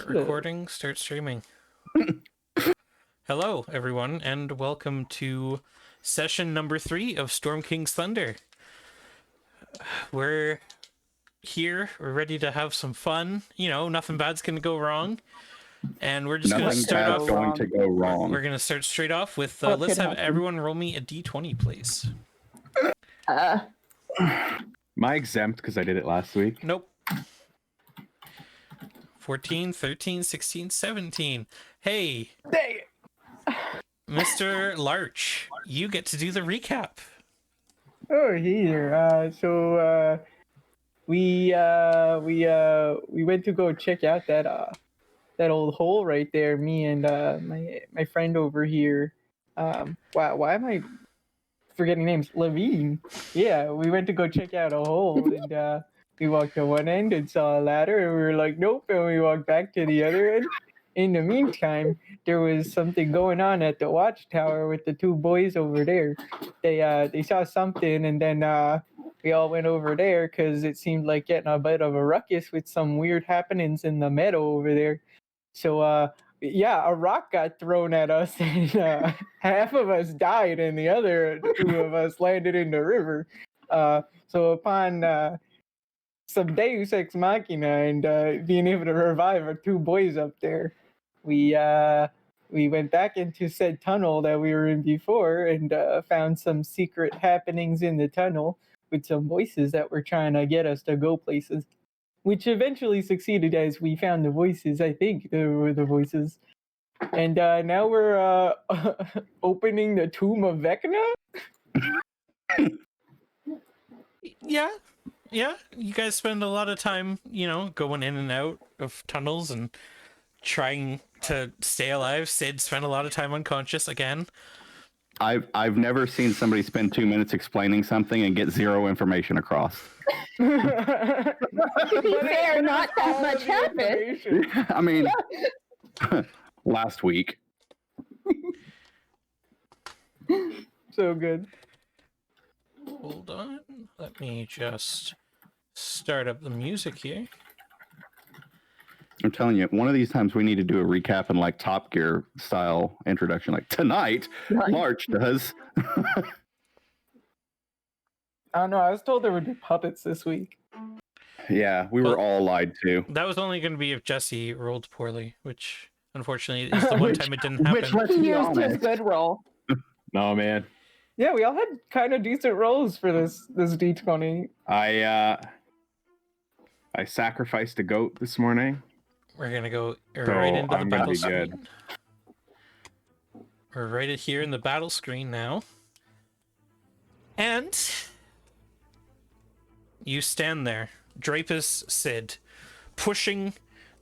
recording, start streaming. Hello, everyone, and welcome to session number 3 of Stormkings Thunder. We're here, we're ready to have some fun. You know, nothing bad's gonna go wrong. And we're just gonna start off. Going to go wrong. We're gonna start straight off with let's have everyone roll me a d20, please. Am I exempt because I did it last week? Nope. 14, 13, 16, 17. Hey, Mr. Larch, you get to do the recap. Oh, here. We went to go check out that old hole right there. Me and my friend over here. Why am I forgetting names? Levine. Yeah, we went to go check out a hole, and we walked to one end and saw a ladder, and we were like, nope, and we walked back to the other end. In the meantime, there was something going on at the watchtower with the two boys over there. They saw something, and then we all went over there because it seemed like getting a bit of a ruckus with some weird happenings in the meadow over there. So yeah, a rock got thrown at us, and half of us died, and the other two of us landed in the river. So upon some Deus Ex Machina and being able to revive our two boys up there, we went back into said tunnel that we were in before and found some secret happenings in the tunnel with some voices that were trying to get us to go places, which eventually succeeded as we found the voices. I think they were the voices. And now we're opening the Tomb of Vecna? Yeah, you guys spend a lot of time, you know, going in and out of tunnels and trying to stay alive. Sid spent a lot of time unconscious again. I've never seen somebody spend 2 minutes explaining something and get zero information across. To be fair, not that much happened. I mean, last week. So good. Hold on. Let me just start up the music here. I'm telling you, one of these times we need to do a recap in like Top Gear style introduction. Like tonight, March does. I don't know. I was told there would be puppets this week. Yeah, we were all lied to. That was only going to be if Jesse rolled poorly, which unfortunately is the one time it didn't happen. Which, let's be Here's honest. his good roll. No, man. Yeah, we all had kind of decent rolls for this D20. I sacrificed a goat this morning. We're gonna go right into the I'm battle gonna be screen. good. We're right here in the battle screen now. And you stand there, Drapus Sid, pushing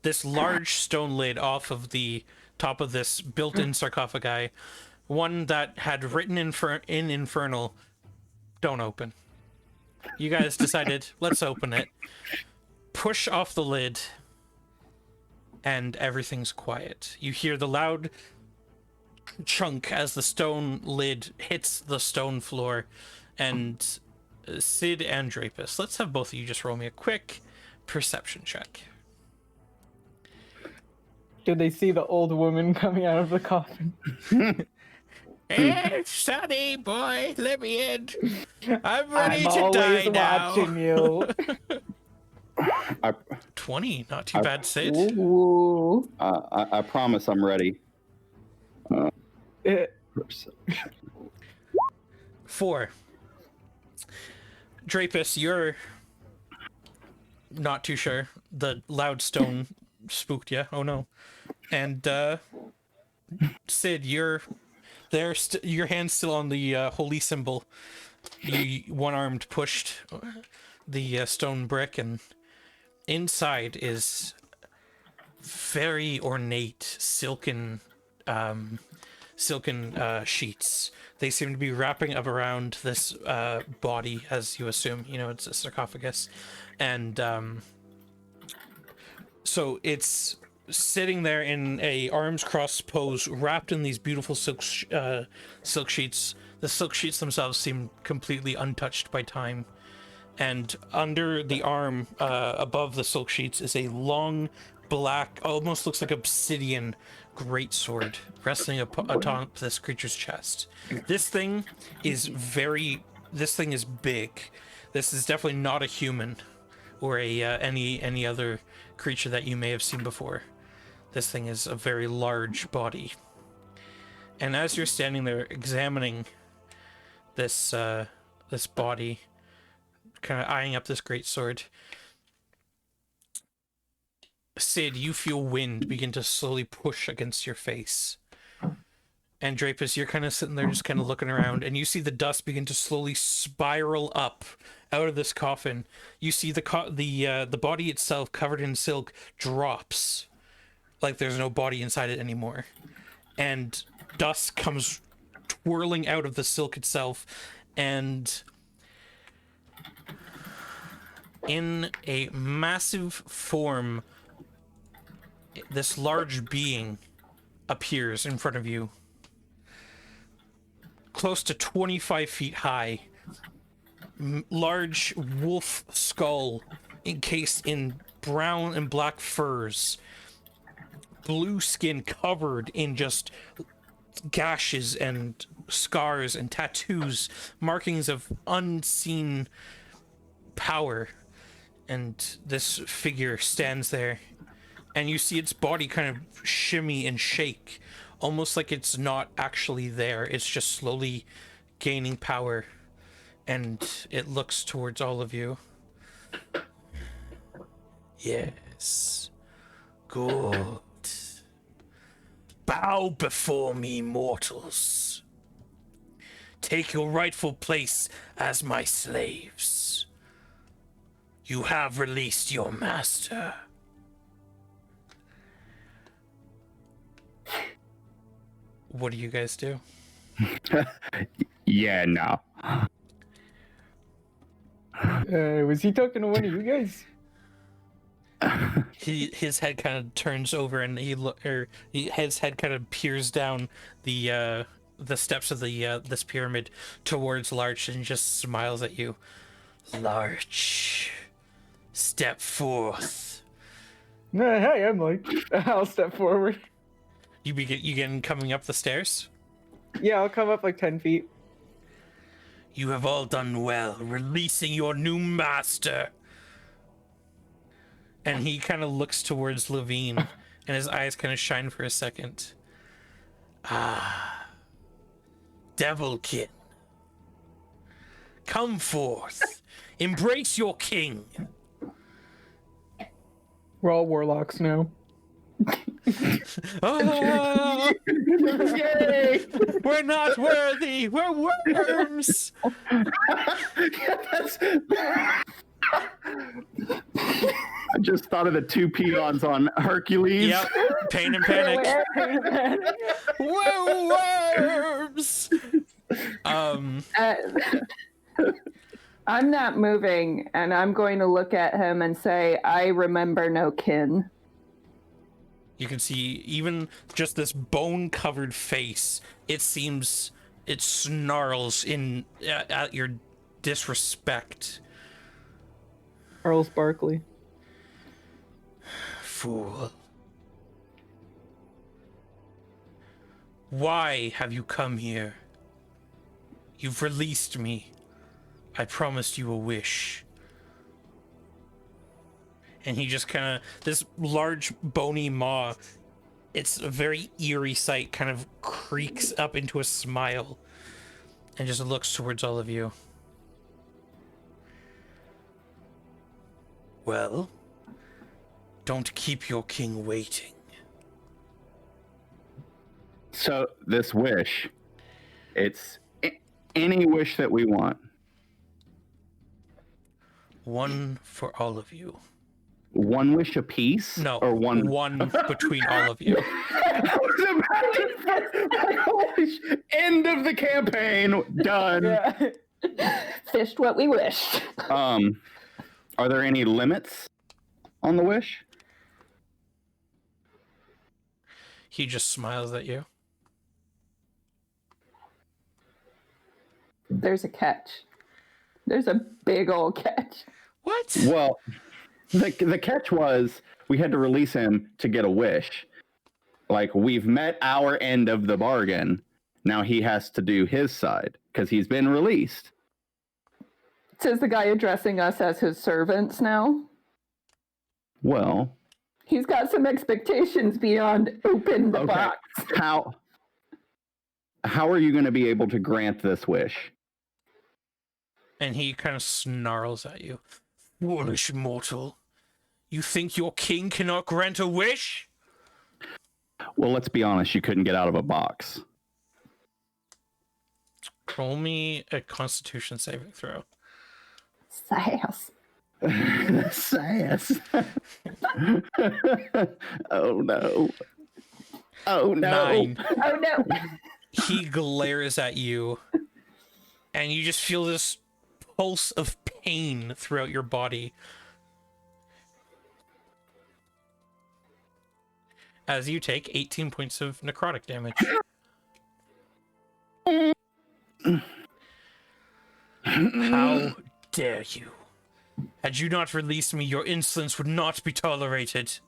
this large stone lid off of the top of this built-in sarcophagi, one that had written in Infernal, don't open. You guys decided, let's open it. Push off the lid, and everything's quiet. You hear the loud chunk as the stone lid hits the stone floor, and Sid and Drapus, let's have both of you just roll me a quick perception check. Did they see the old woman coming out of the coffin? Hey, Sonny, boy, let me in. I'm ready I'm to die always watching you. 20, not too bad, Sid. Ooh. I promise I'm ready. Eh, 4. Drapus, you're not too sure. The loud stone spooked you. Oh no. And Sid, you're there. Your hand's still on the holy symbol. You one-armed pushed the stone brick, and inside is very ornate silken sheets. They seem to be wrapping up around this body, as you assume. You know, it's a sarcophagus, and so it's sitting there in a arms crossed pose, wrapped in these beautiful silk sheets. The silk sheets themselves seem completely untouched by time, and under the arm, above the silk sheets, is a long black, almost looks like obsidian greatsword resting atop this creature's chest. This thing is big. This is definitely not a human or any other creature that you may have seen before. This thing is a very large body. And as you're standing there examining this this body, kind of eyeing up this greatsword, Sid, you feel wind begin to slowly push against your face. And Drapus, you're kind of sitting there just kind of looking around, and you see the dust begin to slowly spiral up out of this coffin. You see the body itself covered in silk drops like there's no body inside it anymore. And dust comes twirling out of the silk itself, and in a massive form, this large being appears in front of you, close to 25 feet high, large wolf skull encased in brown and black furs, blue skin covered in just gashes and scars and tattoos, markings of unseen power. And this figure stands there, and you see its body kind of shimmy and shake, almost like it's not actually there. It's just slowly gaining power, and it looks towards all of you. Yes. Good. Bow before me, mortals. Take your rightful place as my slaves. You have released your master. What do you guys do? Yeah, no. Was he talking to one of you guys? His head kind of turns over, and his head kind of peers down the steps of this pyramid towards Larch, and just smiles at you. Larch, step forth. Hey, I'm like, I'll step forward. You begin coming up the stairs. Yeah, I'll come up like 10 feet. You have all done well, releasing your new master. And he kind of looks towards Levine, and his eyes kind of shine for a second. Ah, Devilkin, come forth, embrace your king. We're all warlocks now. Ah, Yay! we're not worthy. We're worms. I just thought of the two peons on Hercules. Yep, pain and panic. We're worms. I'm not moving, and I'm going to look at him and say, I remember no kin. You can see even just this bone-covered face. It seems it snarls at your disrespect. Charles Barkley. Fool. Why have you come here? You've released me. I promised you a wish. And he just kind of, this large bony maw, it's a very eerie sight, kind of creaks up into a smile and just looks towards all of you. Well, don't keep your king waiting. So this wish, it's any wish that we want. One for all of you. One wish apiece? No, or one between all of you. I was about to say, end of the campaign, done. Yeah. Fished what we wished. Are there any limits on the wish? He just smiles at you. There's a catch. There's a big old catch. What? Well, The catch was we had to release him to get a wish. Like, we've met our end of the bargain. Now he has to do his side because he's been released. Says the guy addressing us as his servants now. Well, he's got some expectations beyond open the box. How are you going to be able to grant this wish? And he kind of snarls at you. Foolish mortal. You think your king cannot grant a wish? Well, let's be honest, you couldn't get out of a box. Roll me a Constitution saving throw. Sass. Sass. Oh no. Oh no. 9. Oh no. He glares at you, and you just feel this pulse of pain throughout your body. As you take 18 points of necrotic damage. How dare you? Had you not released me, your insolence would not be tolerated.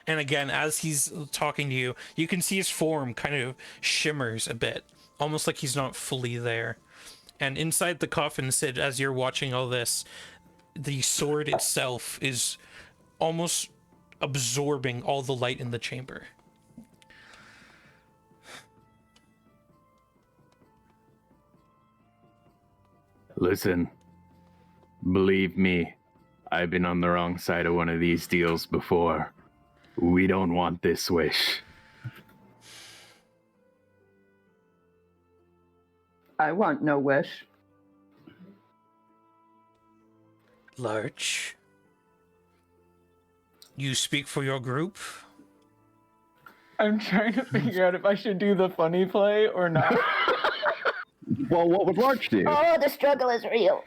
And again, as he's talking to you, you can see his form kind of shimmers a bit, almost like he's not fully there. And inside the coffin, Sid, as you're watching all this, the sword itself is almost absorbing all the light in the chamber. Listen, believe me, I've been on the wrong side of one of these deals before. We don't want this wish. I want no wish. Larch, you speak for your group? I'm trying to figure out if I should do the funny play or not. Well, what would Larch do? Oh, the struggle is real.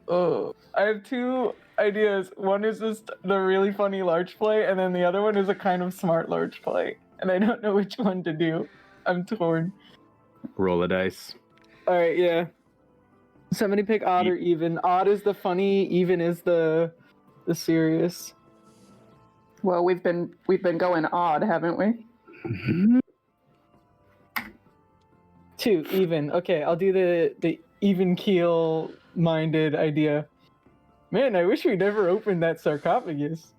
Oh, I have two ideas. One is just the really funny large play, and then the other one is a kind of smart large play. And I don't know which one to do. I'm torn. Roll a dice. All right, yeah. Somebody pick odd or even. Odd is the funny, even is the serious. Well, we've been going odd, haven't we? 2 even. Okay, I'll do the even keel minded idea. Man, I wish we never opened that sarcophagus.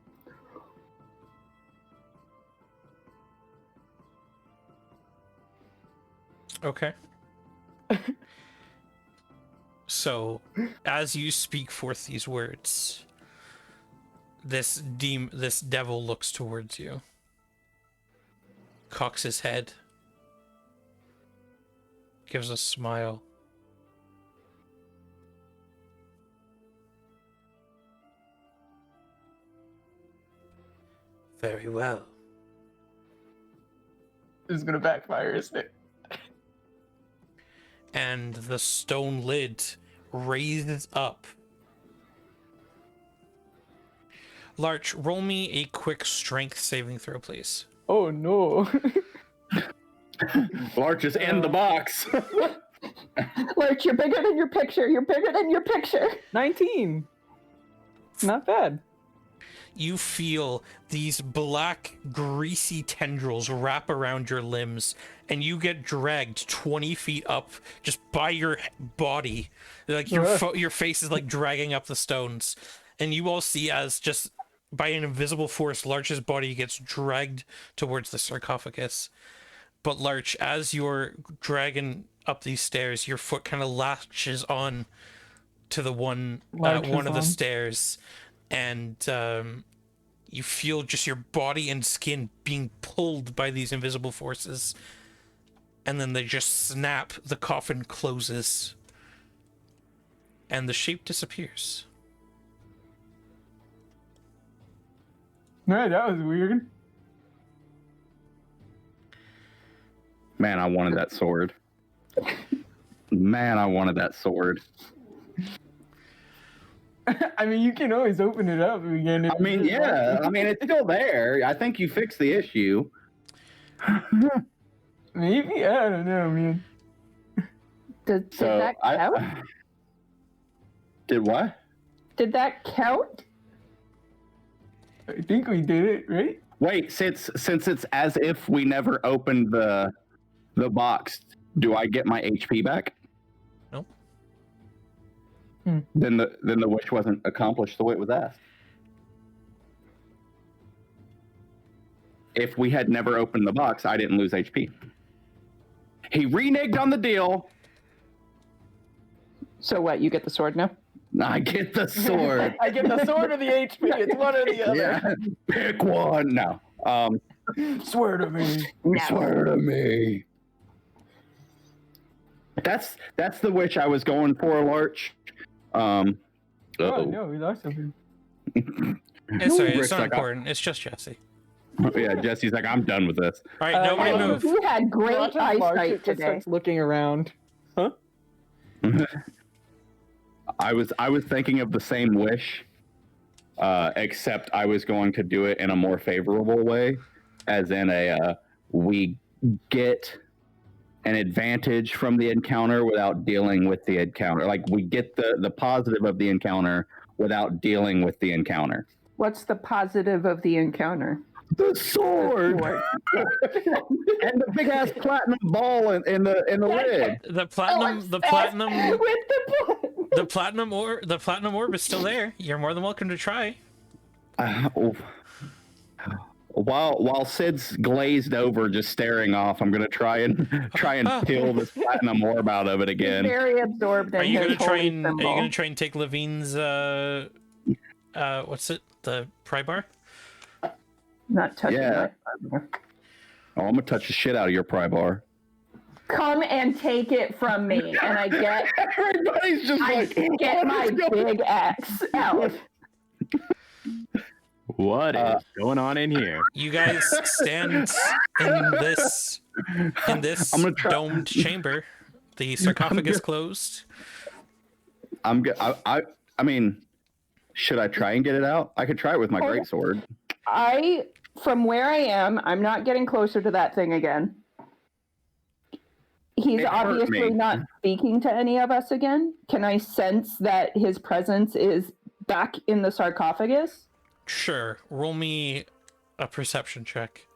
Okay. So, as you speak forth these words, this devil looks towards you, cocks his head, gives a smile. Very well. This is gonna backfire, isn't it? And the stone lid raises up. Larch, roll me a quick strength saving throw, please. Oh no. Larch is in the box. Larch, you're bigger than your picture. You're bigger than your picture. 19. Not bad. You feel these black, greasy tendrils wrap around your limbs, and you get dragged 20 feet up just by your body. Like your face is like dragging up the stones, and you all see as just by an invisible force, Larch's body gets dragged towards the sarcophagus. But Larch, as you're dragging up these stairs, your foot kind of latches on to the one of the stairs, and you feel just your body and skin being pulled by these invisible forces, and then they just snap. The coffin closes, and the shape disappears. No, that was weird. Man, I wanted that sword. Man, I wanted that sword. I mean, you can always open it up again. I mean, yeah. I mean, it's still there. I think you fixed the issue. Maybe? I don't know, man. Did So that count? Did what? Did that count? I think we did it, right? Wait, since it's as if we never opened the box, do I get my HP back? Nope. Then the wish wasn't accomplished the way it was asked. If we had never opened the box, I didn't lose HP. He reneged on the deal. So what? You get the sword now? I get the sword. I get the sword or the HP. It's one or the other. Yeah, pick one. No. Swear to me. Swear to me. That's the wish I was going for, Larch. Oh no, we lost something. It's, sorry, it's Rick's not like, important. It's just Jesse. Yeah, Jesse's like, I'm done with this. All right, nobody yeah. move. You had great Watch as Mark eyesight just today. starts looking around. Huh? I was thinking of the same wish, except I was going to do it in a more favorable way, as in we get an advantage from the encounter without dealing with the encounter. Like we get the positive of the encounter without dealing with the encounter. What's the positive of the encounter? The sword and the big ass platinum ball in the lid. The platinum, With the the platinum orb is still there. You're more than welcome to try. While Sid's glazed over, just staring off, I'm gonna try and peel this platinum orb out of it again. Very absorbed in Are you his gonna try holy and are you symbol. gonna try and take Levine's what's it, the pry bar? Not touching Yeah. that. Oh, I'm gonna touch the shit out of your pry bar. Come and take it from me, and I get Everybody's just I like, get my big axe out. What is going on in here? You guys stand in this I'm gonna try- domed chamber. The sarcophagus closed. I mean, should I try and get it out? I could try it with my greatsword. From where I am, I'm not getting closer to that thing again. He's It hurt obviously me. not speaking to any of us again. Can I sense that his presence is back in the sarcophagus? Sure. Roll me a perception check.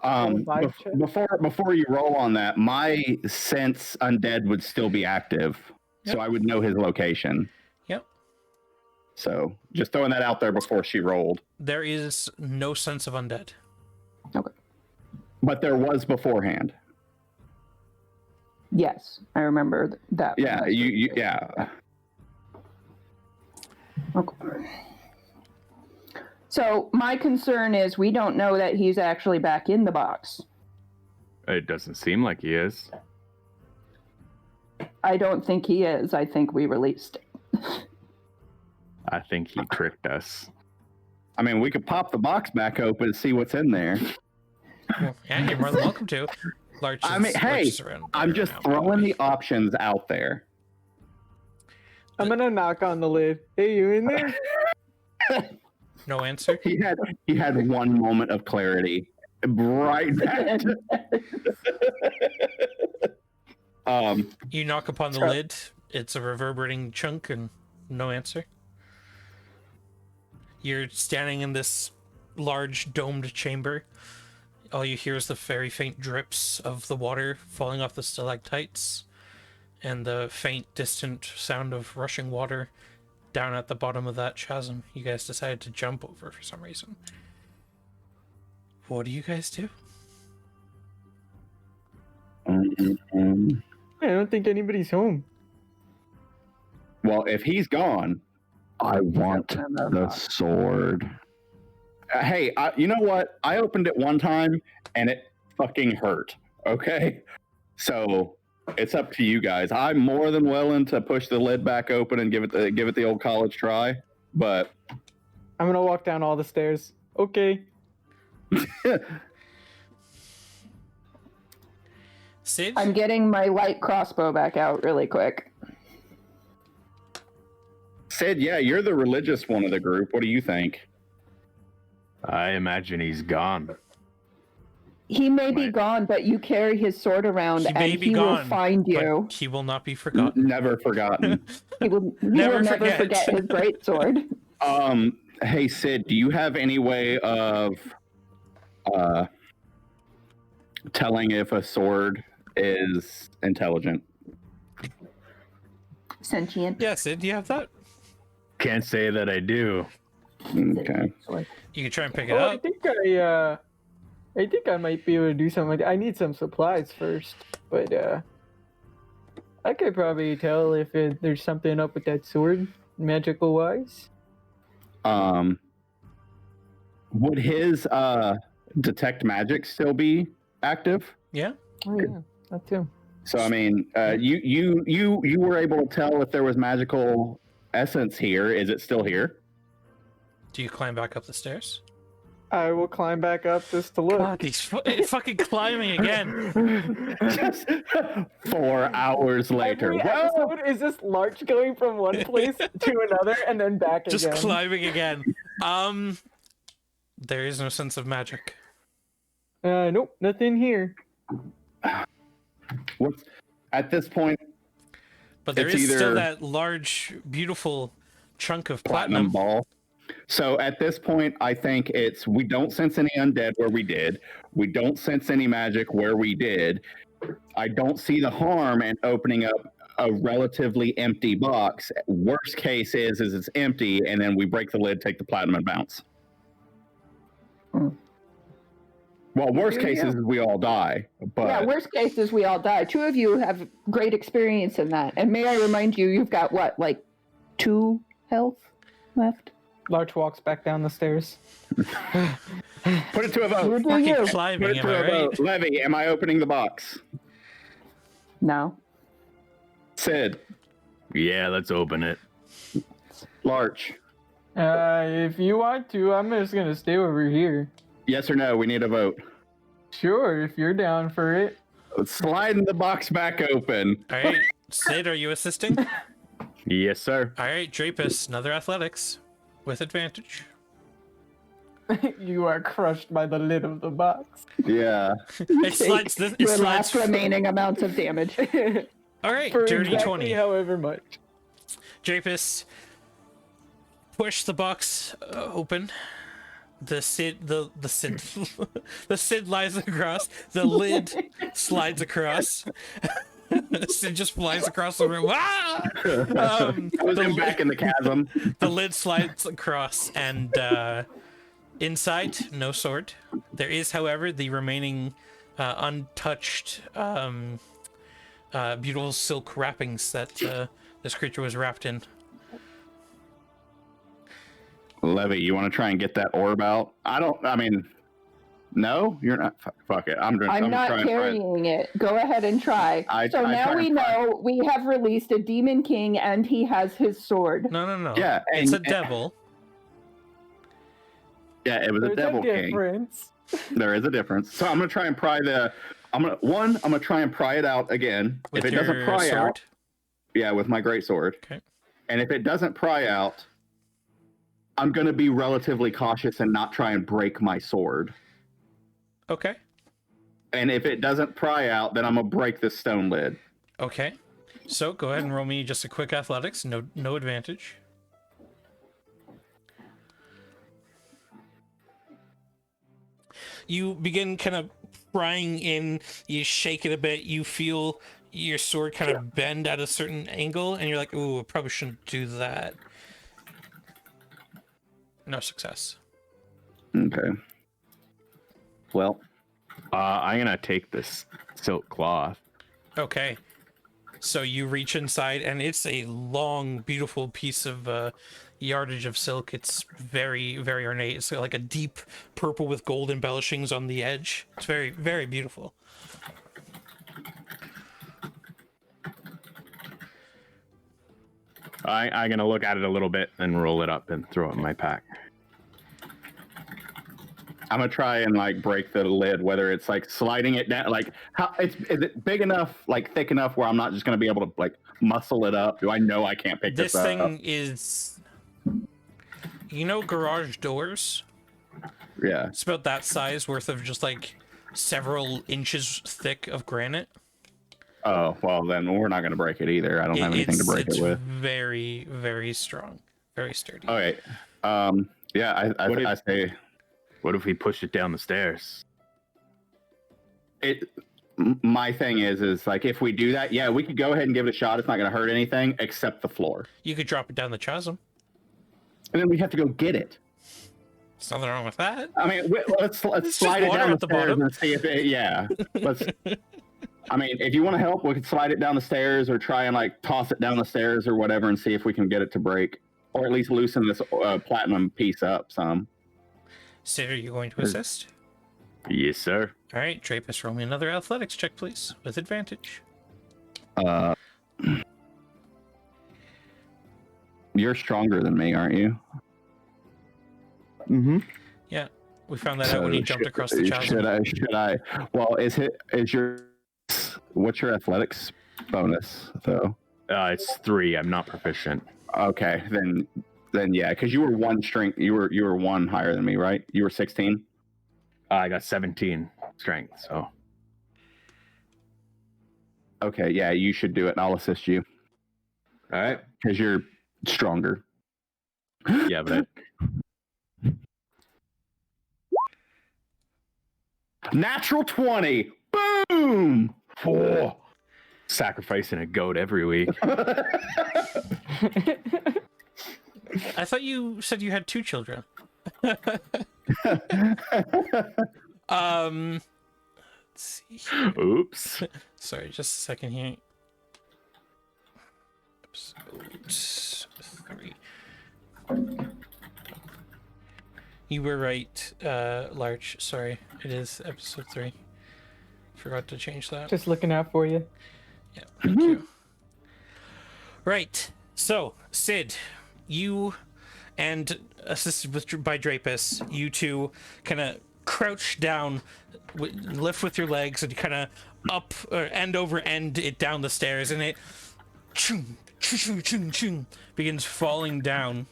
Vibe check? Before you roll on that, my sense undead would still be active, so Yep. I would know his location. Yep. So just throwing that out there before she rolled. There is no sense of undead. Okay. But there was beforehand. Yes, I remember that. Yeah, you yeah. Okay. So my concern is we don't know that he's actually back in the box. It doesn't seem like he is. I don't think he is. I think we released it. I think he tricked us. I mean, we could pop the box back open and see what's in there. Well, yeah, you're more than welcome to. Larch I mean, hey, Larch is around I'm there just now, throwing probably. the options out there. I'm gonna knock on the lid. Hey, you in there? No answer. He had one moment of clarity. Right back. You knock upon the lid. It's a reverberating chunk and no answer. You're standing in this large domed chamber. All you hear is the very faint drips of the water falling off the stalactites and the faint distant sound of rushing water down at the bottom of that chasm. You guys decided to jump over for some reason. What do you guys do? I don't think anybody's home. Well, if he's gone, I want the sword. Hey, you know what? I opened it one time and it fucking hurt. Okay, so it's up to you guys. I'm more than willing to push the lid back open and give it the old college try. But I'm gonna walk down all the stairs. Okay. Sid? I'm getting my light crossbow back out really quick. Sid, yeah, you're the religious one of the group. What do you think? I imagine he's gone. He may be Right. gone, but you carry his sword around, He may and be he will gone, find you. but he will not be forgotten. Never forgotten. He will Never never forget. forget his great sword. Hey Sid, do you have any way of telling if a sword is intelligent? Sentient. Yeah, Sid, do you have that? Can't say that I do. Okay. You can try and pick it Oh, up. I think I might be able to do something like that. I need some supplies first, but I could probably tell if there's something up with that sword, magical wise. Would his detect magic still be active? Yeah. Oh yeah, that too. So I mean, you were able to tell if there was magical essence here. Is it still here? Do you climb back up the stairs? I will climb back up just to look. God, he's fucking climbing again. Just 4 hours later. Every Well, episode is just Larch going from one place to another and then back Just again. climbing again. There is no sense of magic. Nope, nothing here. what's at this point? But there It's is still either- that large, beautiful chunk of Platinum platinum. ball. So at this point, I think we don't sense any undead where we did. We don't sense any magic where we did. I don't see the harm in opening up a relatively empty box. Worst case is it's empty, and then we break the lid, take the platinum, and bounce. Well, worst case is we all die. But Yeah, worst case is we all die. 2 of you have great experience in that. And may I remind you, you've got what, like 2 health left? Larch walks back down the stairs. put it to a vote. You do Fucking you. Put climbing, it am to I a right? vote. Levy, am I opening the box? No. Sid, Yeah, let's open it. Larch, If you want to, I'm just gonna stay over here. yes or no? We need a vote. Sure, if you're down for it. Sliding the box back open. All right, Sid, are you assisting? Yes, sir. All right, Drapus, another athletics with advantage. You are crushed by the lid of the box. Yeah. It slides. It Your slides. last remaining amounts of damage. All right, For dirty exactly 20. however much. Drapus, push the box open. The Sid the Sid lies across. The lid slides across. Sid just flies across the room. Ah! Put him back in the chasm. The lid slides across, and inside, no sword. There is, however, the remaining untouched, beautiful silk wrappings that this creature was wrapped in. Levy, you want to try and get that orb out? I mean, no, you're not. Fuck it. I'm I'm not trying to carrying it. Go ahead and try. I So now try we and try. know we have released a demon king and he has his sword. No. Yeah, It's a and- devil. Yeah, it was There's a devil king. difference. There is a difference. So I'm gonna try and pry I'm gonna try and pry it out again. With if it doesn't your pry sword? out, yeah, with my great sword. Okay. And if it doesn't pry out, I'm gonna be relatively cautious and not try and break my sword. Okay. And if it doesn't pry out, then I'm gonna break this stone lid. Okay. So go ahead and roll me just a quick athletics. No advantage. You begin kind of prying in, you shake it a bit, you feel your sword kind of bend at a certain angle, and you're like, ooh, I probably shouldn't do that. No success. Okay. Well, I'm gonna take this silk cloth. Okay. So you reach inside, and it's a long, beautiful piece of yardage of silk. It's very, very ornate. It's like a deep purple with gold embellishings on the edge. It's very, very beautiful. I'm gonna look at it a little bit and roll it up and throw it in my pack. I'm gonna try and like break the lid, whether it's like sliding it down, like is it big enough, like thick enough where I'm not just gonna be able to like muscle it up? Do I know I can't pick This this up? thing is, garage doors? Yeah. It's about that size worth of just like several inches thick of granite. Oh, well, then we're not going to break it either. I don't have anything to break It's it with. very, very strong, very sturdy. Okay. Yeah, I say What if we push it down the stairs? my thing is like, if we do that, yeah, we could go ahead and give it a shot. It's not going to hurt anything except the floor. You could drop it down the chasm. And then we have to go get it. There's nothing wrong with that. I mean, let's It's slide just it water down at the the stairs bottom. and see if it, yeah. Let's. I mean, if you want to help, we could slide it down the stairs or try and like toss it down the stairs or whatever and see if we can get it to break, or at least loosen this platinum piece up some. Sid, are you going to assist? Yes, sir. All right, Drapus, roll me another athletics check, please, with advantage. You're stronger than me, aren't you? Mm-hmm. Yeah, we found that out when he jumped across the chasm. Should I? Well, what's your athletics bonus though? It's 3. I'm not proficient. Okay, then yeah, because you were one strength. You were one higher than me, right? You were 16. I got 17 strength, so. Okay, yeah, you should do it, and I'll assist you All right. because you're stronger. Yeah, but Natural 20. Boom. 4. Sacrificing a goat every week. I thought you said you had 2 children. Let's see. Oops. Sorry, just a second here. Episode 3. You were right, Larch. Sorry, it is episode 3. Forgot to change that. Just looking out for you. Yeah, thank you. Right. So, Sid, you and assisted by Drapus, you two kind of crouch down, lift with your legs, and kind of up end over end it down the stairs, and it chung, chung, chung, chung, begins falling down.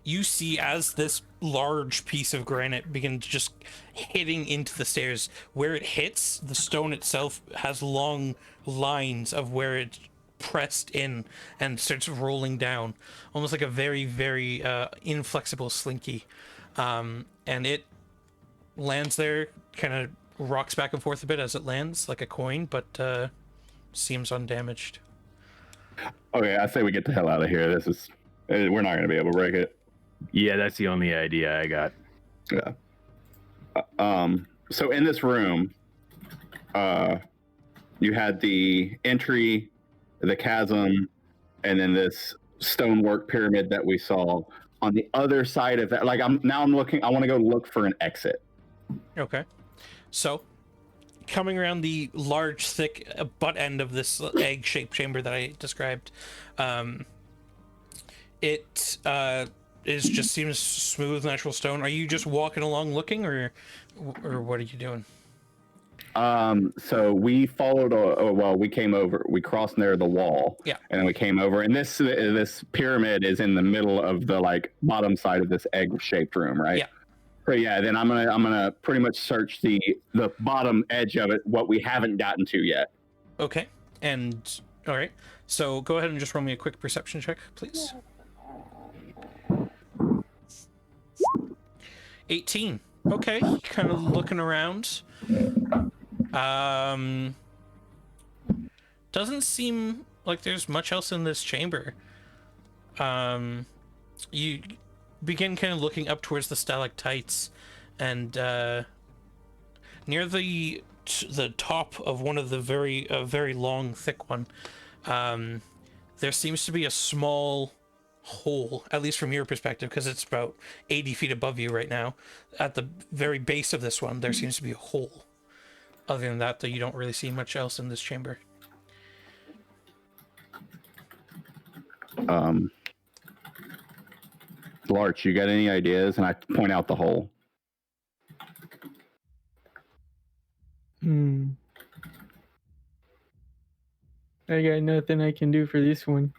You see as this large piece of granite begins just hitting into the stairs. Where it hits, the stone itself has long lines of where it's pressed in and starts rolling down, almost like a very, very inflexible slinky. And it lands there, kind of rocks back and forth a bit as it lands, like a coin, but seems undamaged. Okay, I say we get the hell out of here. We're not going to be able to break it. Yeah, that's the only idea I got. Yeah. So in this room, you had the entry, the chasm, and then this stonework pyramid that we saw. On the other side of that, like I'm looking. I want to go look for an exit. Okay. So, coming around the large, thick butt end of this egg-shaped chamber that I described, it just seems smooth, natural stone. Are you just walking along looking, or what are you doing? So we followed. We came over. We crossed near the wall. Yeah. And then we came over, and this pyramid is in the middle of the like bottom side of this egg-shaped room, right? Yeah. But yeah, then I'm gonna pretty much search the bottom edge of it, what we haven't gotten to yet. Okay. And all right. So go ahead and just roll me a quick perception check, please. 18. Okay. Kind of looking around. Doesn't seem like there's much else in this chamber. You begin kind of looking up towards the stalactites, and near the top of one of the very long, thick one, there seems to be a small hole, at least from your perspective, because it's about 80 feet above you right now. At the very base of this one, there seems to be a hole. Other than that, though, you don't really see much else in this chamber. Larch, you got any ideas? And I point out the hole. I got nothing I can do for this one.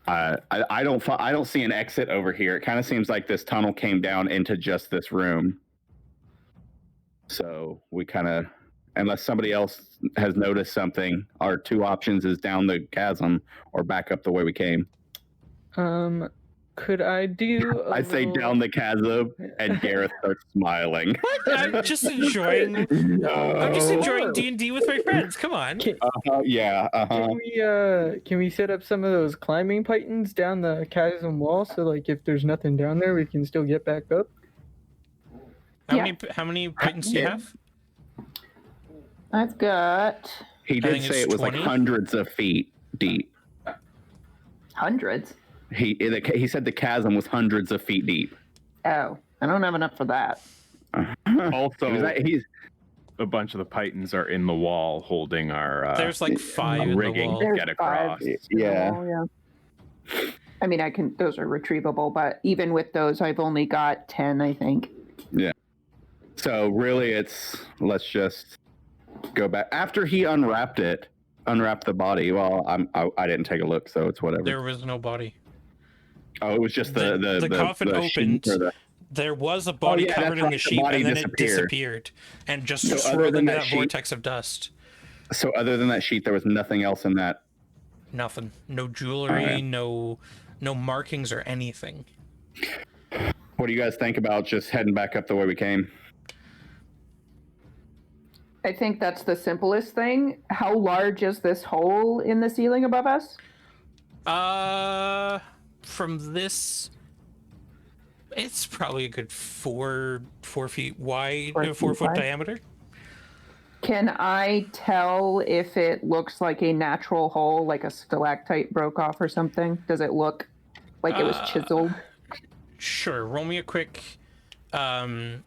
I don't see an exit over here. It kind of seems like this tunnel came down into just this room. So we kind of, unless somebody else has noticed something, our two options is down the chasm or back up the way we came. Could I do? I say down the chasm, and Gareth starts smiling. I'm just enjoying. I'm just enjoying D&D with my friends. Come on. Yeah. Can we set up some of those climbing pythons down the chasm wall so like if there's nothing down there we can still get back up? How many pythons do you have? I've got He did say it was 20? like hundreds of feet deep. hundreds. He said the chasm was hundreds of feet deep. Oh, I don't have enough for that. Also, a bunch of the pythons are in the wall holding our. There's like 5 in rigging. the wall. There's Get across. 5 Yeah. Oh, yeah. I mean, those are retrievable, but even with those, I've only got 10, I think. Yeah. So really, let's just go back after he unwrapped the body. Well, I didn't take a look, so it's whatever. There was no body. Oh, it was just the coffin sheet opened. There was a body covered in the sheet, and then it disappeared and just swirled into that vortex of dust. So other than that sheet, there was nothing else in that. Nothing. No jewelry. Alright. No markings or anything. What do you guys think about just heading back up the way we came? I think that's the simplest thing. How large is this hole in the ceiling above us? From this, it's probably a good 4 feet wide, 4 foot diameter. Can I tell if it looks like a natural hole, like a stalactite broke off or something? Does it look like it was chiseled? Sure. Roll me a quick, what's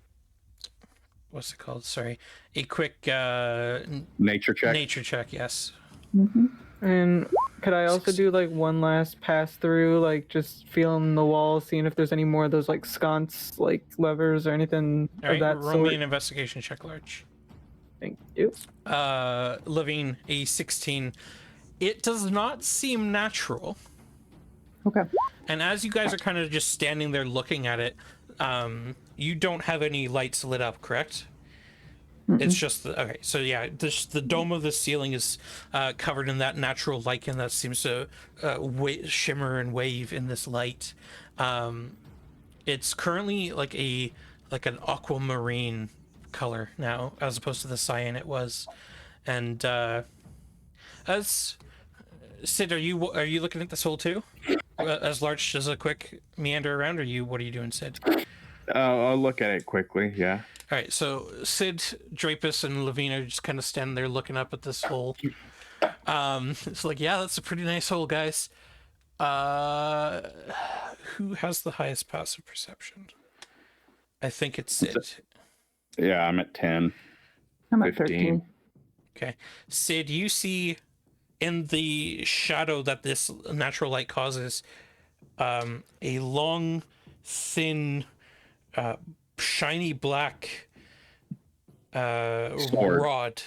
it called? Sorry, a quick Nature check. nature check. Yes. Mm-hmm. And could I also do like one last pass through, like just feeling the wall, seeing if there's any more of those like sconce, like levers or anything All of right. that Roll sort? me an investigation check, Large. Thank you. Living a 16. It does not seem natural. Okay. And as you guys are kind of just standing there looking at it, you don't have any lights lit up, correct? It's just okay. So yeah, the dome of the ceiling is covered in that natural lichen that seems to shimmer and wave in this light. It's currently like an aquamarine color now, as opposed to the cyan it was. And as Sid, are you looking at this hole too? As Large does a quick meander around, or what are you doing, Sid? I'll look at it quickly. Yeah. All right, so Sid, Drapus, and Lavina just kind of standing there looking up at this hole. It's like, yeah, that's a pretty nice hole, guys. Who has the highest passive perception? I think it's Sid. Yeah, I'm at 10. I'm at 15. 13. Okay. Sid, you see in the shadow that this natural light causes a long, thin, shiny black Sword. rod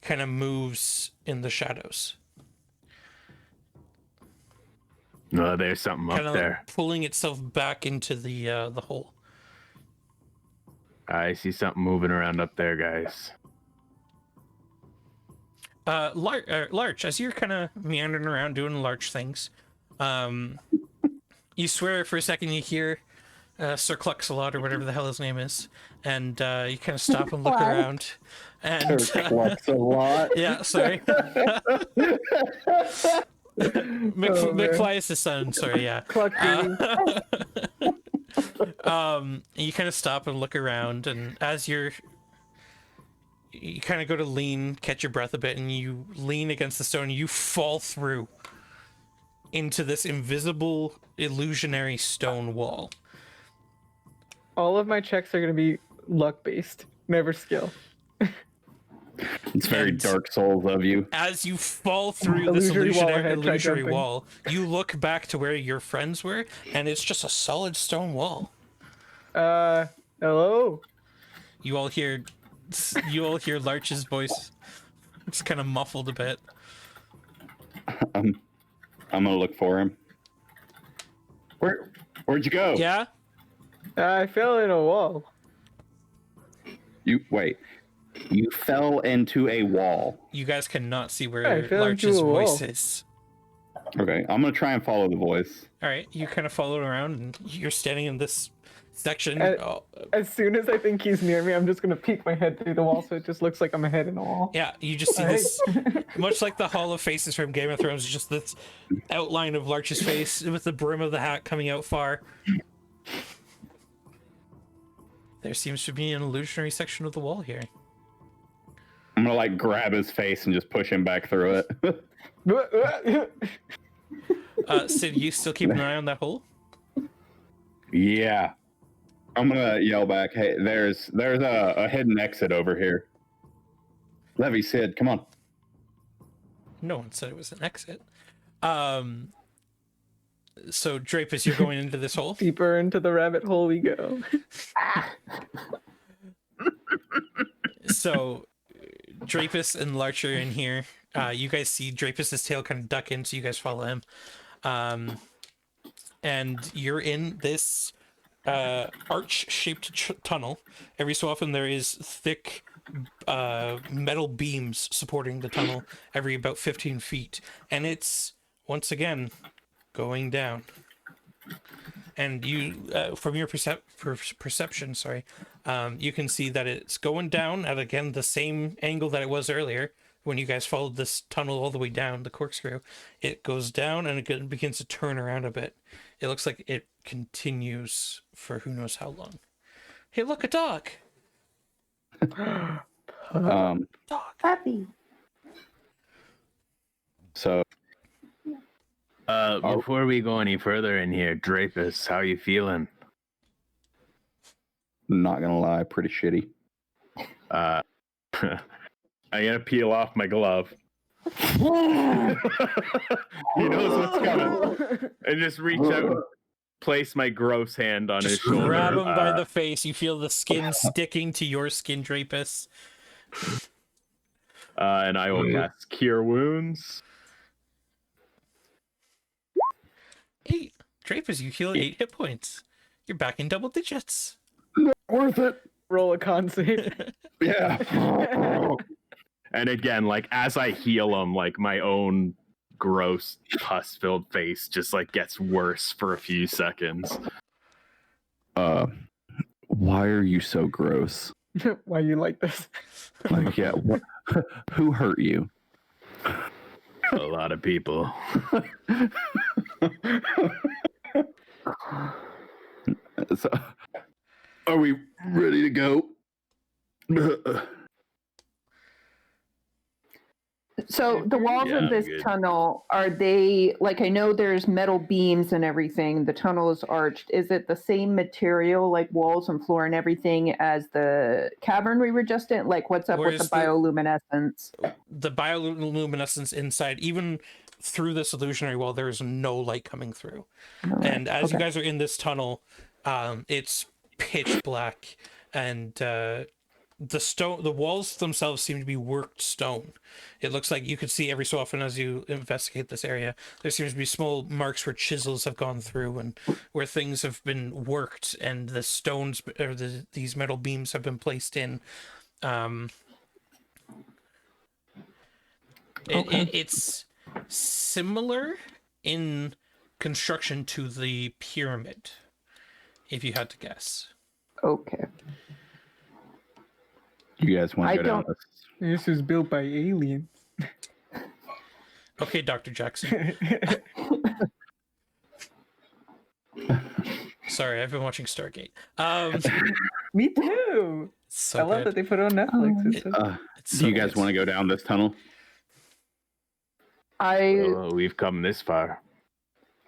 kind of moves in the shadows. No, there's something Kind up of there. pulling itself back into the hole. I see something moving around up there, guys. Larch, as you're kind of meandering around doing large things, you swear for a second you hear Sir Cluxalot or whatever the hell his name is, and you kind of stop and look Wow. around, and Clucks a lot. yeah, sorry, McFly is his son. Sorry, yeah. Cluck, baby. You kind of stop and look around, and as you kind of go to lean, catch your breath a bit, and you lean against the stone, and you fall through into this invisible, illusionary stone wall. All of my checks are gonna be luck based, never skill. It's very And- Dark Souls of you. As you fall through this Illusory wall ahead, try illusory jumping. wall, you look back to where your friends were, and it's just a solid stone wall. Hello? You all hear Larch's voice. It's kind of muffled a bit. I'm gonna look for him. Where'd you go? Yeah? I fell in a wall. You fell into a wall. You guys cannot see I where fell into Larch's a wall. voice is. Okay, I'm gonna try and follow the voice. All right, you kind of follow around, and you're standing in this section. As soon as I think he's near me, I'm just gonna peek my head through the wall so it just looks like I'm a head in a wall. Yeah, you just see Alright. this, much like the Hall of Faces from Game of Thrones, just this outline of Larch's face with the brim of the hat coming out far. There seems to be an illusionary section of the wall here. I'm gonna like grab his face and just push him back through it. Sid, you still keep an eye on that hole? Yeah. I'm gonna yell back, hey, there's a hidden exit over here. Levy, Sid, come on. No one said it was an exit. So Drapus, you're going into this hole? Deeper into the rabbit hole we go. So Drapus and Larch are in here. You guys see Drapus's tail kind of duck in, so you guys follow him. And you're in this arch-shaped tunnel. Every so often there is thick metal beams supporting the tunnel every about 15 feet. And it's, once again, going down. And you, from your perception, you can see that it's going down at, again, the same angle that it was earlier when you guys followed this tunnel all the way down, the corkscrew. It goes down and it begins to turn around a bit. It looks like it continues for who knows how long. Hey, look, a dog! Dog. Puppy. So before we go any further in here, Drapus, how you feeling? not gonna lie, pretty shitty. I'm gonna peel off my glove. He knows what's coming. And just reach out and place my gross hand on his shoulder. Grab him by the face. You feel the skin sticking to your skin, Drapus. And I will cast Cure Wounds. 8. Drapus, you heal 8 hit points. You're back in double digits. Worth it. Roll a con save. Yeah. And again, like as I heal him, like my own gross pus-filled face just like gets worse for a few seconds. Why are you so gross? Why you like this? Like, yeah, who hurt you? A lot of people. So, are we ready to go? So the walls Yeah, of this good. tunnel, are they, like, I know there's metal beams and everything. The tunnel is arched. Is it the same material, like walls and floor and everything, as the cavern we were just in? Like, what's up with the bioluminescence? The bioluminescence inside, even through this illusionary wall, there is no light coming through. And as you guys are in this tunnel, it's pitch black, and the walls themselves seem to be worked stone. It looks like you could see every so often as you investigate this area, there seems to be small marks where chisels have gone through and where things have been worked, and the stones or these metal beams have been placed in. It's similar in construction to the pyramid, if you had to guess. Okay. You guys want to go down this? This was built by aliens. Okay, Dr. Jackson. Sorry, I've been watching Stargate. Me too. So I love good. that they put it on Netflix. It's so- It's Do so you guys good. want to go down this tunnel? We've come this far.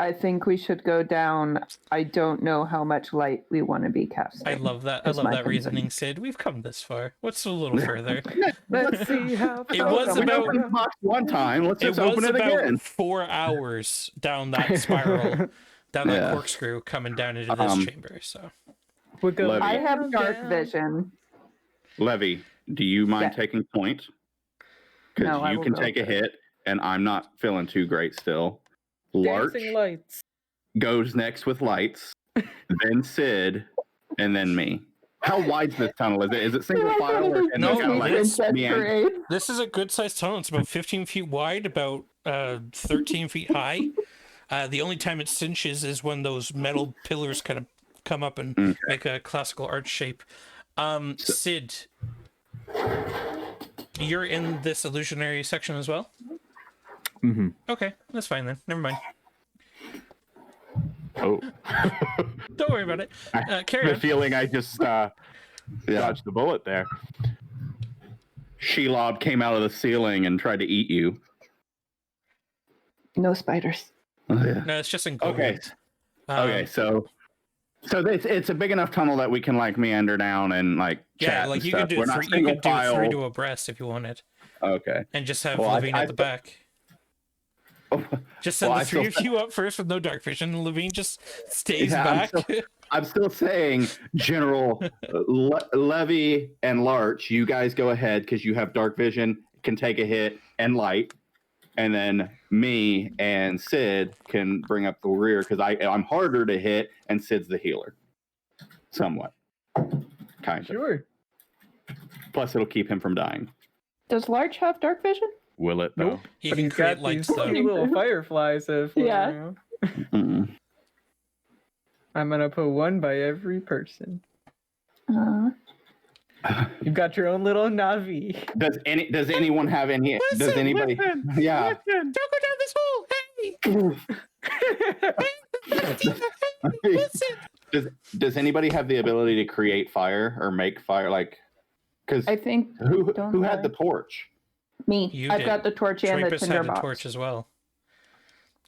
I think we should go down. I don't know how much light we want to be casting. I love that. I That's love my that concern. reasoning, Sid. We've come this far. What's a little further? Let's see how. It was We about- opened the box one time. Let's It just was open it about again. 4 hours down that spiral, down that Yeah. corkscrew, coming down into this chamber. So We're going Levy. I have dark down. vision. Levy, do you mind Yeah. taking point? Because No, I you will can go take a first. hit, and I'm not feeling too great still. Larch, Dancing lights. goes next with lights, then Sid, and then me. How wide's this tunnel? Is it single file or can No, it kinda, like, Princess meander? Parade. This is a good sized tunnel. It's about 15 feet wide, about 13 feet high. The only time it cinches is when those metal pillars kind of come up and make a classical arch shape. Sid, you're in this illusionary section as well? Mm-hmm. Okay, that's fine then. Never mind. Oh, Don't worry about it. Carry the on. feeling I just dodged the bullet there. Shelob came out of the ceiling and tried to eat you. No spiders. Oh, yeah. No, it's just in gold. Okay. Okay, so it's a big enough tunnel that we can like meander down and like chat Yeah, like and you stuff. could do We're not three. You single could do file. 3 to abreast if you wanted, Okay. and just have Well, Levine I at the back. Just send Well, the I 3 still- of you up first with no dark vision, and Levine just stays Yeah, back. I'm still saying, General Levy and Larch, you guys go ahead because you have dark vision, can take a hit and light, and then me and Sid can bring up the rear because I'm harder to hit and Sid's the healer, somewhat, kind of. Sure. Plus, it'll keep him from dying. Does Larch have dark vision? Will it though? Nope. You But can he's create got lights these though. cute little fireflies that fly Yeah. around. Mm-mm. I'm gonna put one by every person. You've got your own little Navi. Does anyone have any? Does anybody? Yeah. Don't go down this hole. Hey, listen. Does anybody have the ability to create fire or make fire? Like, because I think who had the torch? me. You I've did. got the torch and the Drapus tinder had a box. torch as well.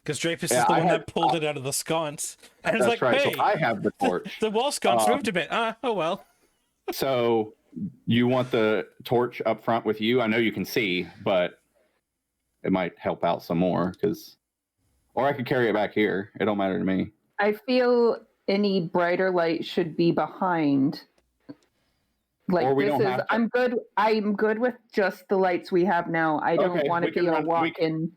Because Drapus Yeah, is the I one had- that pulled it out of the sconce. And it's That's like, right. hey, So I have the torch. the wall sconce Um, moved a bit. Oh well. So you want the torch up front with you? I know you can see, but it might help out some more because, or I could carry it back here. It don't matter to me. I feel any brighter light should be behind. Like Or we this don't is, have to- I'm good with just the lights we have now. I don't Okay, want to we can be a run- we walk-in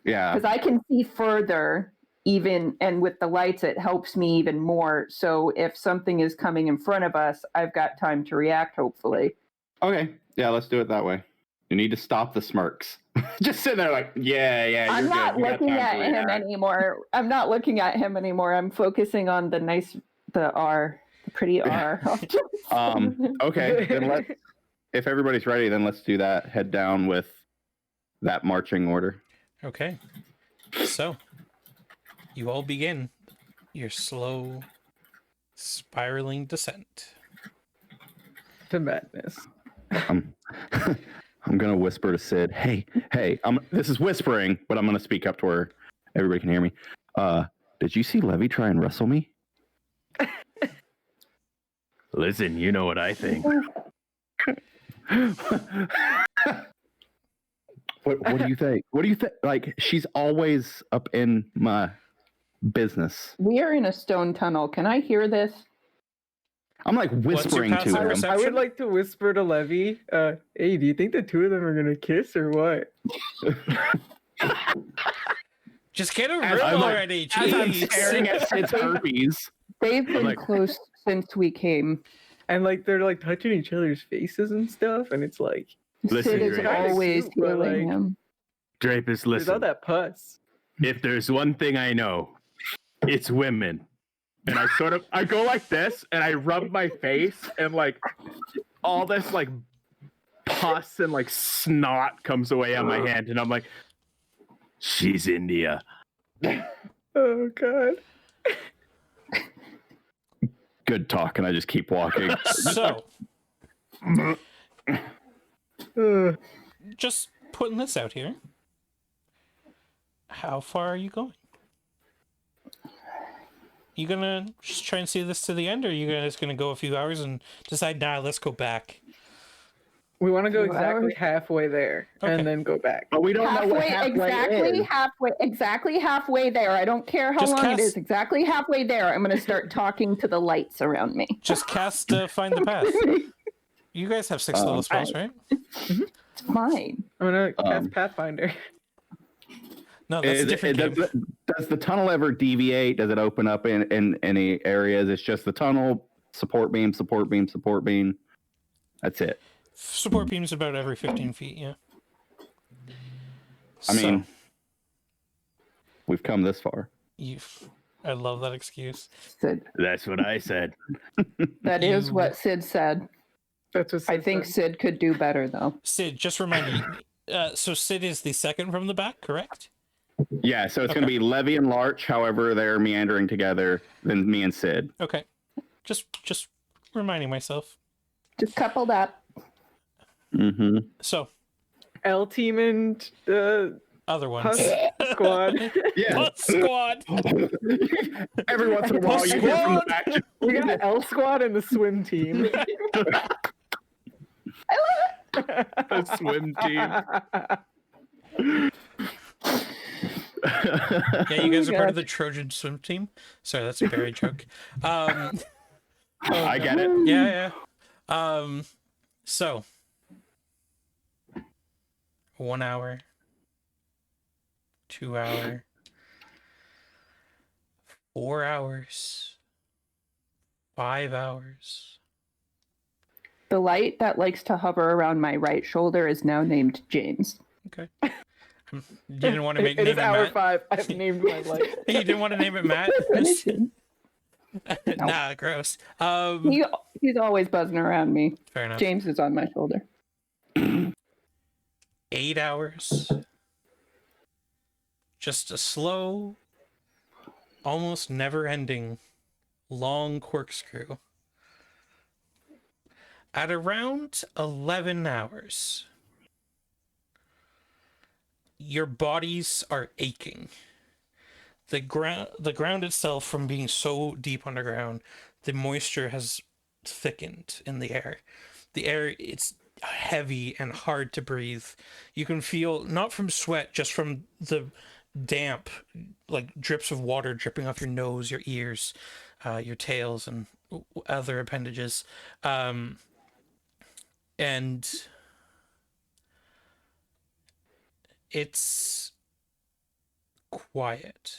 Yeah. because I can see further. Even and with the lights, it helps me even more. So if something is coming in front of us, I've got time to react. Hopefully. Okay. Yeah. Let's do it that way. You need to stop the smirks. Just sitting there like, yeah. You're I'm not good. We got looking time to at him react. anymore. I'm not looking at him anymore. I'm focusing on the pretty R. Okay. Then if everybody's ready, then let's do that. Head down with that marching order. Okay. So you all begin your slow spiraling descent. To madness. I'm gonna whisper to Sid, hey, this is whispering, but I'm gonna speak up to where everybody can hear me. Did you see Levy try and wrestle me? Listen, you know what I think. What do you think? What do you think? Like, she's always up in my business. We are in a stone tunnel. Can I hear this? I'm like whispering passive to him. perception? I would like to whisper to Levy, hey, do you think the two of them are gonna kiss or what? Just get a room I'm like- already. As I'm Jeez. staring at Sid's herpes. They've been like- close since we came. And like they're like touching each other's faces and stuff, and it's like Listen, Sid is Drapus. always Cute, but, healing like- him. Drapus, there's all listen. that pus. If there's one thing I know, it's women. And I go like this and I rub my face and like all this like pus and like snot comes away on my hand and I'm like, she's India. Oh god. Good talk, and I just keep walking. So, Ugh. just putting this out here. How far are you going? You gonna just try and see this to the end, or are you guys gonna go a few hours and decide, nah, let's go back? We want to go 2 exactly hours? halfway there Okay. and then go back. But we don't know what halfway is. Exactly halfway there. I don't care how Just long it cast- is. Exactly halfway there. I'm going to start talking to the lights around me. Just cast Find the Path. You guys have 6 level spells, right? It's fine. I'm gonna cast Um, Pathfinder. No, that's a different game. Does the tunnel ever deviate? Does it open up in any areas? It's just the tunnel, support beam, support beam, support beam. That's it. Support beams about every 15 feet, yeah. I mean, we've come this far. I love that excuse. Sid. That's what I said. That is what Sid said. That's what I think Sid could do better, though. Sid, just remind me. So Sid is the second from the back, correct? Yeah, so it's going to be Levy and Larch, however they're meandering together, then me and Sid. Okay. Just reminding myself. Just coupled up. Mm-hmm. So, L team and other ones. squad. Yeah. Puss squad. Every once in a while, you hear from the back. We got the L squad and the swim team. A swim team. Yeah, you guys are part of the Trojan swim team. Sorry, that's a Barry joke. I get it. Yeah. So 1 hour, 2 hour, 4 hours, 5 hours. The light that likes to hover around my right shoulder is now named James. Okay. You didn't want to It is name it hour Matt? 5. I've named my light. You didn't want to name it Matt? Nah, gross. He's always buzzing around me. Fair enough. James is on my shoulder. 8 hours. Just a slow, almost never-ending, long corkscrew. At around 11 hours, your bodies are aching. The ground itself, from being so deep underground, the moisture has thickened in the air. The air, it's heavy and hard to breathe. You can feel, not from sweat, just from the damp, like drips of water dripping off your nose, your ears, your tails, and other appendages. And it's quiet.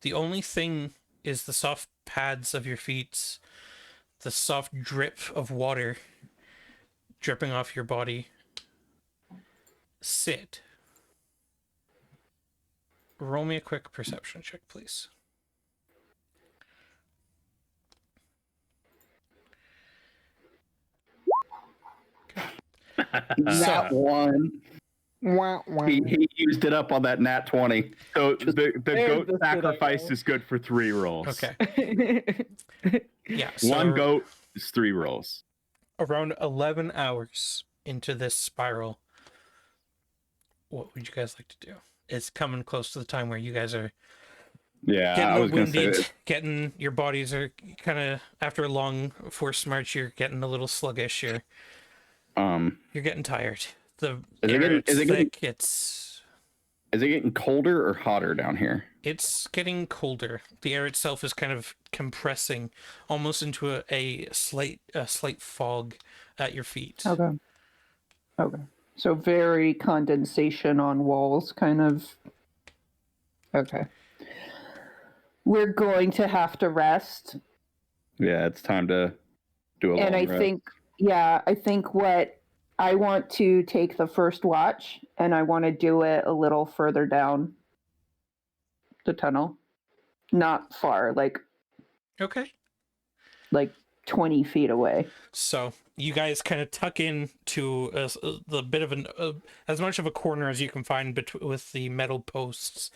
The only thing is the soft pads of your feet, the soft drip of water dripping off your body. Sid, roll me a quick perception check, please. Nat one. Wah, wah. He used it up on that nat 20. So the There's goat the sacrifice Sid is good for 3 rolls. Okay. Yeah. So One goat is 3 rolls. around 11 hours into this spiral, what would you guys like to do? It's coming close to the time where you guys are Yeah, I getting was going to say winded, that. getting, your bodies are kind of, after a long forced march, you're getting a little sluggish. You're getting tired. The Is it air, getting- it's is it getting- thick. It's getting colder or hotter down here? It's getting colder. The air itself is kind of compressing, almost into a slight fog at your feet. Okay. So very condensation on walls, kind of. Okay. We're going to have to rest. Yeah, it's time to do a long And I rest. think what I want to take the first watch, and I want to do it a little further down the tunnel. Not far, like Okay. 20 feet away. So you guys kind of tuck in to the bit of as much of a corner as you can find with the metal posts,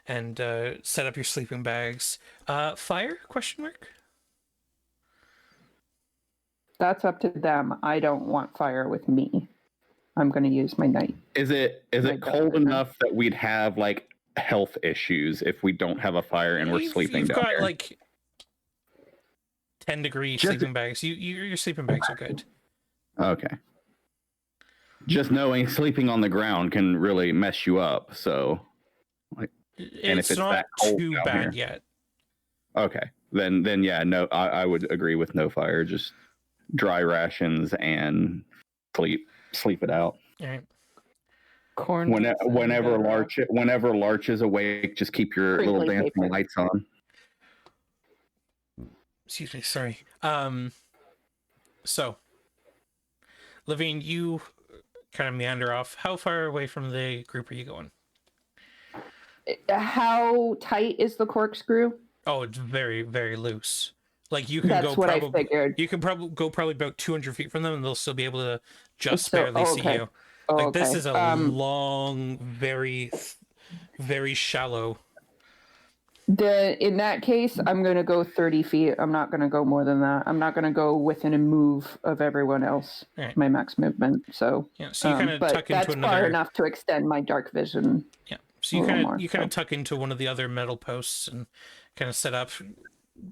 and set up your sleeping bags. Fire? Question mark. That's up to them. I don't want fire with me. I'm going to use my knight. Is it My cold God. enough that we'd have like health issues if we don't have a fire and we're sleeping You've down got here? like 10-degree Just- sleeping bags. Your sleeping bags are good. Okay. Just knowing sleeping on the ground can really mess you up. So, And if It's it's not that cold too down bad here. yet. okay, then yeah, no, I would agree with no fire. Just dry rations and sleep it out. All right. Corn. Whenever Larch is awake, just keep your little Crinkly dancing paper. lights on. Excuse me, sorry. So, Levine, you kind of meander off. How far away from the group are you going? How tight is the corkscrew? Oh, it's very, very loose. Like you can That's go what I probably figured. you can probably go about 200 feet from them, and they'll still be able to just So- barely see okay. you. Oh, Like this okay. is a long, very, very shallow. In that case, I'm going to go 30 feet. I'm not going to go more than that. I'm not going to go within a move of everyone else. Right. My max movement. So, Yeah, so you kind of but tuck into that's another. far enough to extend my dark vision. Yeah, so a you little kind more, of tuck into one of the other metal posts and kind of set up,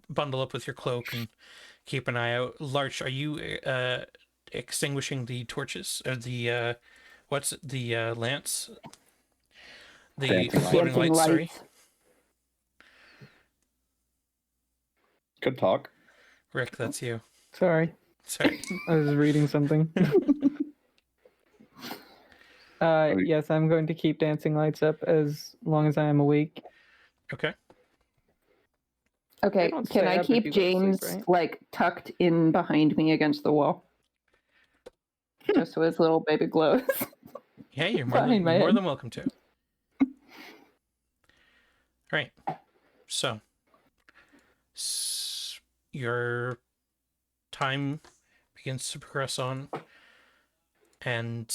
bundle up with your cloak, and keep an eye out. Larch, are you extinguishing the torches or the what's it, the lance? The Dancing floating Dancing lights. Sorry, Good talk. Rick, that's you. Sorry, Sorry. I was reading something. Yes, I'm going to keep dancing lights up as long as I am awake. Okay. Okay, don't can stay I up if you keep go to sleep, James right? like tucked in behind me against the wall? Just so his little baby glows. Yeah, you're Behind my more head. than welcome to. Right. So, your time begins to progress on, and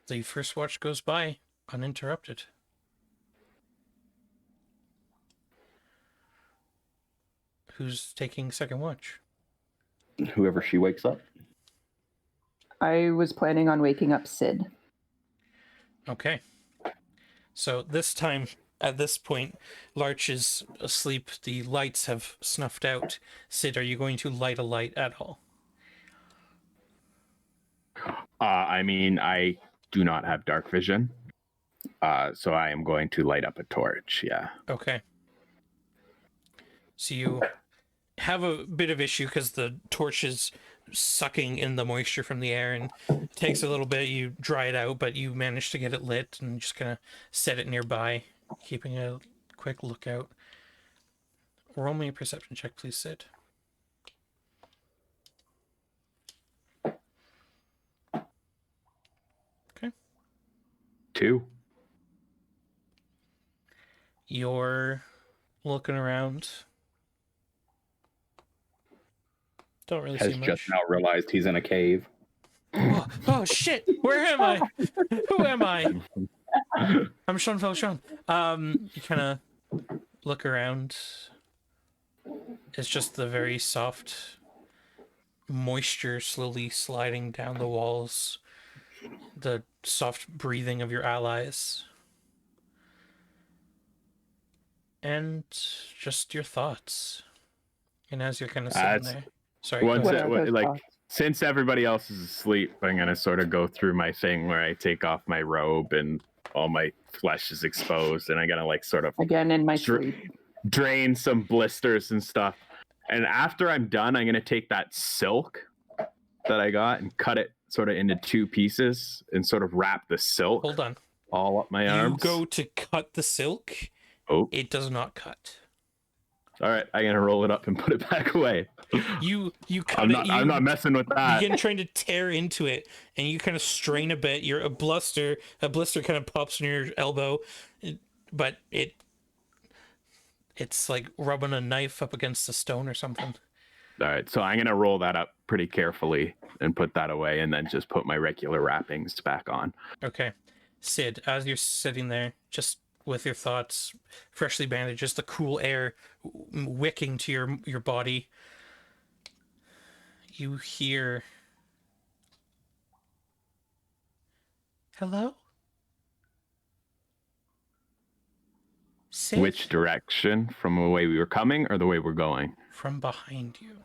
the first watch goes by uninterrupted. Who's taking second watch? Whoever she wakes up. I was planning on waking up Sid. Okay. So this time, at this point, Larch is asleep. The lights have snuffed out. Sid, are you going to light a light at all? I mean, I do not have dark vision, so I am going to light up a torch. Yeah. Okay. So you have a bit of issue because the torch is sucking in the moisture from the air, and it takes a little bit. You dry it out, but you manage to get it lit and just kind of set it nearby, keeping a quick lookout. Roll me a perception check, please, Sid. Okay. 2. You're looking around. Don't really Has see much. just now realized he's in a cave. Oh shit! Where am I? Who am I? I'm Sean Felshon. You kind of look around. It's just the very soft moisture slowly sliding down the walls. The soft breathing of your allies. And just your thoughts. And as you're kind of sitting there. Sorry. Once go What ahead. are those like thoughts? since everybody else is asleep, I'm gonna sort of go through my thing where I take off my robe and all my flesh is exposed, and I gotta like sort of Again in my Dra- sleep. drain some blisters and stuff. And after I'm done, I'm gonna take that silk that I got and cut it sort of into 2 pieces and sort of wrap the silk Hold on. all up my You arms. go to cut the silk. Oh, It does not cut. all right. I'm gonna roll it up and put it back away. You cut I'm it. not. You I'm not messing with that. begin trying to tear into it, and you kind of strain a bit. You're a blister kind of pops in your elbow, but it's like rubbing a knife up against a stone or something. All right. So I'm gonna roll that up pretty carefully and put that away, and then just put my regular wrappings back on. Okay, Sid, as you're sitting there, just with your thoughts freshly bandaged, just the cool air wicking to your body, you hear, "Hello, Sid?" Which direction? From the way we were coming, or the way we're going? From behind you,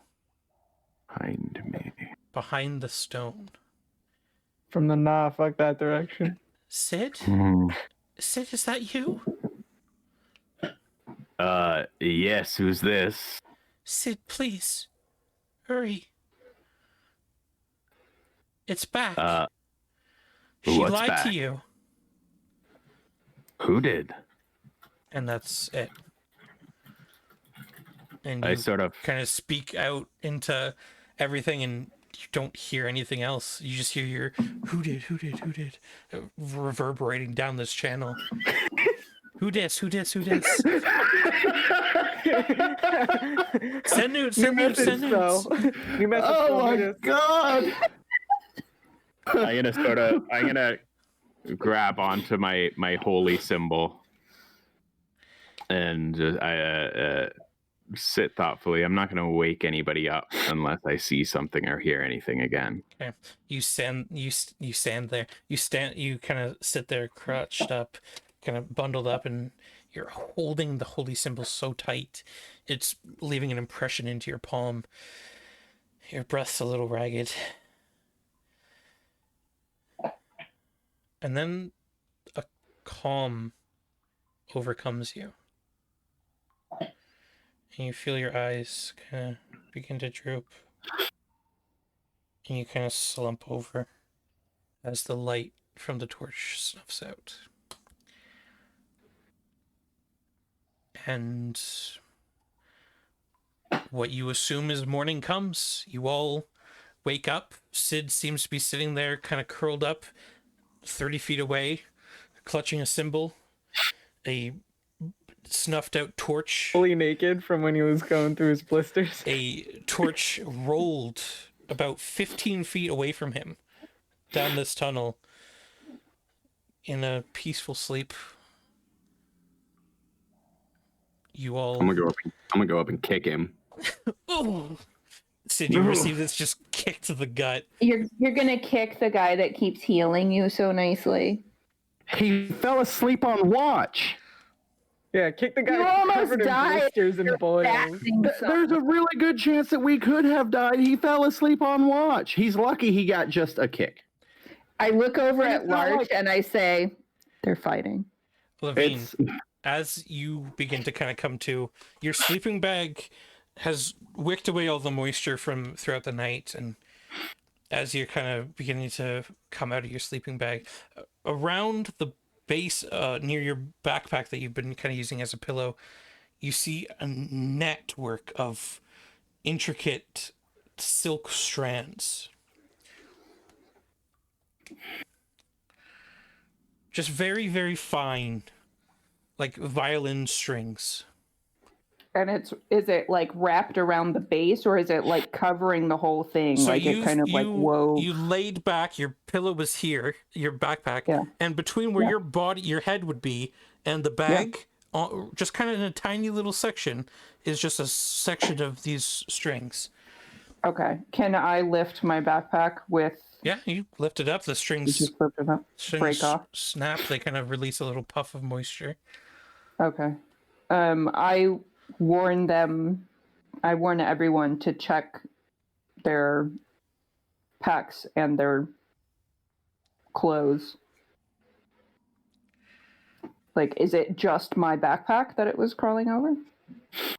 Behind me. behind the stone. From the fuck that direction. Sid? Hmm. Sid, is that you? Yes. Who's this? Sid, please. Hurry. It's back. What's She lied back? to you. Who did? And that's it. And I you sort of kind of speak out into everything, and you don't hear anything else. You just hear your who did reverberating down this channel. Who dis? Send nudes, New message, though. New message. Oh though, my Midas. god! I'm gonna grab onto my holy symbol and I sit thoughtfully. I'm not gonna wake anybody up unless I see something or hear anything again. Okay. You stand there. You kind of sit there crouched up, kind of bundled up, and you're holding the holy symbol so tight. It's leaving an impression into your palm. Your breath's a little ragged. And then a calm overcomes you. And you feel your eyes kind of begin to droop. And you kind of slump over as the light from the torch snuffs out. And what you assume is morning comes. You all wake up. Sid seems to be sitting there kind of curled up 30 feet away, clutching a symbol, a snuffed out torch. Fully naked from when he was going through his blisters. A torch rolled about 15 feet away from him down this tunnel in a peaceful sleep. You all... I'm gonna go up and kick him. Oh! Sid, you receive this just kick to the gut. You're gonna kick the guy that keeps healing you so nicely. He fell asleep on watch. Yeah, kick the guy You almost covered in died. blisters and boils. There's a really good chance that we could have died. He fell asleep on watch. He's lucky he got just a kick. I look over And at it's not Larch like- and I say, they're fighting. Levine, It's as you begin to kind of come to, your sleeping bag has wicked away all the moisture from throughout the night, and as you're kind of beginning to come out of your sleeping bag, around the base near your backpack that you've been kind of using as a pillow, you see a network of intricate silk strands. Just very, very fine, like violin strings. And is it like wrapped around the base, or is it like covering the whole thing? So like it kind of like wove. You laid back, your pillow was here, your backpack, Yeah. and between where Yeah. your head would be, and the bag, just kind of in a tiny little section, is just a section of these strings. Okay. Can I lift my backpack with? Yeah, you lift it up, the You strings, just lift it up. Break off. snap, they kind of release a little puff of moisture. Okay. I warn everyone to check their packs and their clothes. Like, is it just my backpack that it was crawling over?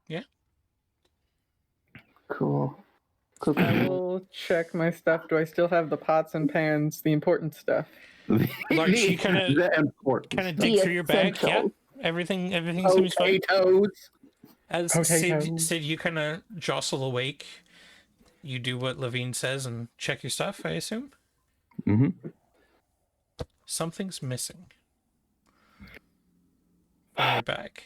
Yeah. Cool. I will check my stuff. Do I still have the pots and pans, the important stuff? Large, you kinda- the important Kind of stuff. dig through your bag, yeah. essentials. Everything seems fine. Potatoes. As Potatoes. Sid, you kind of jostle awake. You do what Levine says and check your stuff, I assume? Mm-hmm. Something's missing from your bag.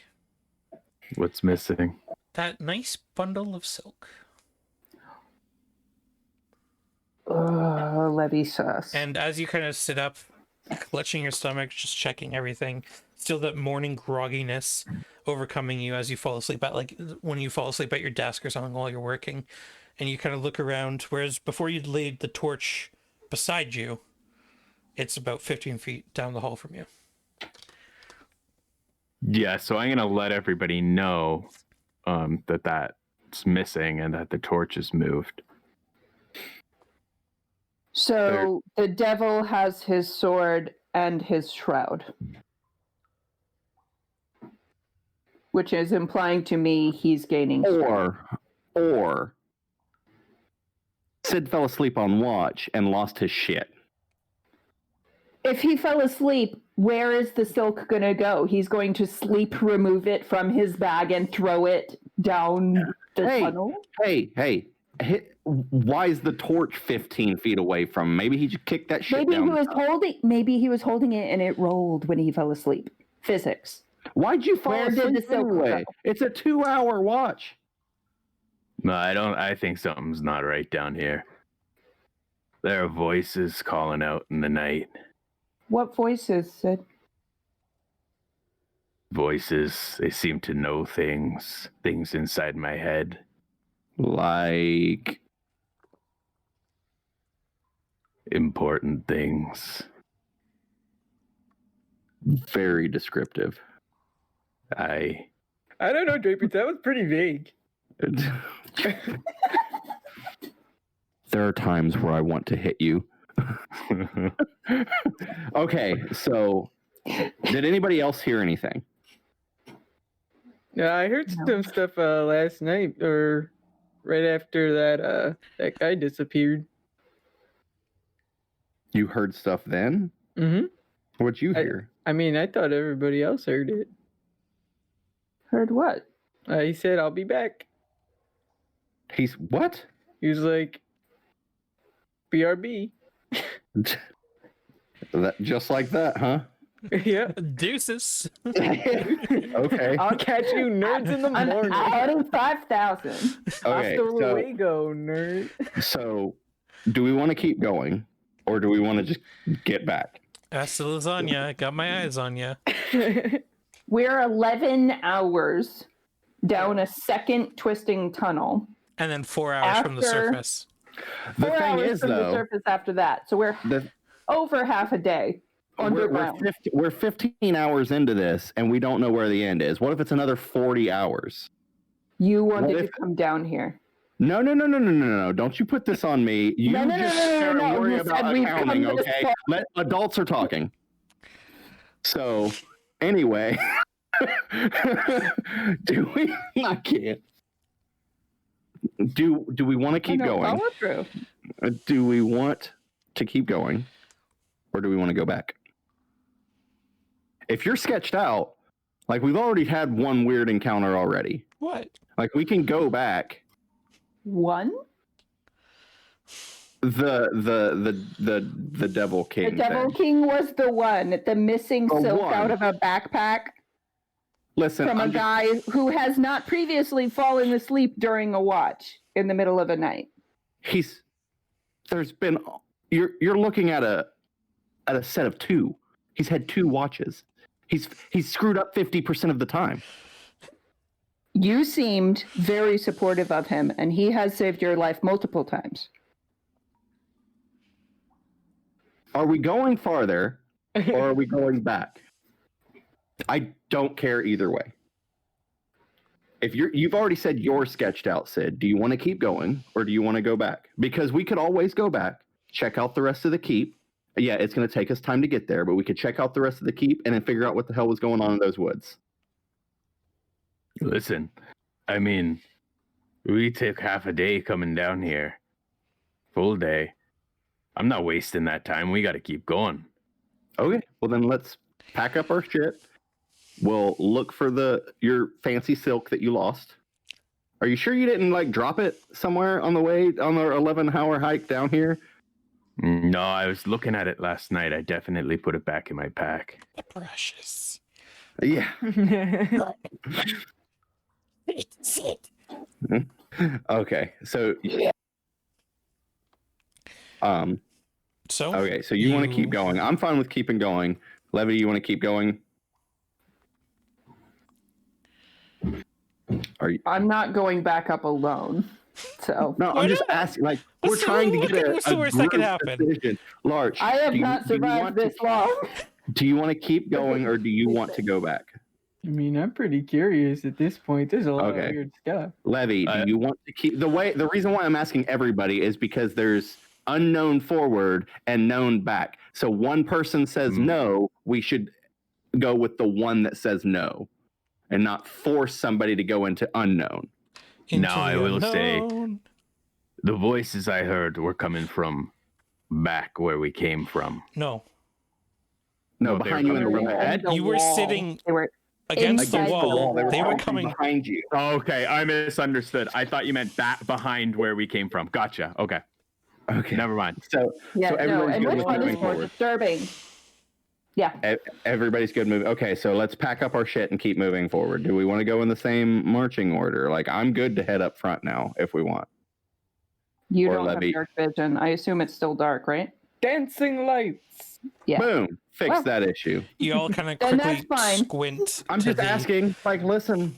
What's missing? That nice bundle of silk. Levy sus. And as you kind of sit up, clutching your stomach, just checking everything, still that morning grogginess overcoming you as you fall asleep at, like when you fall asleep at your desk or something while you're working, and you kind of look around, whereas before you'd laid the torch beside you, it's about 15 feet down the hall from you. Yeah, so I'm gonna let everybody know that that's missing and that the torch is moved. So the devil has his sword and his shroud. Which is implying to me he's gaining strength. Or Sid fell asleep on watch and lost his shit. If he fell asleep, where is the silk going to go? He's going to sleep, remove it from his bag, and throw it down the tunnel? Hey. Why is the torch 15 feet away from him? Maybe he just kicked that shit down. Maybe he was holding it and it rolled when he fell asleep. Physics. Why'd you fall Where asleep did the silk anyway? go? It's a 2-hour watch. No, I think something's not right down here. There are voices calling out in the night. What voices, Sid? Voices. They seem to know things inside my head. Like Important things. very descriptive. I don't know, Draper. That was pretty vague. There are times where I want to hit you. Okay, so did anybody else hear anything? Yeah, I heard some stuff last night, or right after that guy disappeared. You heard stuff then? Mm-hmm. What'd you hear? I mean, I thought everybody else heard it. Heard what? He said, "I'll be back." He's what? He was like, "BRB." Just like that, huh? Yeah. Deuces. Okay. I'll catch you nerds in the morning. Out of 5,000. Okay. Hasta luego, nerd. So, do we want to keep going, or do we want to just get back? That's the lasagna. Got my eyes on you. We're 11 hours down a second twisting tunnel. And then 4 hours from the After- surface. The 4 thing hours is, from the though, surface after that. So we're over half a day underground. we're 15 hours into this, and we don't know where the end is. What if it's another 40 hours? You wanted What to if- come down here. No. Don't you put this on me. You No. worry You about said we've accounting, come this okay? Adults are talking. So, anyway, do we? I can't. Do we want to keep going? Follow through. Do we want to keep going, or do we want to go back? If you're sketched out, like we've already had one weird encounter already. What? Like we can go back. One? The Devil King. The Devil thing. King was the one. The missing The silk one. out of a backpack Listen, from a I'm just- guy who has not previously fallen asleep during a watch in the middle of a night. You're looking at a set of two. He's had 2 watches. He's screwed up 50% of the time. You seemed very supportive of him, and he has saved your life multiple times. Are we going farther or are we going back? I don't care either way. If you've already said you're sketched out, Sid, do you want to keep going or do you want to go back? Because we could always go back, check out the rest of the keep. Yeah, it's going to take us time to get there, but we could check out the rest of the keep and then figure out what the hell was going on in those woods. Listen, I mean, we took half a day coming down here. Full day. I'm not wasting that time. We got to keep going. Okay, well then let's pack up our shit. We'll look for your fancy silk that you lost. Are you sure you didn't like drop it somewhere on the way on our 11-hour hike down here? No, I was looking at it last night. I definitely put it back in my pack. Precious. Yeah. Sit. Okay, so So okay, so you want to keep going. I'm fine with keeping going. Levy, you want to keep going? Are you? I'm not going back up alone. So No, Why I'm just not? asking. Like What's we're trying to the- get what's a the worst that could group happen? decision. Large. I have do you- not do you survived want to- this long. Do you want to keep going or do you want to go back? I mean, I'm pretty curious at this point. There's a lot Okay. of weird stuff. Levy, do you want to keep the reason why I'm asking everybody is because there's unknown forward and known back. So one person says no, we should go with the one that says no and not force somebody to go into unknown. into Now I the will say- unknown. The voices I heard were coming from back where we came from. No, No, No, behind you in the room Behind ahead. the you were wall. sitting They were against the inside the wall. wall. They were talking coming. behind you. Okay, I misunderstood. I thought you meant back behind where we came from. Gotcha. Okay, Okay. never mind. So Yeah, no, everybody's and good which with one is moving more forward. disturbing? Yeah. Everybody's good moving. Okay, so let's pack up our shit and keep moving forward. Do we want to go in the same marching order? Like, I'm good to head up front now if we want. You Or don't Levy. have dark vision. I assume it's still dark, right? Dancing lights. Yeah. Boom. Fix Well, that issue. You all kind of Then quickly that's fine. squint. I'm to just the- asking. Like, listen.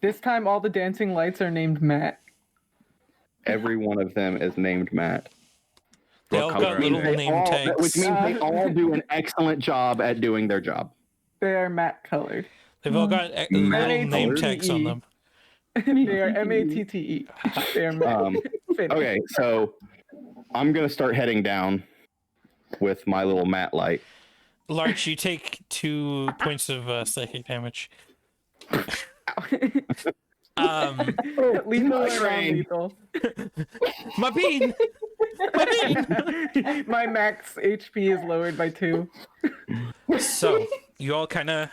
This time, all the dancing lights are named Matt. Every one of them is named Matt. They What all color got are little they? name tags. Which means they all do an excellent job at doing their job. They are matte colored. They've all got little Matte name colored? tags on them. They are MATTE. They are matte. Finished. Okay, so I'm gonna start heading down with my little Matt light. Larch, you take 2 points of psychic damage. Lethal my or brain. non-lethal? My bean! My bean! My max HP is lowered by 2. So, you all kind of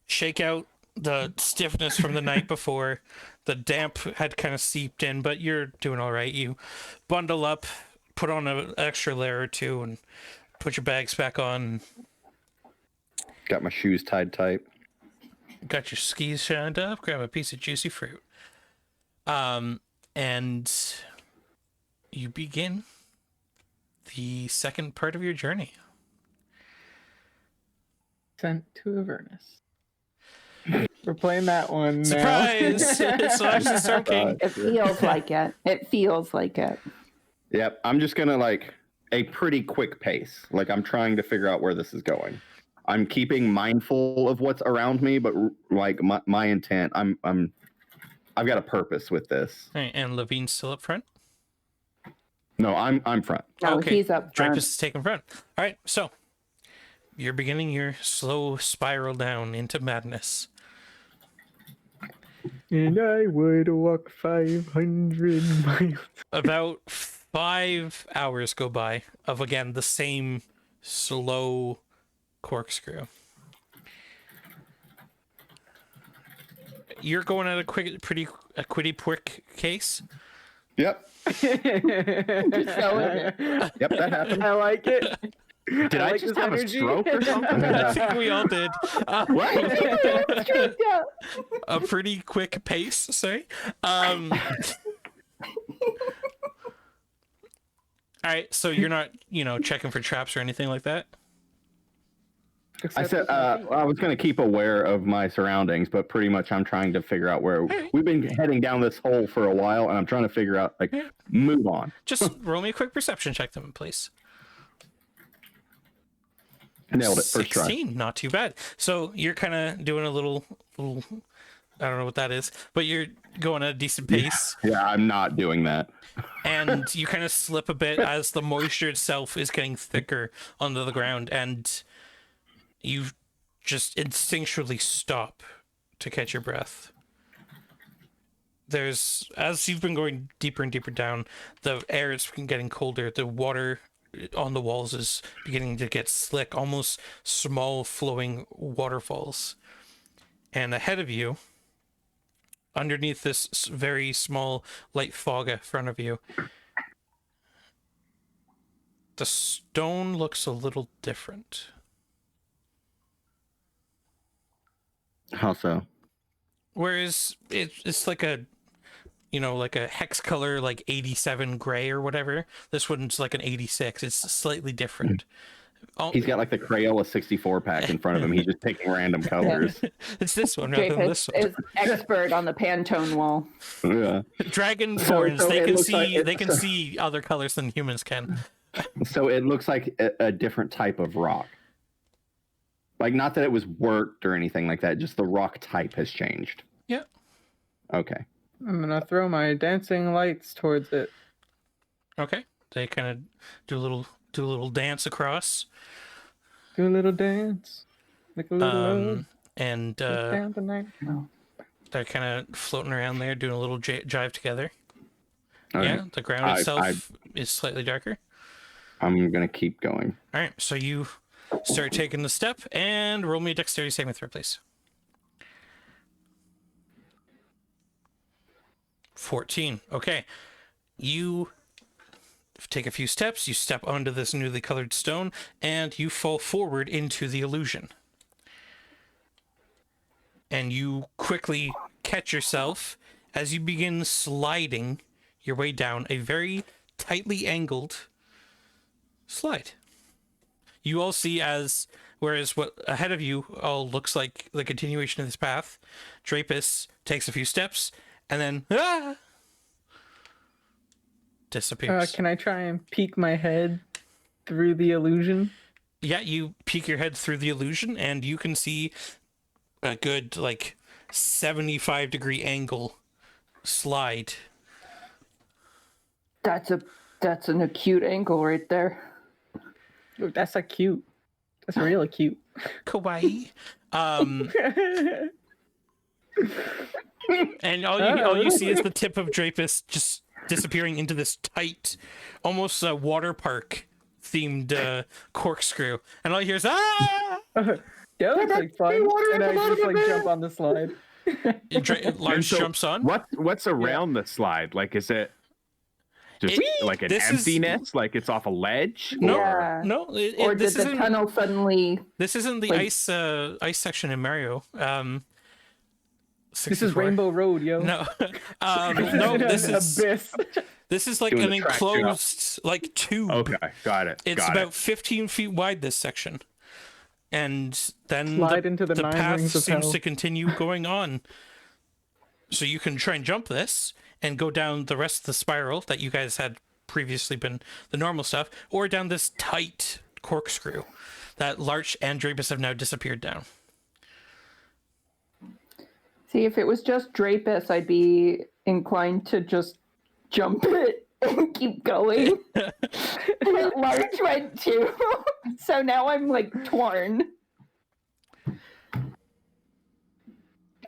shake out the stiffness from the night before. The damp had kind of seeped in, but you're doing all right. You bundle up, put on an extra layer or two, and put your bags back on. Got my shoes tied tight. Got your skis shined up, grab a piece of juicy fruit. And you begin the second part of your journey. Sent to Avernus. We're playing that one now. Surprise! It's Larch the Storm King. It feels like it. It feels like it. Yep, I'm just gonna like a pretty quick pace. Like I'm trying to figure out where this is going. I'm keeping mindful of what's around me, but like my intent, I've got a purpose with this. All right, and Levine's still up front. No, I'm front. No, Okay, he's up front. Drapus is taking front. All right, so you're beginning your slow spiral down into madness. And I would walk 500 miles. About 5 hours go by of, again, the same slow corkscrew. You're going at a pretty quick case. Yep, So is it. yep, that happened. I like it. Did I like just this have a energy. stroke or something? I think we all did. Yeah. A pretty quick pace, sorry. All right, so you're not, checking for traps or anything like that? I said I was going to keep aware of my surroundings, but pretty much I'm trying to figure out where we've been heading down this hole for a while, and I'm trying to figure out like move on. Just roll me a quick perception check, then, please. Nailed it first try. 16, not too bad. So you're kind of doing a little, I don't know what that is, but you're going at a decent pace. Yeah, I'm not doing that. And you kind of slip a bit as the moisture itself is getting thicker onto the ground, and you just instinctually stop to catch your breath. As you've been going deeper and deeper down, the air is getting colder, the water on the walls is beginning to get slick, almost small flowing waterfalls. And ahead of you, underneath this very small light fog in front of you, the stone looks a little different. How so? Whereas it's like a hex color, like 87 gray or whatever. This one's like an 86. It's slightly different. He's got like the Crayola 64 pack in front of him. He's just picking random colors. It's this one rather than this Drapus one. is expert on the Pantone wall. Yeah. Dragonborns, So they it can looks see like they can see other colors than humans can. So it looks like a different type of rock. Like not that it was worked or anything like that. Just the rock type has changed. Yeah. Okay. I'm gonna throw my dancing lights towards it. Okay. They kind of do a little dance across. Do a little dance. Like a little love. And Down tonight. they're kind of floating around there, doing a little jive together. Yeah, the ground itself is slightly darker. I'm gonna keep going. All right, so you start taking the step and roll me a dexterity saving throw, please. 14. Okay. You take a few steps, you step onto this newly colored stone, and you fall forward into the illusion. And you quickly catch yourself as you begin sliding your way down a very tightly angled slide. You all see whereas what ahead of you all looks like the continuation of this path, Drapus takes a few steps and then disappears. Can I try and peek my head through the illusion? Yeah, you peek your head through the illusion and you can see a good 75-degree angle slide. That's an acute angle right there. Ooh, that's a cute. That's really cute. Kawaii. And all you see is the tip of Drapus just disappearing into this tight, almost water park themed corkscrew. And all you hear is Yeah, looks like fun. And I just jump on the slide. Large jumps on. What's around the slide? Like, is it just like an emptiness? Like it's off a ledge? No, Yeah. no. Or did the tunnel suddenly? This isn't the ice section in Mario. 64. This is Rainbow Road, yo. No, no. This is Abyss. This is like Doing an the track enclosed tube. Okay, got it. It's about 15 feet wide, this section. And then Slide into the nine path rings of seems hell. to continue going on. So you can try and jump this and go down the rest of the spiral that you guys had previously been the normal stuff, or down this tight corkscrew that Larch and Drapus have now disappeared down. See, if it was just Drapus, I'd be inclined to just jump it and keep going. Large went too. So now I'm torn.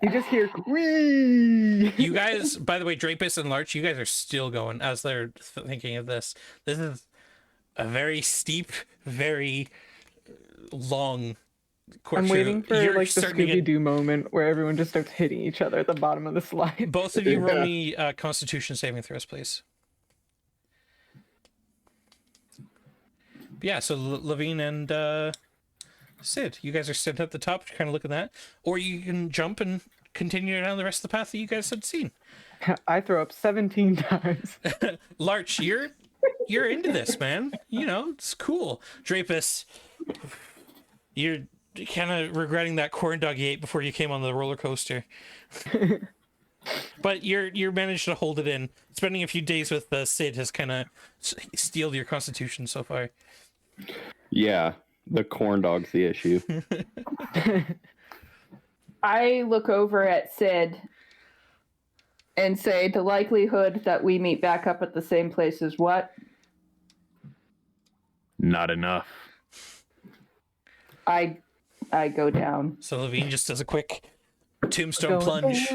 You just hear wee. You guys, by the way, Drapus and Larch, you guys are still going as they're thinking of this. This is a very steep, very long corkscrew. I'm waiting for You're the starting to Scooby-Doo moment where everyone just starts hitting each other at the bottom of the slide. Both of you roll me Constitution saving throws, please. Yeah, so Levine and Sid, you guys are sitting at the top, kind of looking at that. Or you can jump and continue down the rest of the path that you guys had seen. I throw up 17 times. Larch, you're into this, man. You know, it's cool. Drapus, you're kind of regretting that corn dog you ate before you came on the roller coaster. But you're managed to hold it in. Spending a few days with Sid has kind of steeled your constitution so far. Yeah, the corn dog's the issue. I look over at Sid and say, the likelihood that we meet back up at the same place is what? Not enough. I go down. So Levine just does a quick tombstone plunge.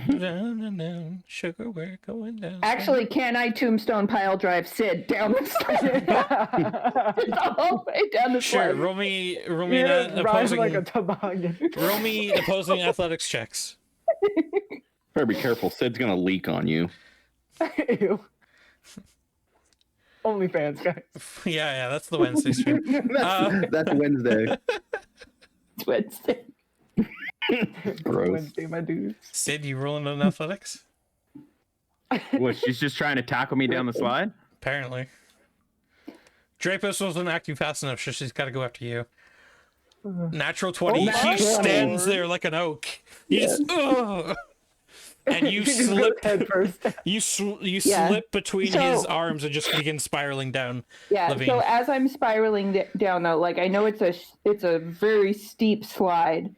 Down, sugar, we're going down. Actually, can I tombstone pile drive Sid down the slide? The whole way down the Sure, slide. roll me Rise opposing like a toboggan. roll me opposing athletics checks. Better be careful. Sid's gonna leak on you. Ew. OnlyFans, guys. Yeah, that's the Wednesday stream. That's Wednesday. It's Wednesday. Gross. Wednesday, my dudes. Sid, you rolling on athletics? What, she's just trying to tackle me down the slide? Apparently. Drapus wasn't acting fast enough, so she's got to go after you. Natural 20. my He God. stands there like an oak. You just, and you just goes slip. head first. You Yeah. slip between So- his arms and just begin spiraling down. Yeah. Levine. So as I'm spiraling down, though, I know it's a very steep slide.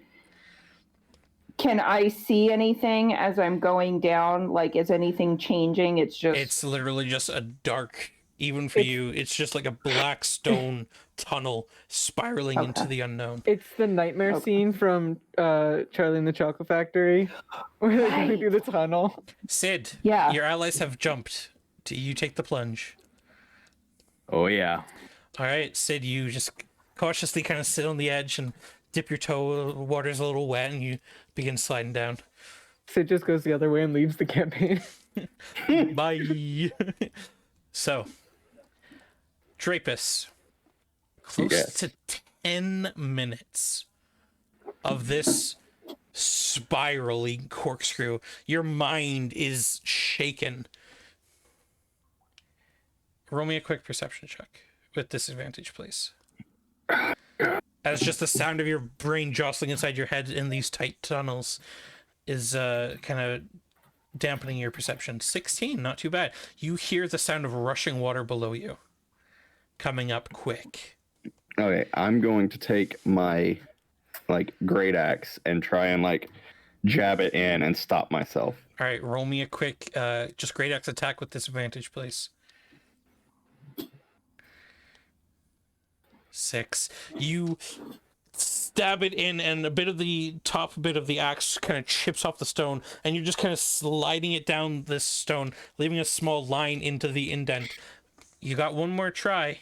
Can I see anything as I'm going down? Is anything changing? It's It's literally just a dark Even for you, it's just like a black stone tunnel spiraling into the unknown. It's the nightmare scene from Charlie and the Chocolate Factory, where they're going through the tunnel. Sid, Yeah. your allies have jumped. Do you take the plunge? Oh yeah. All right, Sid, you just cautiously kind of sit on the edge and dip your toe. The water's a little wet, and you begin sliding down. Sid just goes the other way and leaves the campaign. Bye. So, Drapus, close to 10 minutes of this spiraling corkscrew. Your mind is shaken. Roll me a quick perception check with disadvantage, please. As just the sound of your brain jostling inside your head in these tight tunnels is kind of dampening your perception. 16, not too bad. You hear the sound of rushing water below you. Coming up quick. Okay, I'm going to take my great axe and try and jab it in and stop myself. All right, roll me a quick just great axe attack with disadvantage, please. 6. You stab it in, and a bit of the top bit of the axe kind of chips off the stone, and you're just kind of sliding it down this stone, leaving a small line into the indent. You got one more try.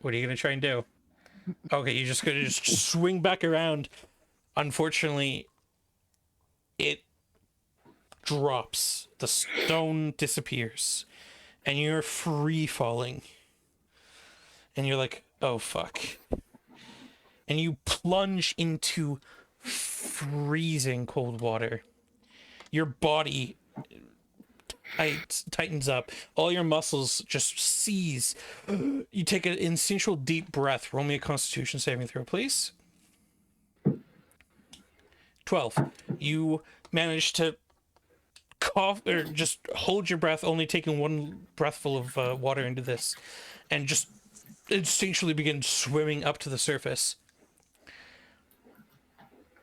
What are you gonna try and do? Okay, you're just gonna swing back around. Unfortunately, it drops. The stone disappears, and you're free falling. And you're like, oh fuck. And you plunge into freezing cold water. Your body tightens up. All your muscles just seize. You take an instinctual deep breath. Roll me a Constitution saving throw, please. 12. You manage to cough or just hold your breath, only taking one breathful of water into this, and just instinctually begin swimming up to the surface.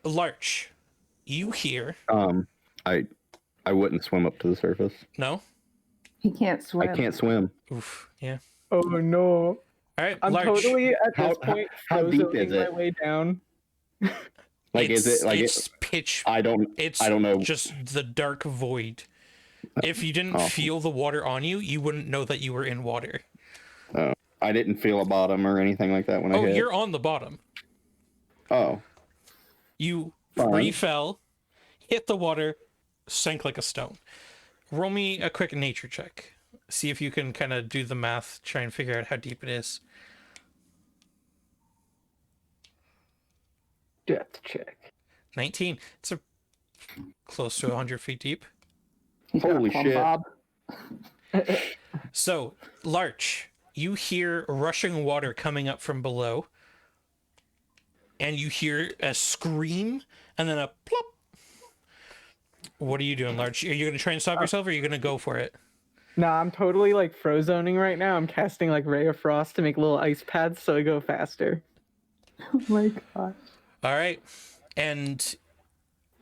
Larch, you hear... I wouldn't swim up to the surface. No? He can't swim. I can't swim. Oof, yeah. Oh no. All right, I'm Larch. totally at this point how deep frozoning is my it? way down. It's pitch... I don't know. Just the dark void. If you didn't feel the water on you, you wouldn't know that you were in water. I didn't feel a bottom or anything like that when I hit. Oh, you're on the bottom. Oh. You Fine. free fell, hit the water, sank like a stone. Roll me a quick nature check. See if you can kind of do the math, try and figure out how deep it is. Depth check. 19. It's close to 100 feet deep. He's got a Holy plumb shit. bob. So, Larch, you hear rushing water coming up from below, and you hear a scream, and then a plop. What are you doing, Larch? Are you going to try and stop yourself, or are you going to go for it? Nah, I'm totally frozoning right now. I'm casting Ray of Frost to make little ice paths so I go faster. Oh my gosh. All right. And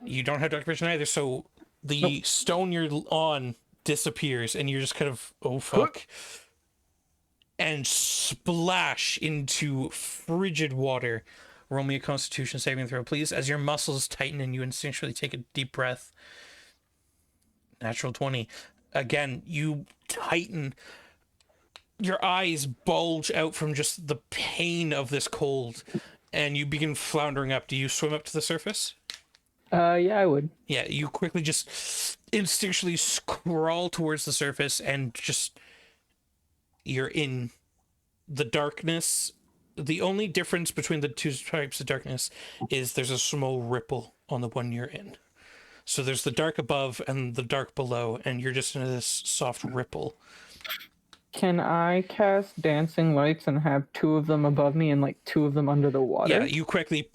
you don't have dark vision either, so the stone you're on disappears, and you're just kind of, oh fuck, and splash into frigid water. Roll me a Constitution saving throw, please, as your muscles tighten and you instinctually take a deep breath. Natural 20. Again, you tighten. Your eyes bulge out from just the pain of this cold, and you begin floundering up. Do you swim up to the surface? Yeah, I would. Yeah, you quickly just instinctually crawl towards the surface, and just you're in the darkness. The only difference between the two types of darkness is there's a small ripple on the one you're in. So there's the dark above and the dark below, and you're just in this soft ripple. Can I cast dancing lights and have 2 of them above me and 2 of them under the water? Yeah, you quickly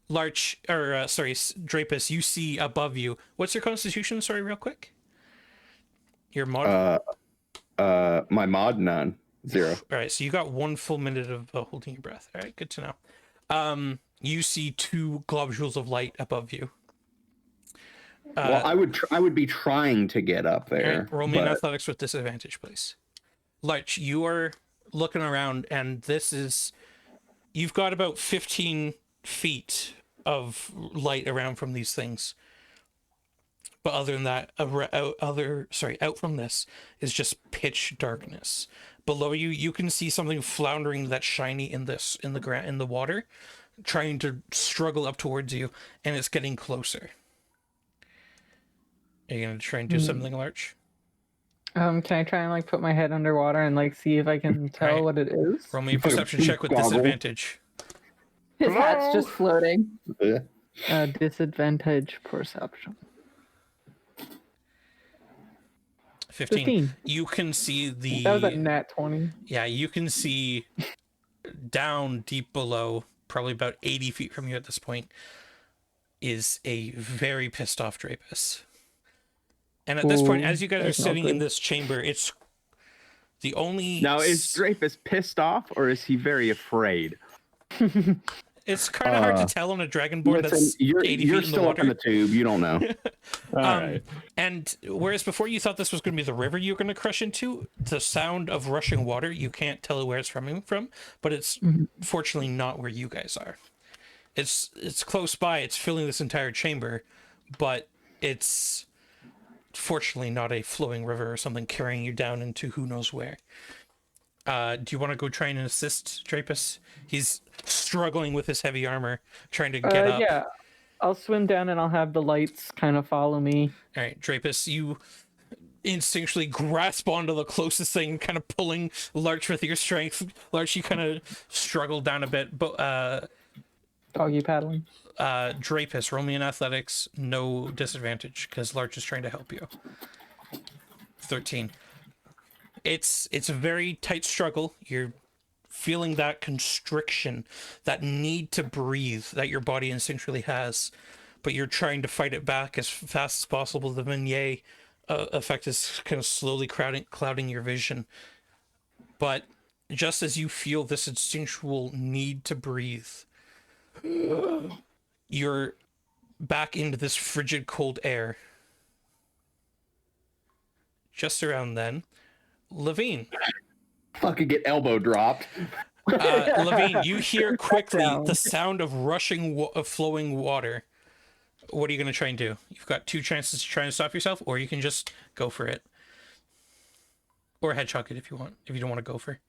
Drapus, you see above you. What's your Constitution? Sorry, real quick. Your mod? My mod, none. 0. All right, so you got 1 full minute of holding your breath. All right, good to know. You see 2 globules of light above you. Well, I would be trying to get up there. Roll me an but- athletics with disadvantage, please. Larch, you are looking around, and you've got about 15 feet of light around from these things. But other than that, out from this is just pitch darkness. Below you, you can see something floundering that's shiny in the water, trying to struggle up towards you, and it's getting closer. Are you gonna try and do something, Larch? Can I try and like put my head underwater and like see if I can tell Alright. what it is? Roll me a perception check with Goggle. disadvantage. His hat's just floating. Disadvantage perception. 15. 15. You can see That was a nat 20. Yeah, you can see down deep below, probably about 80 feet from you at this point, is a very pissed off Drapus. And at this point, as you guys are that's not sitting in good. this chamber, it's the only... Now, is Drapus pissed off or is he very afraid? It's kind of hard to tell on a dragonborn Listen, that's you're 80 you're feet in the still up in water. the tube. You don't know. And whereas before you thought this was going to be the river you were going to crush into, the sound of rushing water, you can't tell where it's coming from, but it's fortunately not where you guys are. It's close by, it's filling this entire chamber, but it's fortunately not a flowing river or something carrying you down into who knows where. Do you want to go try and assist Drapus? He's struggling with his heavy armor, trying to get up. Yeah, I'll swim down and I'll have the lights kind of follow me. All right, Drapus, you instinctually grasp onto the closest thing, kind of pulling Larch with your strength. Larch, you kind of struggle down a bit, but Doggy paddling. Drapus, roll me in athletics, no disadvantage, because Larch is trying to help you. 13. It's a very tight struggle. You're feeling that constriction, that need to breathe that your body instinctually has, but you're trying to fight it back as fast as possible. The Vignette effect is kind of slowly clouding your vision. But just as you feel this instinctual need to breathe, you're back into this frigid, cold air. Just around then, Levine. Fucking get elbow dropped. Levine, you hear quickly the sound of rushing, flowing water. What are you going to try and do? You've got two chances to try and stop yourself, or you can just go for it. Or hedgehog it if you want, if you don't want to go for.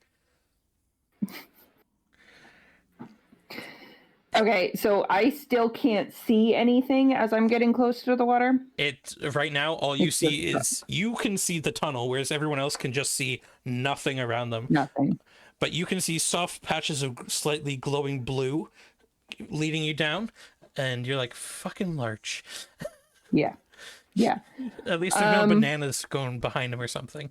Okay, so I still can't see anything as I'm getting closer to the water. Right now, all you see is you can see the tunnel, whereas everyone else can just see nothing around them. Nothing. But you can see soft patches of slightly glowing blue leading you down, and you're like, fucking Larch. Yeah. Yeah. At least there's no bananas going behind him or something.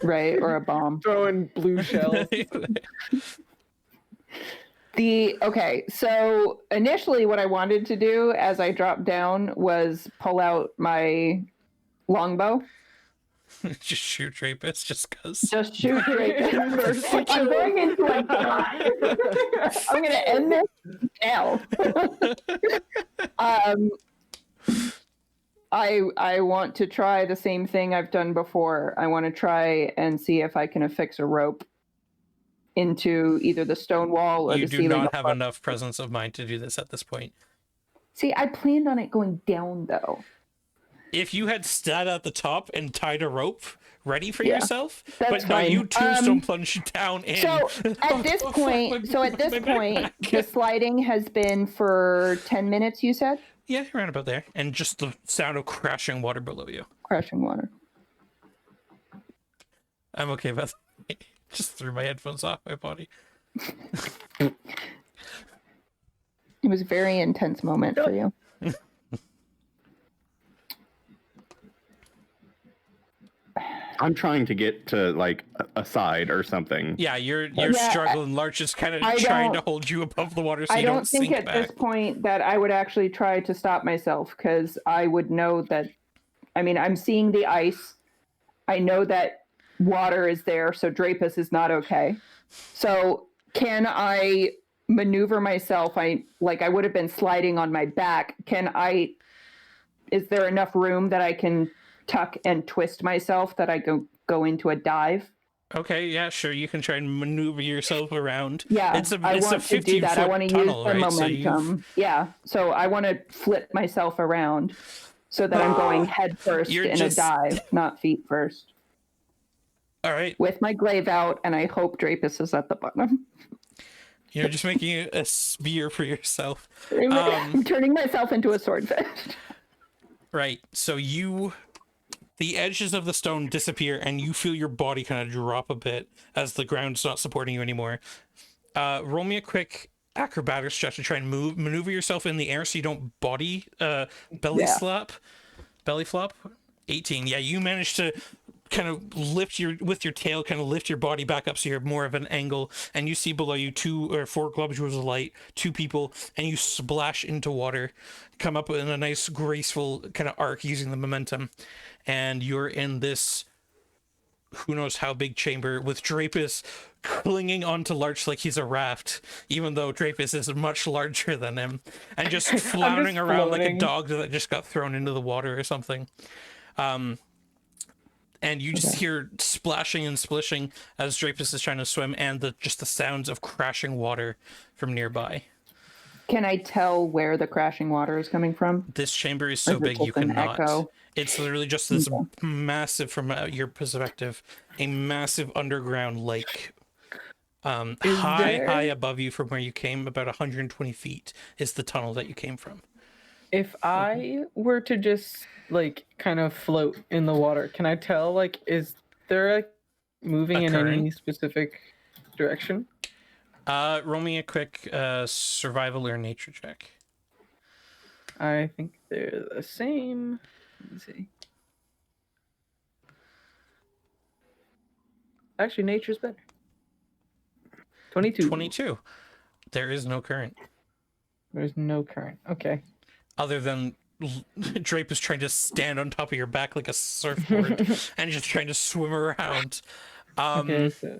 Right, or a bomb. Throwing blue shells. Okay, so initially what I wanted to do as I dropped down was pull out my longbow. Just shoot Drapus, just cause. Just shoot Drapus. I'm going into like, I'm going to end this now. I want to try the same thing I've done before. I want to try and see if I can affix a rope into either the stone wall or You the do ceiling. not have enough presence of mind to do this at this point. See, I planned on it going down though. If you had stood at the top and tied a rope ready for Yeah, yourself, that's but no, fine. you tombstone plunged down in. So at this point, the sliding has been for 10 minutes, you said? Yeah, around about there. And just the sound of crashing water below you. Crashing water. I'm okay with it. Just threw my headphones off my body. It was a very intense moment for you. I'm trying to get to like a side or something. Yeah, you're Yeah, struggling. Larch is kind of I trying to don't- hold you above the water so I you don't don't think sink at back. this point that I would actually try to stop myself because I would know that, I mean, I'm seeing the ice. I know that water is there, so Drapus is not okay. So can I maneuver myself? I would have been sliding on my back. Can I is there enough room that I can tuck and twist myself that I go into a dive? Okay, yeah, sure. You can try and maneuver yourself around. Yeah, It's a I want to do that. I want to use tunnel, the right? So momentum. Yeah, so I want to flip myself around so that I'm going head first You're in just- a dive, not feet first. All right, With my glaive out, and I hope Drapus is at the bottom. you're just making a spear for yourself. I'm turning myself into a swordfish. Right. So the edges of the stone disappear, and you feel your body kind of drop a bit as the ground's not supporting you anymore. Roll me a quick acrobatics check to try and maneuver yourself in the air so you don't belly flop. 18. Yeah, you managed to kind of lift with your tail, kind of lift your body back up so you're more of an angle, and you see below you 2 or 4 globules of light, 2 people, and you splash into water, come up in a nice graceful kind of arc using the momentum, and you're in this who knows how big chamber with Drapus clinging onto Larch like he's a raft, even though Drapus is much larger than him, and just floundering around like a dog that just got thrown into the water or something. And you just hear splashing and splishing as Drapus is trying to swim, and the sounds of crashing water from nearby. Can I tell where the crashing water is coming from? This chamber is so big you cannot. Echo? It's literally just this massive, from your perspective, a massive underground lake. High above you from where you came, about 120 feet, is the tunnel that you came from. If I were to just like kind of float in the water, can I tell like is there like moving in any specific direction? Roll me a quick survival or nature check. I think they're the same. Let me see. Actually, nature's better. 22. 22. There is no current. There's no current. Okay. Other than Drapus trying to stand on top of your back like a surfboard and just trying to swim around. Okay, so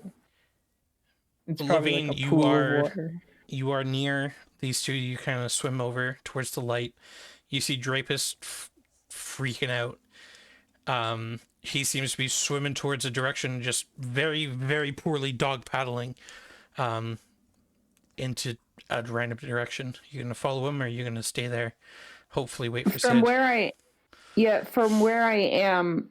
it's probably Levine, like a pool of water. You are near these two. You kind of swim over towards the light. You see Drapus freaking out. He seems to be swimming towards a direction, just very, very poorly dog paddling into a random direction. You gonna follow him, or are you gonna stay there? Hopefully, wait for Sid. From where I am,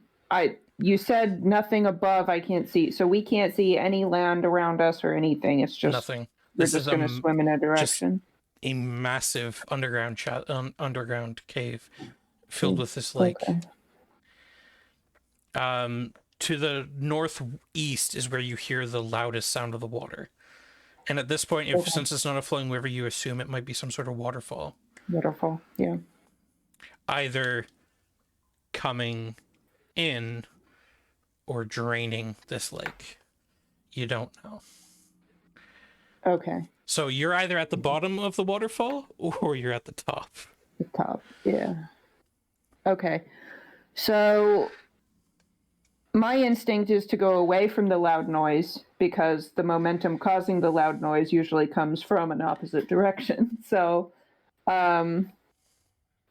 you said nothing above. I can't see, so we can't see any land around us or anything. It's just nothing. We're just gonna swim in a direction. A massive underground cave filled with this lake. Okay. To the northeast is where you hear the loudest sound of the water. And at this point, since it's not a flowing river, you assume it might be some sort of waterfall. Waterfall, yeah. Either coming in or draining this lake. You don't know. Okay. So you're either at the bottom of the waterfall or you're at the top. The top, yeah. Okay. So my instinct is to go away from the loud noise because the momentum causing the loud noise usually comes from an opposite direction. So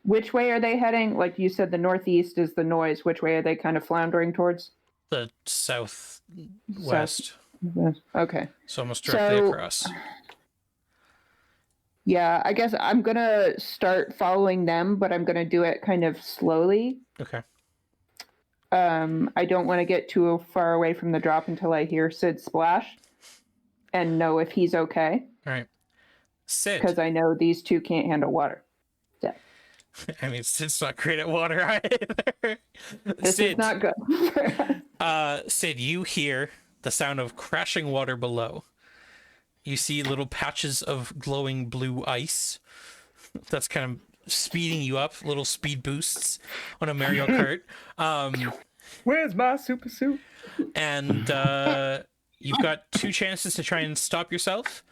which way are they heading? Like you said, the northeast is the noise. Which way are they kind of floundering towards? The southwest. Okay. So almost directly across. Yeah, I guess I'm going to start following them, but I'm going to do it kind of slowly. Okay. I don't want to get too far away from the drop until I hear Sid splash and know if he's okay. All right. Sid. Because I know these two can't handle water. Yeah. I mean, Sid's not great at water either. This is not good. Sid, you hear the sound of crashing water below. You see little patches of glowing blue ice. That's kind of speeding you up, little speed boosts on a Mario Kart. Where's my super suit? And you've got 2 chances to try and stop yourself,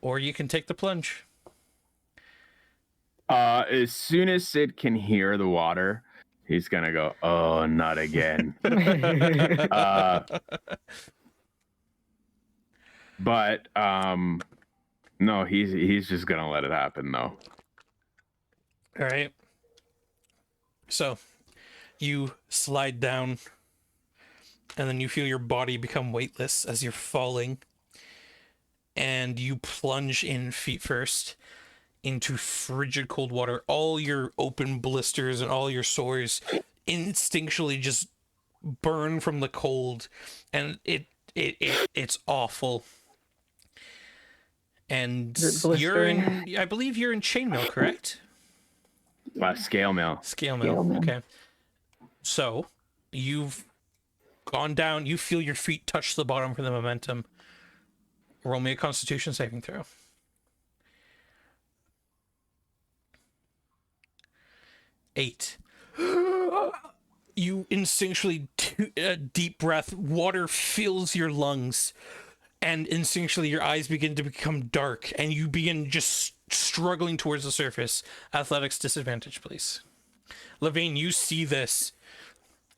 or you can take the plunge. As soon as Sid can hear the water, he's gonna go, "Oh, not again." But no, he's just gonna let it happen though. All right. So you slide down, and then you feel your body become weightless as you're falling, and you plunge in feet first into frigid cold water. All your open blisters and all your sores instinctually just burn from the cold, and it's awful. And Is it you're blistering? in, I believe you're in chainmail, correct? Scale mail. Scale Scale mail. mail. Okay. So you've gone down. You feel your feet touch the bottom for the momentum. Roll me a Constitution saving throw. 8. You instinctually deep breath. Water fills your lungs, and instinctually your eyes begin to become dark, and you begin just struggling towards the surface. Athletics disadvantage, please. Levine, you see this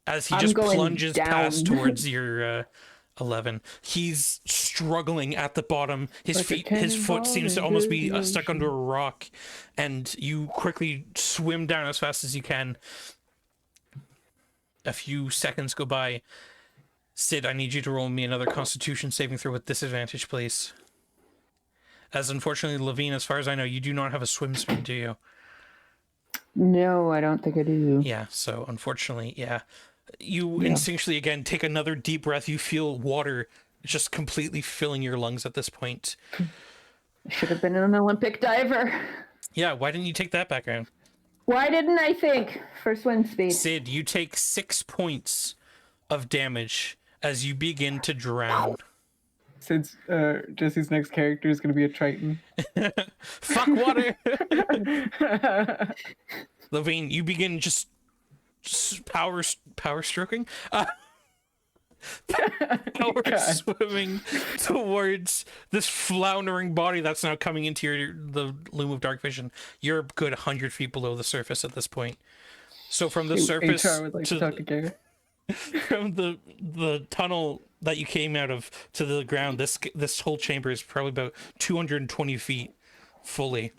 as he I'm just going plunges down. past towards your 11. He's struggling at the bottom. His Like a his foot cannonball seems to into almost be the stuck under a rock, and you quickly swim down as fast as you can. A few seconds go by. Sid, I need you to roll me another Constitution saving throw with disadvantage, please. As unfortunately, Levine, as far as I know, you do not have a swim speed, do you? No, I don't think I do. Yeah, so unfortunately, yeah. You instinctually, again, take another deep breath. You feel water just completely filling your lungs at this point. I should have been an Olympic diver. Yeah, why didn't you take that background? Why didn't I think for swim speed? Sid, you take 6 points of damage as you begin to drown. Since Jesse's next character is going to be a Triton. Fuck water! Levine, you begin just power stroking? Power swimming towards this floundering body that's now coming into the loom of dark vision. You're a good 100 feet below the surface at this point. So from the surface HR would like to talk to Gary. from the tunnel that you came out of to the ground, this whole chamber is probably about 220 feet fully,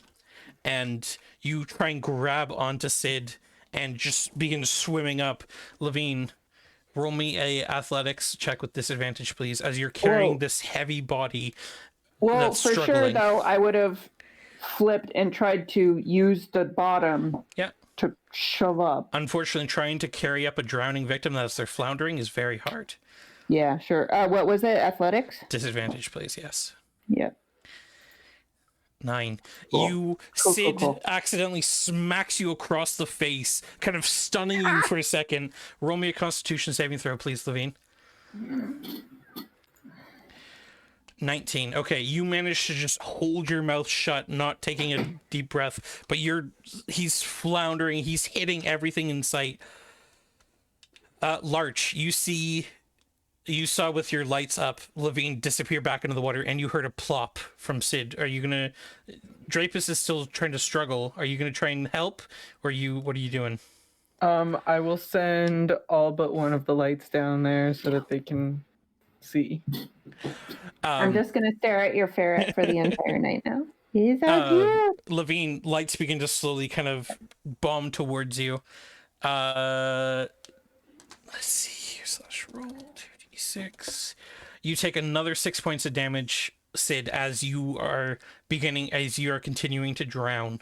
and you try and grab onto Sid and just begin swimming up. Levine, roll me a athletics check with disadvantage, please, as you're carrying this heavy body. Well, that's for sure, struggling. though, I would have flipped and tried to use the bottom Yeah. to shove up. Unfortunately, trying to carry up a drowning victim as they're floundering is very hard. Yeah, sure. What was it? Athletics? Disadvantage, please. Yes. Yep. 9. Cool. You Cool, Sid cool. accidentally smacks you across the face, kind of stunning you for a second. Roll me a Constitution saving throw, please, Levine. 19. Okay, you managed to just hold your mouth shut, not taking a deep breath, but he's floundering, he's hitting everything in sight. Larch, you saw with your lights up Levine disappear back into the water, and you heard a plop from Sid. Are you gonna... Drapus is still trying to struggle. Are you gonna try and help, or what are you doing? I will send all but one of the lights down there so that they can see. I'm just going to stare at your ferret for the entire night now. He's so cute. Levine, lights begin to slowly kind of bomb towards you. Let's see here, /roll 2d6. You take another 6 points of damage, Sid, as you are continuing to drown.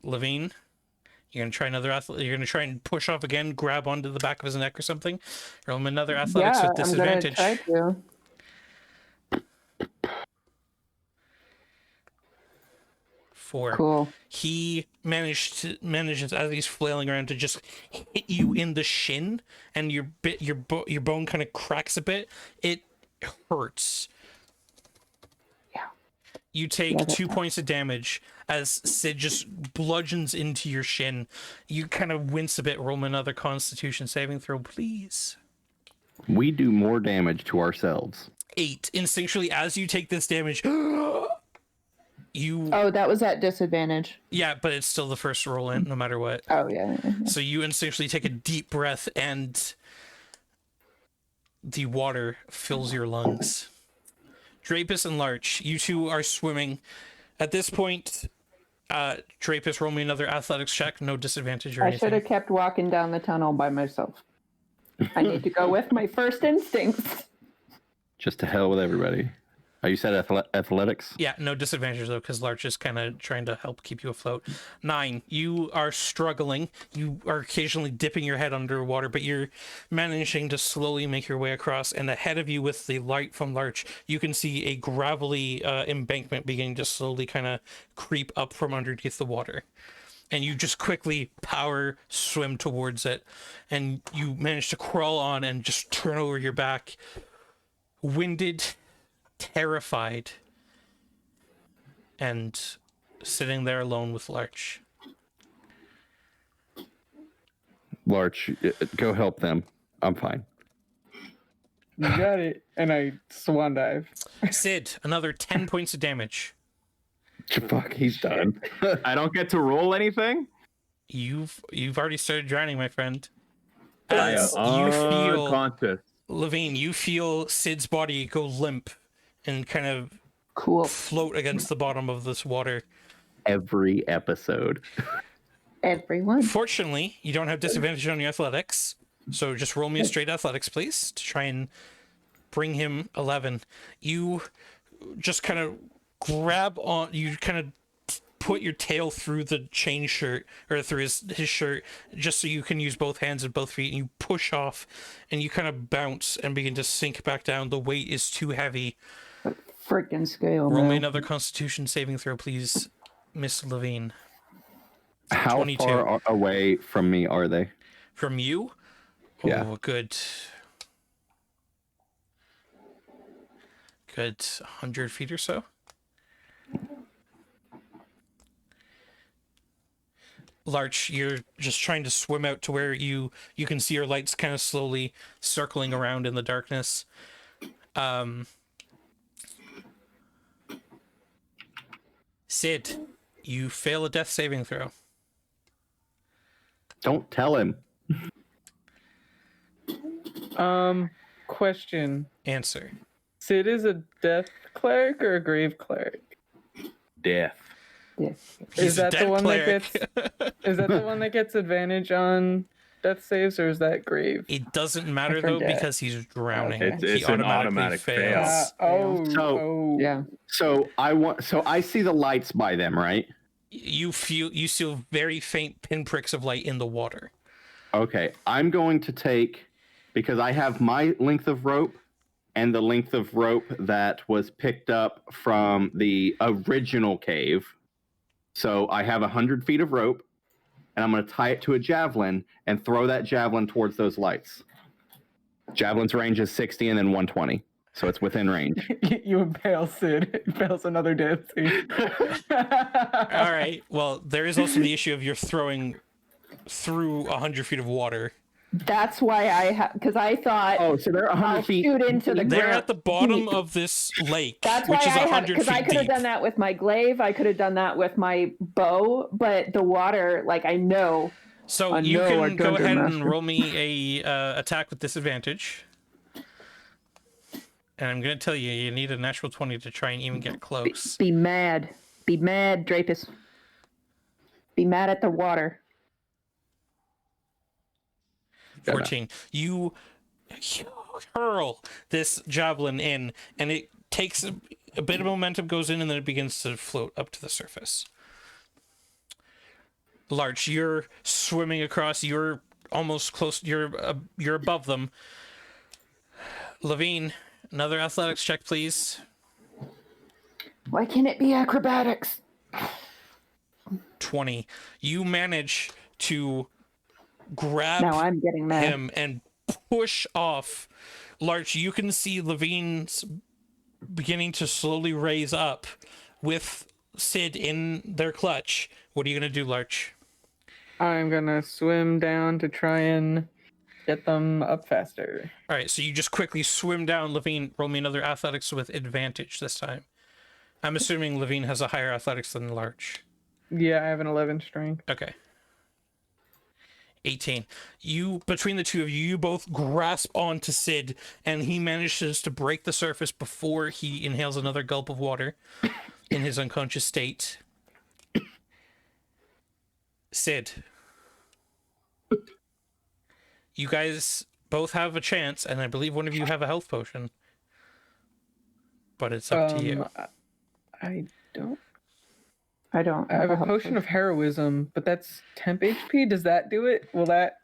Levine, you're gonna try you're gonna try and push off again, grab onto the back of his neck or something. Roll him another athletics with disadvantage. I'm going to try to. 4. Cool. He manages as he's flailing around to just hit you in the shin, and your bone kind of cracks a bit. It hurts. Yeah. You take 2 points of damage as Sid just bludgeons into your shin. You kind of wince a bit. Roll another Constitution saving throw, please. We do more damage to ourselves. 8. Instinctually, as you take this damage, you... Oh, that was at disadvantage. Yeah, but it's still the first roll in, no matter what. Oh, yeah. So you instinctually take a deep breath, and the water fills your lungs. Drapus and Larch, you two are swimming. At this point, Drapus, roll me another athletics check. No disadvantage or I anything. should have kept walking down the tunnel by myself. I need to go with my first instincts. Just to hell with everybody. Oh, you said athletics? Yeah, no disadvantage though, because Larch is kind of trying to help keep you afloat. 9, you are struggling. You are occasionally dipping your head underwater, but you're managing to slowly make your way across. And ahead of you, with the light from Larch, you can see a gravelly embankment beginning to slowly kind of creep up from underneath the water. And you just quickly power swim towards it, and you manage to crawl on and just turn over your back, winded, terrified, and sitting there alone with Larch. Larch, go help them. I'm fine. You got it. And I swan dive. Sid, another 10 points of damage. Fuck, he's done. I don't get to roll anything. You've already started drowning, my friend. I As am you feel, unconscious. Levine, you feel Sid's body go limp and kind of Cool. float against the bottom of this water. Every episode. Everyone. Fortunately, you don't have disadvantage on your athletics, so just roll me a straight athletics, please, to try and bring him 11. You just kind of grab on, you kind of put your tail through the chain shirt, or through his shirt, just so you can use both hands and both feet, and you push off, and you kind of bounce and begin to sink back down. The weight is too heavy. Freaking scale, Roll me man. another Constitution saving throw, please, Miss Levine. How 22. far away from me are they? From you? Yeah. Oh, good. Good 100 feet or so. Larch, you're just trying to swim out to where you can see your lights kind of slowly circling around in the darkness. Sid, you fail a death saving throw. Don't tell him. Question. Answer. Sid is a death cleric or a grave cleric? Death. Yeah. He's Is that a the dead one cleric. that gets? Is that the one that gets advantage on death saves, or is that grave? It doesn't matter though, forget. because he's drowning. Okay. It's He an automatically automatic fails. fail. So- Yeah. So I see the lights by them, right? You see very faint pinpricks of light in the water. Okay. I'm going to take, because I have my length of rope and the length of rope that was picked up from the original cave. So I have 100 feet of rope, and I'm going to tie it to a javelin and throw that javelin towards those lights. Javelin's range is 60 and then 120. So it's within range. You impale Sid. Impales another death save. All right. Well, there is also the issue of you're throwing through 100 feet of water. That's why I have, because I thought Oh, so they're 100 I'll feet. shoot into the They're ground. at the bottom deep. of this lake, That's why which is I had, 100 because I feet could have deep. done that with my glaive. I could have done that with my bow, but the water, like I know. So I you know our can go dungeon ahead and master. roll me a attack with disadvantage. And I'm going to tell you, you need a natural 20 to try and even get close. Be mad. Be mad, Drapus. Be mad at the water. 14. You hurl this javelin in, and it takes a bit of momentum, goes in, and then it begins to float up to the surface. Larch, you're swimming across. You're almost close. You're above them. Levine, another athletics check, please. Why can't it be acrobatics? 20. You manage to grab Now I'm getting mad. him and push off. Larch, you can see Levine's beginning to slowly raise up with Sid in their clutch. What are you going to do, Larch? I'm gonna swim down to try and get them up faster. All right, so you just quickly swim down. Levine, roll me another athletics with advantage this time. I'm assuming Levine has a higher athletics than Larch. Yeah, I have an 11 strength. Okay. 18. You, between the two of you, you both grasp onto Sid, and he manages to break the surface before he inhales another gulp of water in his unconscious state. Sid, you guys both have a chance, and I believe one of you have a health potion. But it's up to you. I don't. I don't. I have a health potion of heroism, but that's temp HP. Does that do it? Will that?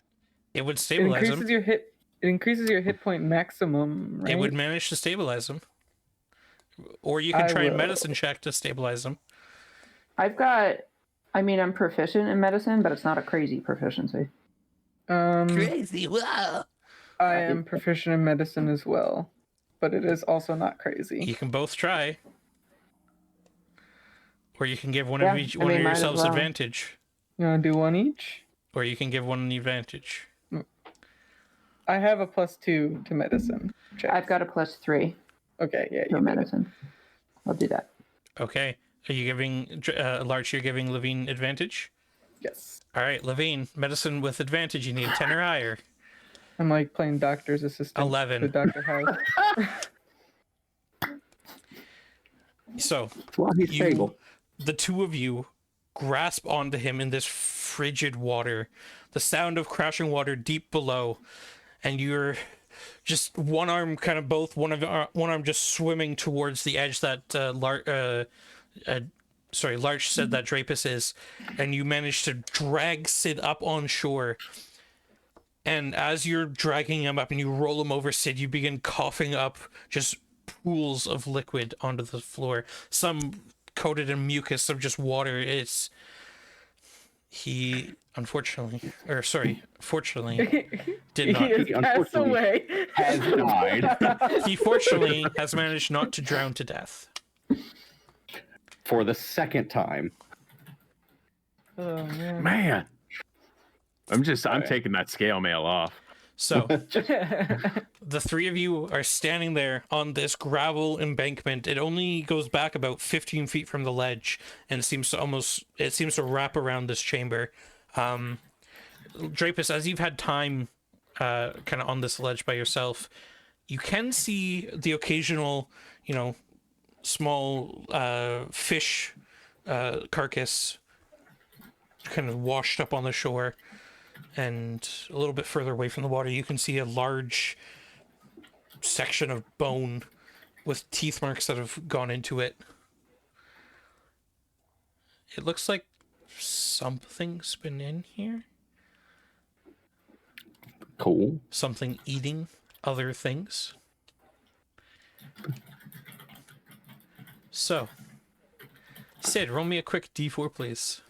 It would It stabilize increases him. your hit. It increases your hit point maximum, right? It would manage to stabilize him. Or you can I try and will. medicine check to stabilize him. I've got. I mean, I'm proficient in medicine, but it's not a crazy proficiency. Crazy. Wow. I am proficient in medicine as well, but it is also not You crazy. can both try. Or you can give one Yeah, of each I one mean, of might as yourselves well. advantage. You want to do one each? Or you can give one an advantage. I have a +2 to medicine. Checks. I've got a +3 Okay, yeah, to you did it. medicine. I'll do that. Okay. Are you giving Larch? You're giving Levine advantage. Yes. All right, Levine, medicine with advantage. You need 10 or higher. I'm like playing doctor's assistant. 11. The doctor has. So That's why he's stable. the two of you grasp onto him in this frigid water, the sound of crashing water deep below, and you're just one arm kind of both one arm just swimming towards the edge that Larch said that Drapus is, and you manage to drag Sid up on shore. And as you're dragging him up and you roll him over, Sid, you begin coughing up just pools of liquid onto the floor. Some coated in mucus, some just water. He fortunately did He not. has passed unfortunately away. Has died He fortunately has managed not to drown to death. for the second time. Oh man. Man. I'm taking that scale mail off. So the three of you are standing there on this gravel embankment. It only goes back about 15 feet from the ledge, and it seems to wrap around this chamber. Drapus, as you've had time kind of on this ledge by yourself, you can see the occasional, small fish carcass kind of washed up on the shore. And a little bit further away from the water, you can see a large section of bone with teeth marks that have gone into it. It looks like something's been in here. Cool. Something eating other things. So, Sid, roll me a quick D4, please.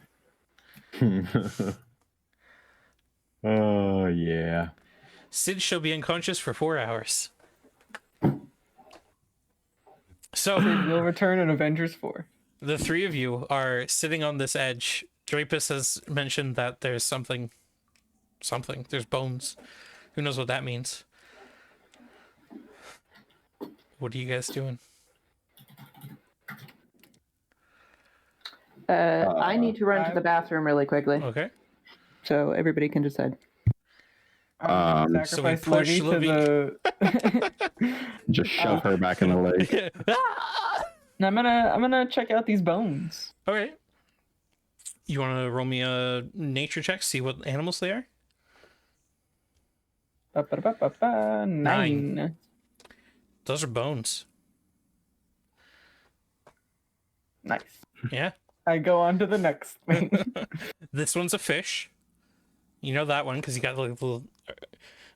Oh, yeah. Sid shall be unconscious for 4 hours. So, We'll return in Avengers 4. the three of you are sitting on this edge. Drapus has mentioned that there's something. There's bones. Who knows what that means? What are you guys doing? I need to run to the bathroom really quickly, Okay. so everybody can decide. So we Sacrifice push Levy to the. Just shove her back in the lake. And I'm gonna check out these bones. All right. You want to roll me a nature check, see what animals they are? Ba-ba-ba-ba-ba. 9. Those are bones. Nice. Yeah. I go on to the next thing. This one's a fish. You know that one because you got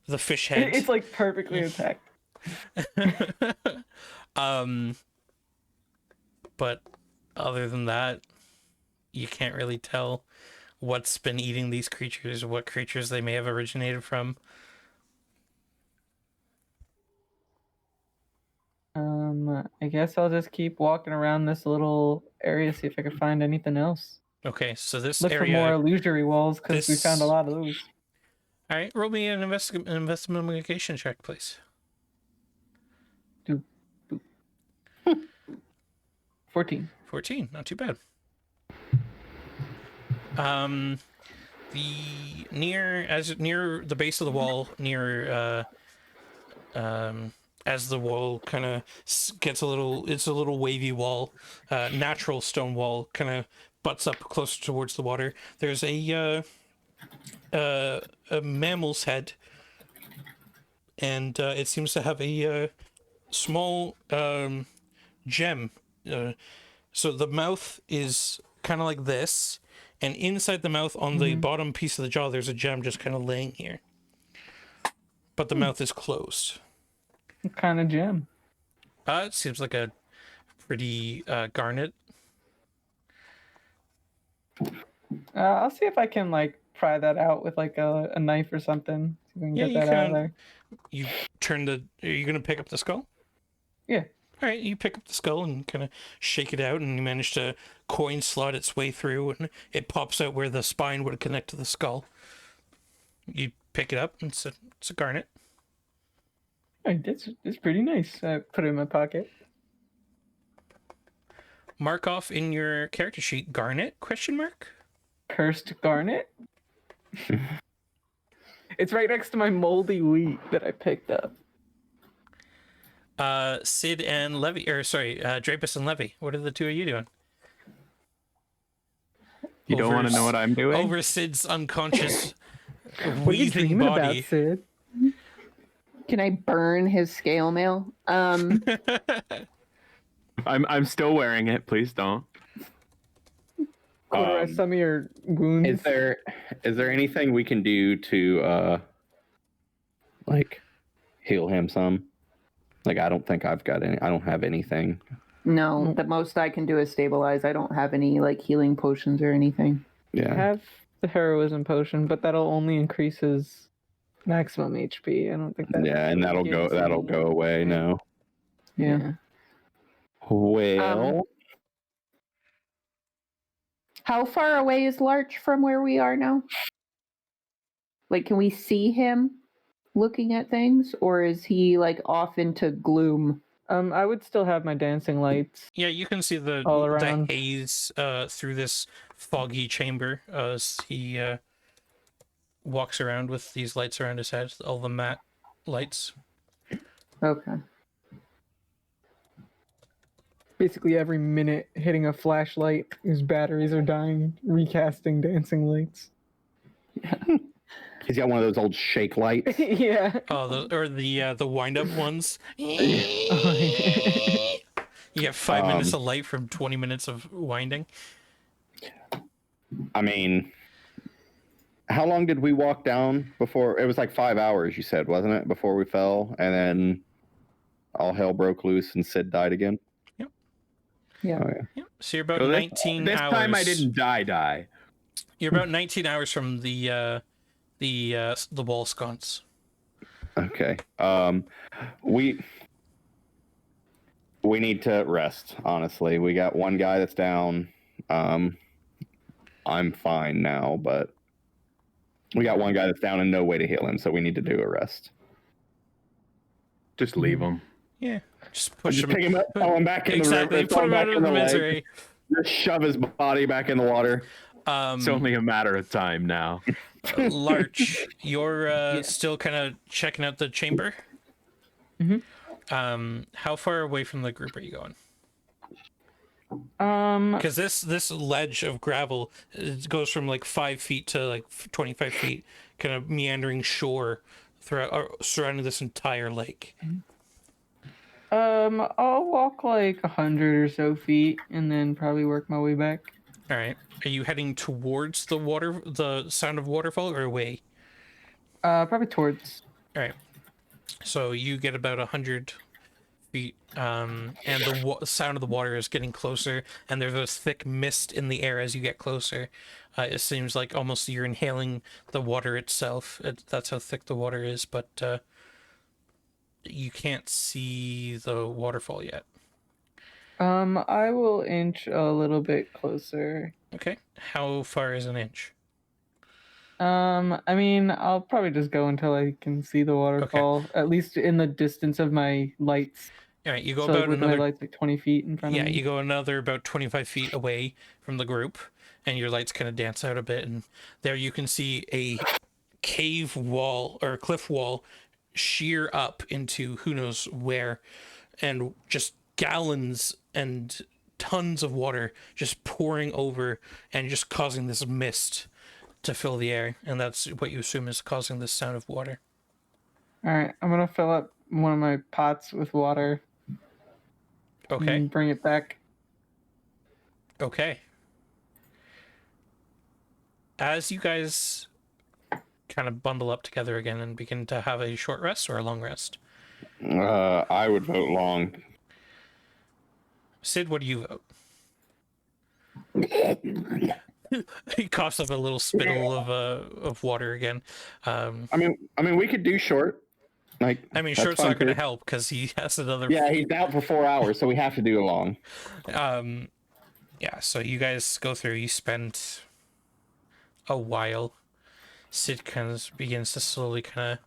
the fish head. It's like perfectly attacked. But other than that, you can't really tell what's been eating these creatures, what creatures they may have originated from. I guess I'll just keep walking around this little area, see if I can find anything else. Okay, so this Look area. for more illusory walls because we this- found a lot of those. All right, roll me an investigation check, please. 14. 14, not too bad. Near the base of the wall, as the wall kind of gets it's a little wavy wall, natural stone wall, kind of butts up closer towards the water. There's a mammal's head, and it seems to have a small gem. So the mouth is kind of like this, and inside the mouth, on the bottom piece of the jaw, there's a gem just kind of laying here. But the mouth is closed. What kind of gem? It seems like a pretty garnet. I'll see if I can like pry that out with like a knife or something. See if we can Yeah, get you that out of can. there. You turn the. Are you gonna pick up the skull? Yeah. All right, you pick up the skull and kind of shake it out, and you manage to coin slot its way through, and it pops out where the spine would connect to the skull. You pick it up, and it's a garnet. Hey, it's pretty nice. I put it in my pocket. Mark off in your character sheet garnet ? Cursed garnet. It's right next to my moldy wheat that I picked up. Sid and Levy, or sorry, Drapus and Levy. What are the two of you doing? You don't want to know what I'm doing? Over Sid's unconscious What are you weaving dreaming body. about, Sid? Can I burn his scale mail? I'm still wearing it. Please don't. Cauterize some of your wounds. Is there anything we can do to like heal him some? Like, I don't think I've got any. I don't have anything. No, the most I can do is stabilize. I don't have any like healing potions or anything. I Yeah. have the heroism potion, but that'll only increase his maximum HP. I don't think that. Yeah, and that'll go away. No. Yeah. Well, How far away is Larch from where we are now? Like, can we see him looking at things, or is he like off into gloom? I would still have my dancing lights. Yeah, you can see the All around. haze through this foggy chamber as he walks around with these lights around his head, all the matte lights. Okay. Basically, every minute hitting a flashlight whose batteries are dying, recasting dancing lights. he's got one of those old shake lights. Yeah. Oh, the wind up ones. You get 5 minutes of light from 20 minutes of winding. I mean, how long did we walk down before? It was like 5 hours, you said, wasn't it? Before we fell, and then all hell broke loose and Sid died again. Yeah. Oh, yeah. Yep. So you're about So 19 this hours. time I didn't die. You're about 19 hours from the wall sconce. Okay. We need to rest, honestly. We got one guy that's down. I'm fine now, but we got one guy that's down and no way to heal him, so we need to do a rest. Just leave him. Yeah. Just push Just him. pick him up, throw him back in the river, Exactly. throw Put him back out of in the lake, misery. just shove his body back in the water. It's only a matter of time now. Larch, you're still kind of checking out the chamber. How far away from the group are you going? Because this ledge of gravel, it goes from like 5 feet to like 25 feet, kind of meandering shore throughout surrounding this entire lake. I'll walk like 100 or so feet and then probably work my way back. All right. Are you heading towards the sound of waterfall, or away? Probably towards. All right. So you get about 100 feet, and the sound of the water is getting closer, and there's this thick mist in the air as you get closer. It seems like almost you're inhaling the water itself. That's how thick the water is, but you can't see the waterfall yet. I will inch a little bit closer. Okay. How far is an inch? I mean, I'll probably just go until I can see the waterfall, at least in the distance of my lights. All right, you go So about with my another. lights like 20 feet in front of Yeah, me. you go another about 25 feet away from the group, and your lights kind of dance out a bit, and there you can see a cave wall or cliff wall sheer up into who knows where, and just gallons and tons of water just pouring over and just causing this mist to fill the air, and that's what you assume is causing this sound of water. All right, I'm gonna fill up one of my pots with water Okay. and bring it back. Okay. As you guys kind of bundle up together again and begin to have a short rest or a long rest, I would vote long. Sid, what do you vote? He coughs up a little spittle of water again. I mean, we could do short. Like, I mean, that's short's fine not going to too. help because he has another. Yeah, he's out for 4 hours, so we have to do a long. Yeah. So you guys go through. You spend a while. Sid kind of begins to slowly kind of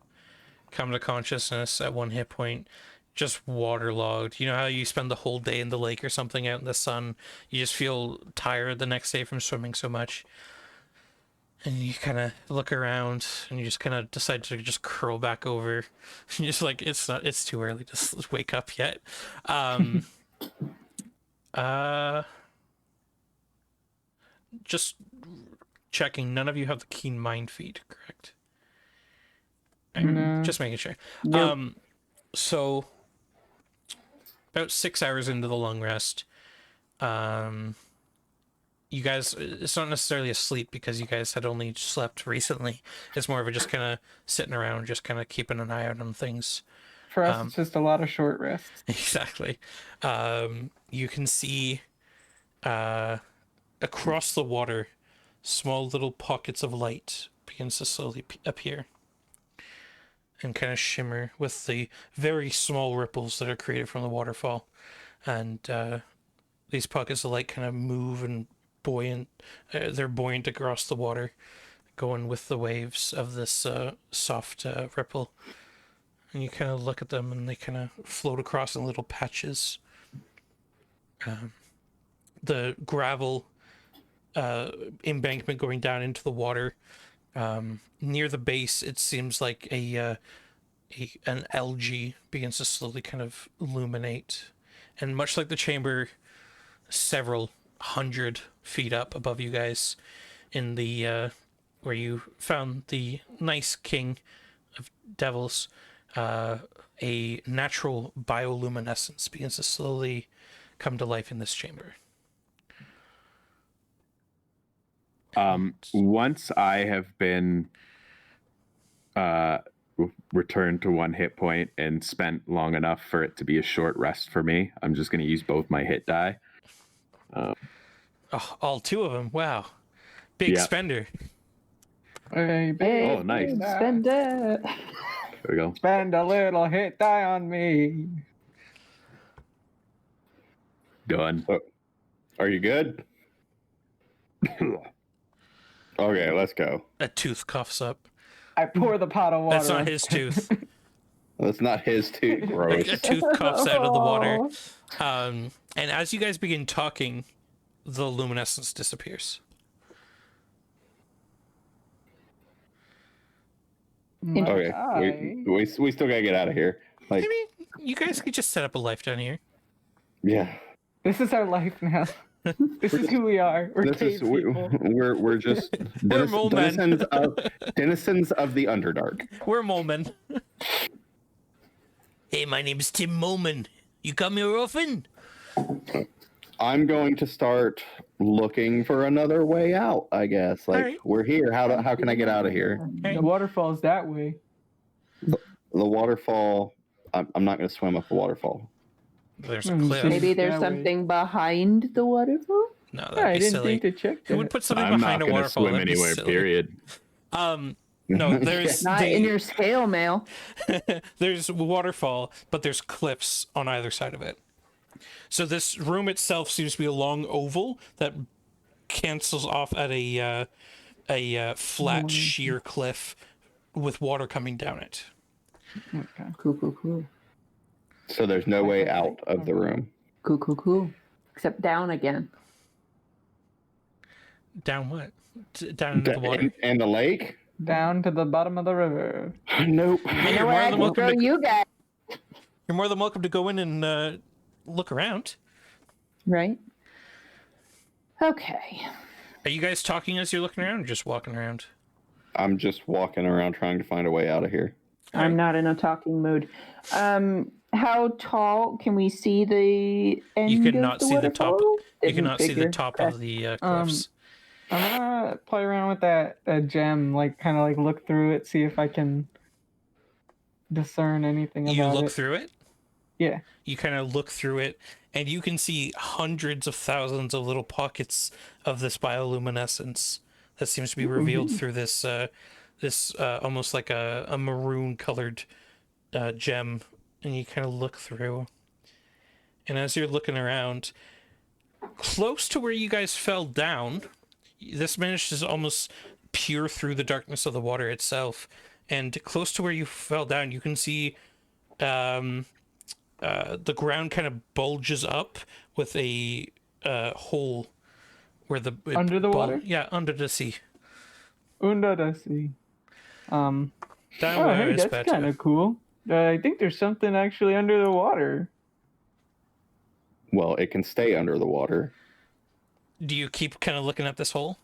come to consciousness at one hit point, just waterlogged. You know how you spend the whole day in the lake or something out in the sun? You just feel tired the next day from swimming so much. And you kind of look around and you just kind of decide to just curl back over. You're just like, it's too early to wake up yet. Just checking, none of you have the keen mind feed, correct? No. Just making sure. Nope. So about 6 hours into the long rest, you guys, it's not necessarily asleep because you guys had only slept recently. It's more of a just kind of sitting around, just kind of keeping an eye out on things. For us, it's just a lot of short rests. Exactly. You can see across the water, small little pockets of light begins to slowly appear and kind of shimmer with the very small ripples that are created from the waterfall. And these pockets of light kind of move and buoyant. They're buoyant across the water, going with the waves of this soft ripple. And you kind of look at them and they kind of float across in little patches. The gravel embankment going down into the water. Near the base, it seems like an algae begins to slowly kind of illuminate. And much like the chamber, several 100 feet up above you guys in the where you found the nice king of devils, a natural bioluminescence begins to slowly come to life in this chamber. Once I have been returned to 1 hit point and spent long enough for it to be a short rest for me, I'm just going to use both my hit die. Oh, all 2 of them. Wow. Big Yeah. spender. Hey, babe, Oh, nice. Spend it. There we go. spend a little hit die on me. Done. Are you good? Okay, let's go. A tooth coughs up. I pour the pot of water. That's not on- his tooth. That's not his too A gross. tooth coughs out of the water. And as you guys begin talking, the luminescence disappears. My Okay, eye. we still gotta get out of here. Like, I mean, you guys could just set up a life down here. yeah, This is our life now. This is who we are. We're this cave is people. we're just We're mole men. denizens of the Underdark. We're Molemen. Hey, my name's Tim Moleman. You come here often? I'm going to start looking for another way out. I guess. Like, Alright. we're here. How can I get out of here? Okay. The waterfall's that way. The waterfall. I'm not going to swim up the waterfall. There's a Hmm, cliff. Maybe there's That way. something behind the waterfall. No, I that'd be didn't silly. think to check Who that. would put something I'm behind not a going to waterfall? swim That'd be anywhere, silly. period. No, there's Not in your scale mail. there's a waterfall, but there's cliffs on either side of it. So this room itself seems to be a long oval that cancels off at a flat sheer cliff with water coming down it. Okay. Cool. So there's no way out of the room. Cool. Except down again. Down what? Down into the water. And the lake? Down to the bottom of the river. Nope. I know You're where more I than can welcome throw to- you guys. You're more than welcome to go in and look around. Right? Okay. Are you guys talking as you're looking around, or just walking around? I'm just walking around trying to find a way out of here. I'm not in a talking mood. How tall can we see the end You of cannot the see the top. waterfall? You cannot see the figure. top Okay. of the cliffs. I'm gonna play around with that gem, like kind of like look through it, see if I can discern anything You about look it. through it. Yeah. You kind of look through it, and you can see hundreds of thousands of little pockets of this bioluminescence that seems to be revealed through this almost like a maroon colored gem. And you kind of look through, and as you're looking around, close to where you guys fell down, this managed to almost peer through the darkness of the water itself, and close to where you fell down, you can see the ground kind of bulges up with a hole where the Under the water? Yeah, under the sea. Under the sea. Down Oh, where hey, it's that's better. kind of cool. I think there's something actually under the water. Well, it can stay under the water. Do you keep kind of looking at this hole?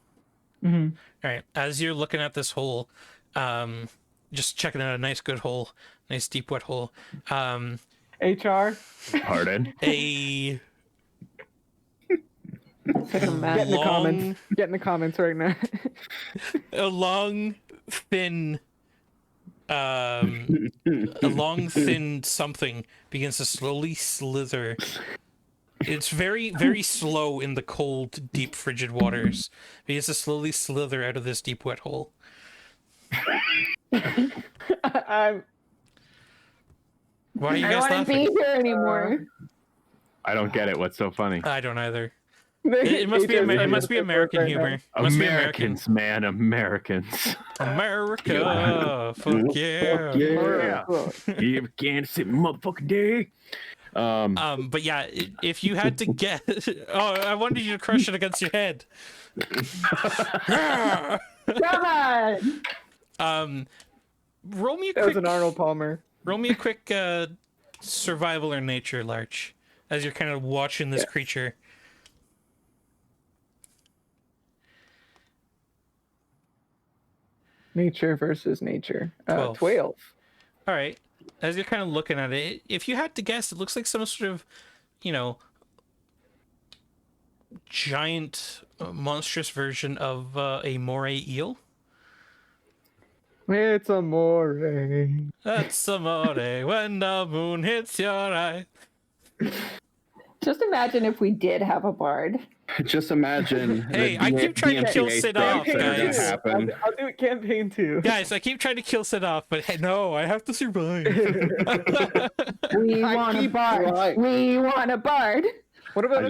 Mm-hmm. All right. As you're looking at this hole, just checking out a nice good hole, nice deep wet hole. HR. Pardon? A Get in the comments. Get in the comments right now. a long, thin, a long, thin something begins to slowly slither. It's very, very slow in the cold, deep, frigid waters. It begins to slowly slither out of this deep, wet hole. I'm Why are you I guys don't want to laughing? be here anymore. I don't get it. What's so funny? I don't either. It must be American humor. It must be Americans, man, Americans. America, fuck yeah. Yeah. You ever Kansas City motherfucking day? But yeah, if you had to guess, oh, I wanted you to crush it against your head. Come on. Roll me a That was quick. an Arnold Palmer. Roll me a quick survival or nature, Larch, as you're kind of watching this creature. Nature versus nature. 12. 12. All right. As you're kind of looking at it, if you had to guess, it looks like some sort of, giant, monstrous version of a moray eel. It's a moray. That's a moray when the moon hits your eye. Just imagine if we did have a bard. Just imagine. Hey, the I keep trying to kill DMCA Sid off, stakes that are gonna guys. happen. I'll do it campaign 2. Guys, I keep trying to kill Sid off, but hey, no, I have to survive. We want a keep bard. trying. We want a bard. What about I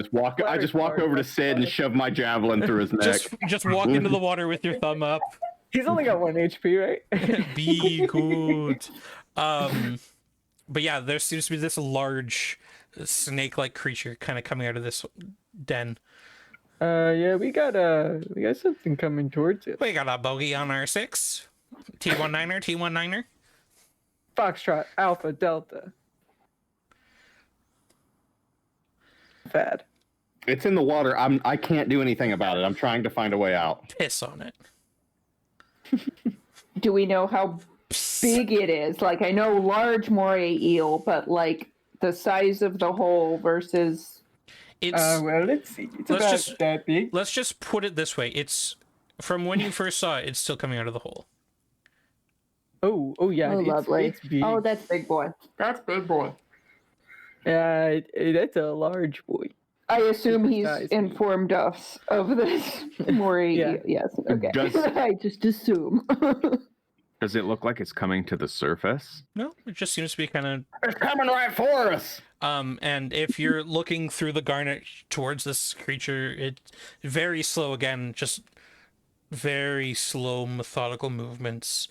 just walk over to Sid and shove my javelin through his neck. just walk into the water with your thumb up. He's only got 1 HP, right? Be good. But yeah, there seems to be this large snake-like creature kind of coming out of this den. Yeah, we got something coming towards it. We got a bogey on our 6. T19er, T19er. Foxtrot, Alpha, Delta. Fad. It's in the water. I can't do anything about it. I'm trying to find a way out. Piss on it. Do we know how big it is? Like, I know large moray eel, but like the size of the hole versus. It's Well, let's see. It's let's about just- that big. let's just put it this way. It's from when you first saw it, it's still coming out of the hole. Oh yeah. Oh, it's, lovely. It's big. Oh, that's big boy. That's big boy. Yeah, that's a large boy. I assume he's Size. informed us of this moray Yeah. eel. Yes. Okay. Does- I just assume. Does it look like it's coming to the surface? No, it just seems to be kind of It's coming right for us. and if you're looking through the garnet towards this creature, it's very slow again, just very slow, methodical movements.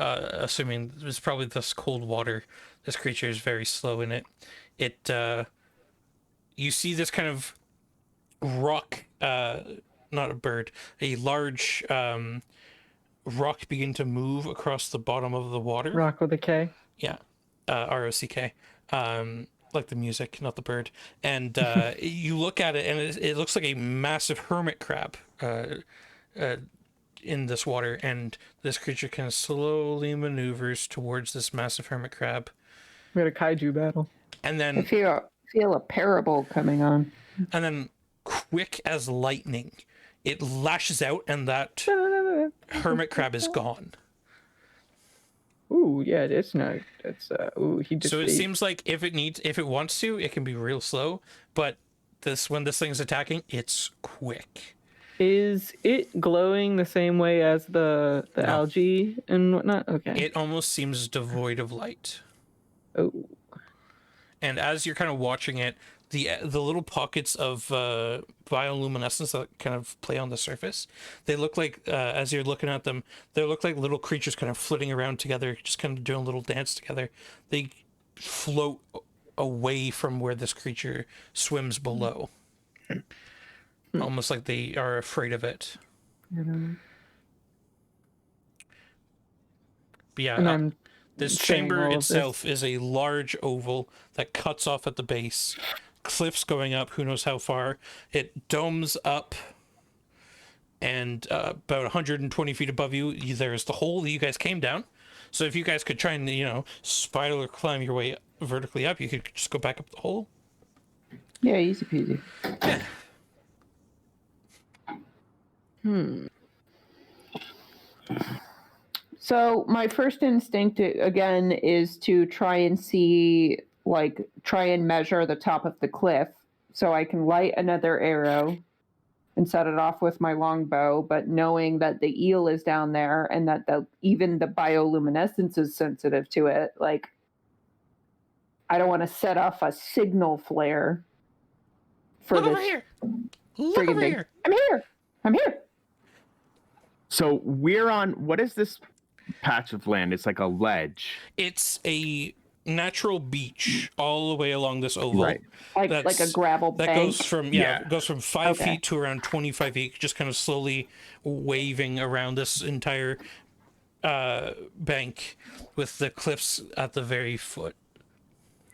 Assuming it's probably this cold water, this creature is very slow in it. You see this kind of rock, not a bird, a large rock begin to move across the bottom of the water. Rock with a K. Yeah, ROCK. like the music, not the bird. And you look at it, and it looks like a massive hermit crab in this water. And this creature kind of slowly maneuvers towards this massive hermit crab. We had a kaiju battle. And I then, feel a parable coming on. and then, quick as lightning, it lashes out, and that hermit crab is gone. Ooh, yeah, that's not. That's ooh, he just. So it seems like if it wants to, it can be real slow. But when this thing's attacking, it's quick. Is it glowing the same way as the No. algae and whatnot? Okay. It almost seems devoid of light. Oh. And as you're kind of watching it, the little pockets of bioluminescence that kind of play on the surface, they look like, as you're looking at them, they look like little creatures kind of flitting around together, just kind of doing a little dance together. They float away from where this creature swims below. Almost like they are afraid of it. But yeah, And I'm this saying chamber all of itself is a large oval that cuts off at the base. Cliffs going up, who knows how far. It domes up, and about 120 feet above you, there's the hole that you guys came down. So if you guys could try and, spiral or climb your way vertically up, you could just go back up the hole. Yeah, easy peasy. Yeah. So my first instinct again is to try and measure the top of the cliff so I can light another arrow and set it off with my longbow, but knowing that the eel is down there and that even the bioluminescence is sensitive to it, like I don't want to set off a signal flare for Look this. over here! Look friggin' over thing. here! I'm here. So we're on, what is this patch of land? It's like a ledge. It's a natural beach all the way along this oval. Right. Like a gravel that bank. goes from 5 Okay. feet to around 25 feet, just kind of slowly waving around this entire bank with the cliffs at the very foot.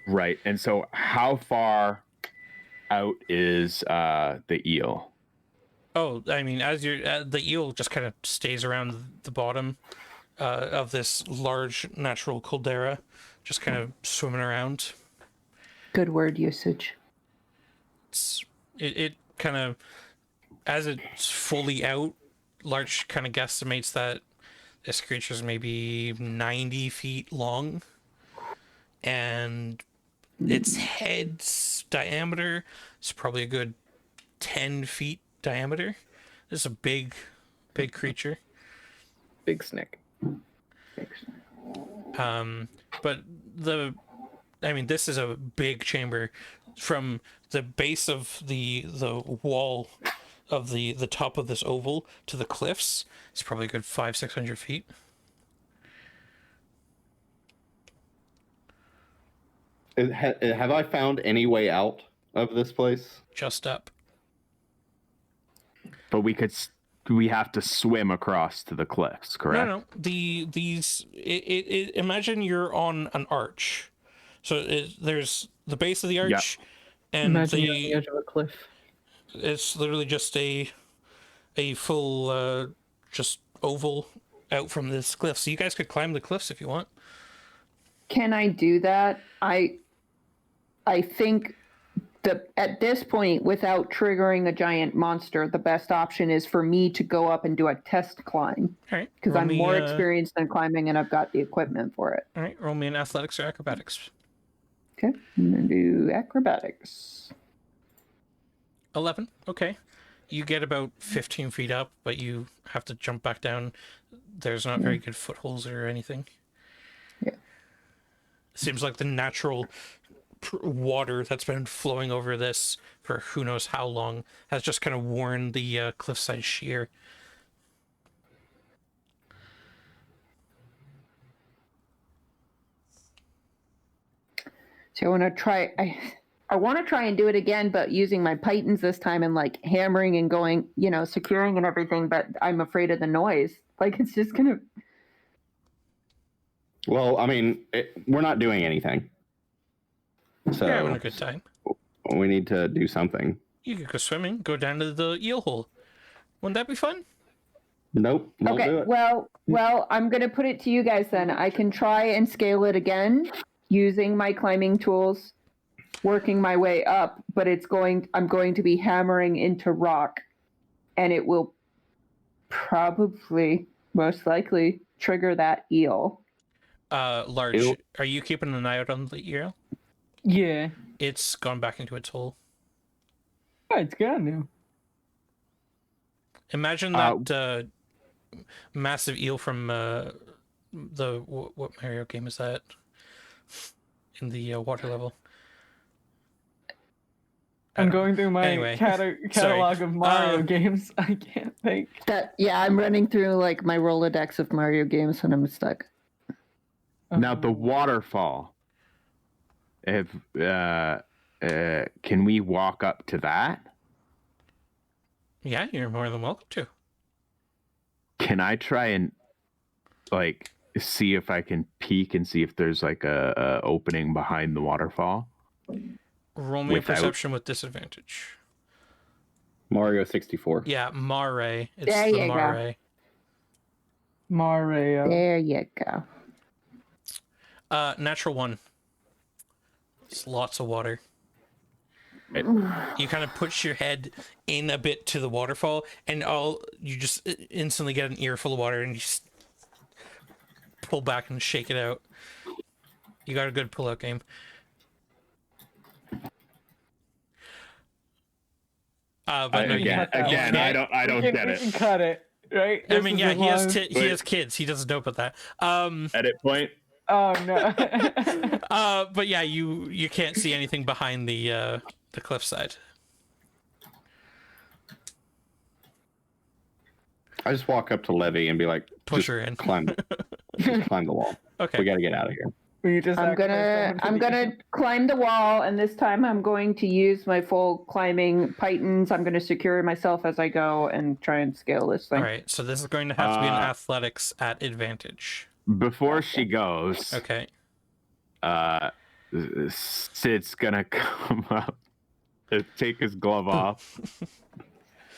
Right. And so how far out is the eel? Oh, I mean, as you're the eel just kind of stays around the bottom of this large natural caldera, just kind of swimming around. Good word usage. It kind of, as it's fully out, Larch kind of guesstimates that this creature's maybe 90 feet long, and its head's diameter is probably a good 10 feet diameter. This is a big creature. big snake. But this is a big chamber. From the base of the wall of the top of this oval to the cliffs, it's probably a good 500-600 feet. Have I found any way out of this place? Just up. But we have to swim across to the cliffs, correct? No. Imagine you're on an arch. So there's the base of the arch, and Imagine you're on the edge of a cliff. it's literally just a full just oval out from this cliff. So you guys could climb the cliffs if you want. Can I do that? I think at this point, without triggering a giant monster, the best option is for me to go up and do a test climb. All right. Because I'm more experienced in climbing and I've got the equipment for it. All right. Roll me an athletics or acrobatics. Okay. I'm going to do acrobatics. 11. Okay. You get about 15 feet up, but you have to jump back down. There's not very good footholds or anything. Yeah. Seems like the natural water that's been flowing over this for who knows how long has just kind of worn the cliffside sheer. So I want to try. I want to try and do it again, but using my pythons this time and like hammering and going, securing and everything. But I'm afraid of the noise. Like it's just gonna. Well, I mean, we're not doing anything. So You're having a good time. we need to do something. You could go swimming, go down to the eel hole. Wouldn't that be fun? Nope. Won't do Okay, it. well, I'm going to put it to you guys then. I can try and scale it again using my climbing tools, working my way up, but I'm going to be hammering into rock, and it will probably, most likely, trigger that eel. Large. Ew. Are you keeping an eye out on the eel? Yeah. It's gone back into its hole. Oh, it's gone now. Imagine that massive eel from what Mario game is that? In the water level. I'm going through my Anyway, catalog of Mario games. I can't think. I'm running through like my Rolodex of Mario games and I'm stuck. Now the waterfall. If can we walk up to that? Yeah, you're more than welcome to. Can I try and like see if I can peek and see if there's like a opening behind the waterfall? Roll me a perception with disadvantage. Mario 64. Yeah, Mare. It's There the you go. Mare. Mario. There you go. Natural 1. It's lots of water. You kind of push your head in a bit to the waterfall, and you just instantly get an earful of water, and you just pull back and shake it out. You got a good pull-out game. But no, again, yeah. I don't get We can it. cut it, right? I This mean, is yeah, as he has long- he has kids. He doesn't know about that. Edit point. Oh no. But yeah, you can't see anything behind the cliffside. I just walk up to Levy and be like, Push just her in. Climb the wall. Okay. We got to get out of here. We just I'm gonna climb the wall, and this time I'm going to use my full climbing pythons. I'm gonna secure myself as I go and try and scale this thing. All right, so this is going to have to be an athletics at advantage. Before she goes, Okay. Sid's gonna come up and take his glove off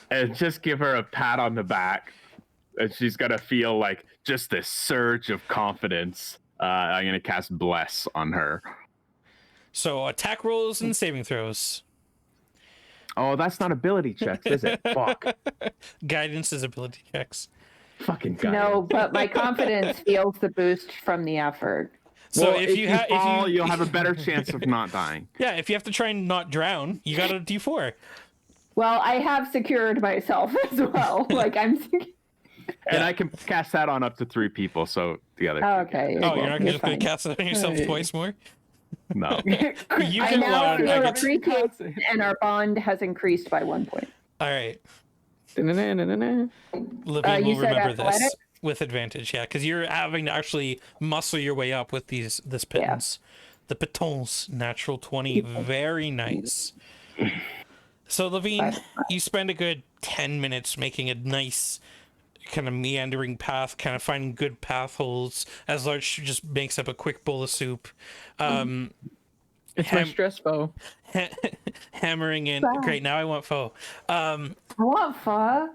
and just give her a pat on the back. And she's gonna feel like just this surge of confidence. I'm gonna cast Bless on her. So attack rolls and saving throws. Oh, that's not ability checks, is it? Fuck. Guidance is ability checks. Fucking guy. No, but my confidence feels the boost from the effort. So Well, if you fall, you'll have a better chance of not dying. yeah, if you have to try and not drown, you got a D4. Well, I have secured myself as well. Like I'm. And I can cast that on up to 3 people, so the other. Oh, okay. Oh, you're not You're just going fine. to cast it on yourself Hey. twice more? No. You I can now learn. feel I guess. appreciated, and our bond has increased by 1 point. All right. Na-na-na-na-na. Livia You will said remember this athletics? with advantage, yeah, because you're having to actually muscle your way up with this pittance. The pitons, natural 20, very nice. So Levine, you spend a good 10 minutes making a nice kind of meandering path, kind of finding good path holes, as Large just makes up a quick bowl of soup. It's my stress bow. Hammering in. Wow. Great, now I want pho. I want pho.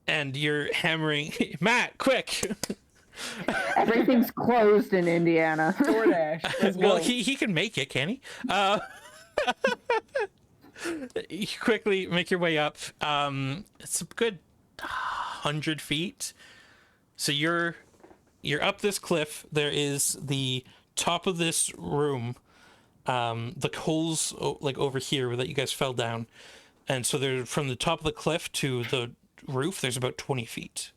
And you're hammering. Matt, quick! Everything's closed in Indiana. DoorDash. Let's Well, go. he can make it, can he? You quickly make your way up. It's a good 100 feet. So you're up this cliff. There is the top of this room. The holes like over here that you guys fell down, and so they're from the top of the cliff to the roof. There's about 20 feet.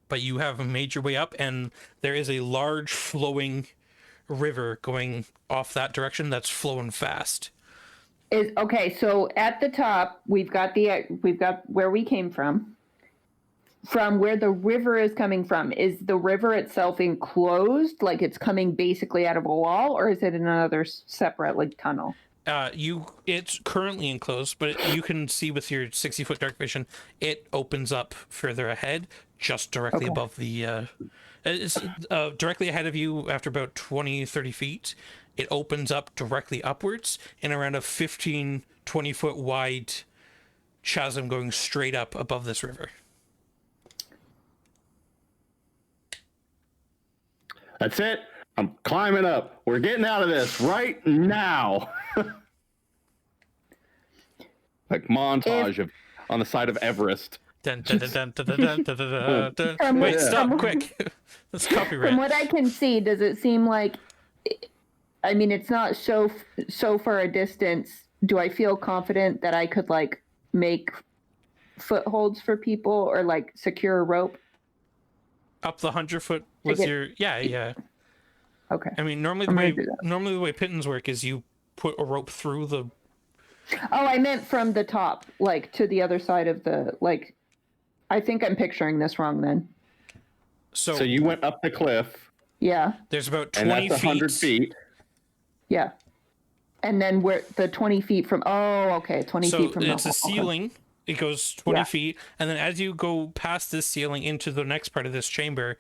But you have made your way up, and there is a large flowing river going off that direction that's flowing fast. Okay, so at the top we've got where we came from. From where the river is coming from, is the river itself enclosed, like it's coming basically out of a wall, or is it another separate like tunnel? It's currently enclosed, but you can see with your 60-foot dark vision, it opens up further ahead, just directly Okay. above the. It's directly ahead of you after about 20-30 feet. It opens up directly upwards in around a 15-20 foot wide chasm going straight up above this river. That's it. I'm climbing up. We're getting out of this right now. Like montage of on the side of Everest. Dun, dun, dun, dun, dun, dun, dun, dun, dun. From Wait, what- stop, from- quick. That's copyright. From what I can see, does it seem like? I mean, it's not so far a distance. Do I feel confident that I could like make footholds for people or like secure a rope? Up the 100-foot with get- your... Yeah. Okay. I mean, normally I'm the gonna way do that. pittons work is you put a rope through the... Oh, I meant from the top, like to the other side of the like. I think I'm picturing this wrong then. So you went up the cliff, Yeah. there's about and 20 that's 100 feet. Yeah. And then where the 20 feet from? Oh, okay, 20 So feet from it's the a hole. Okay. ceiling. It goes 20 Yeah. feet, and then as you go past this ceiling into the next part of this chamber,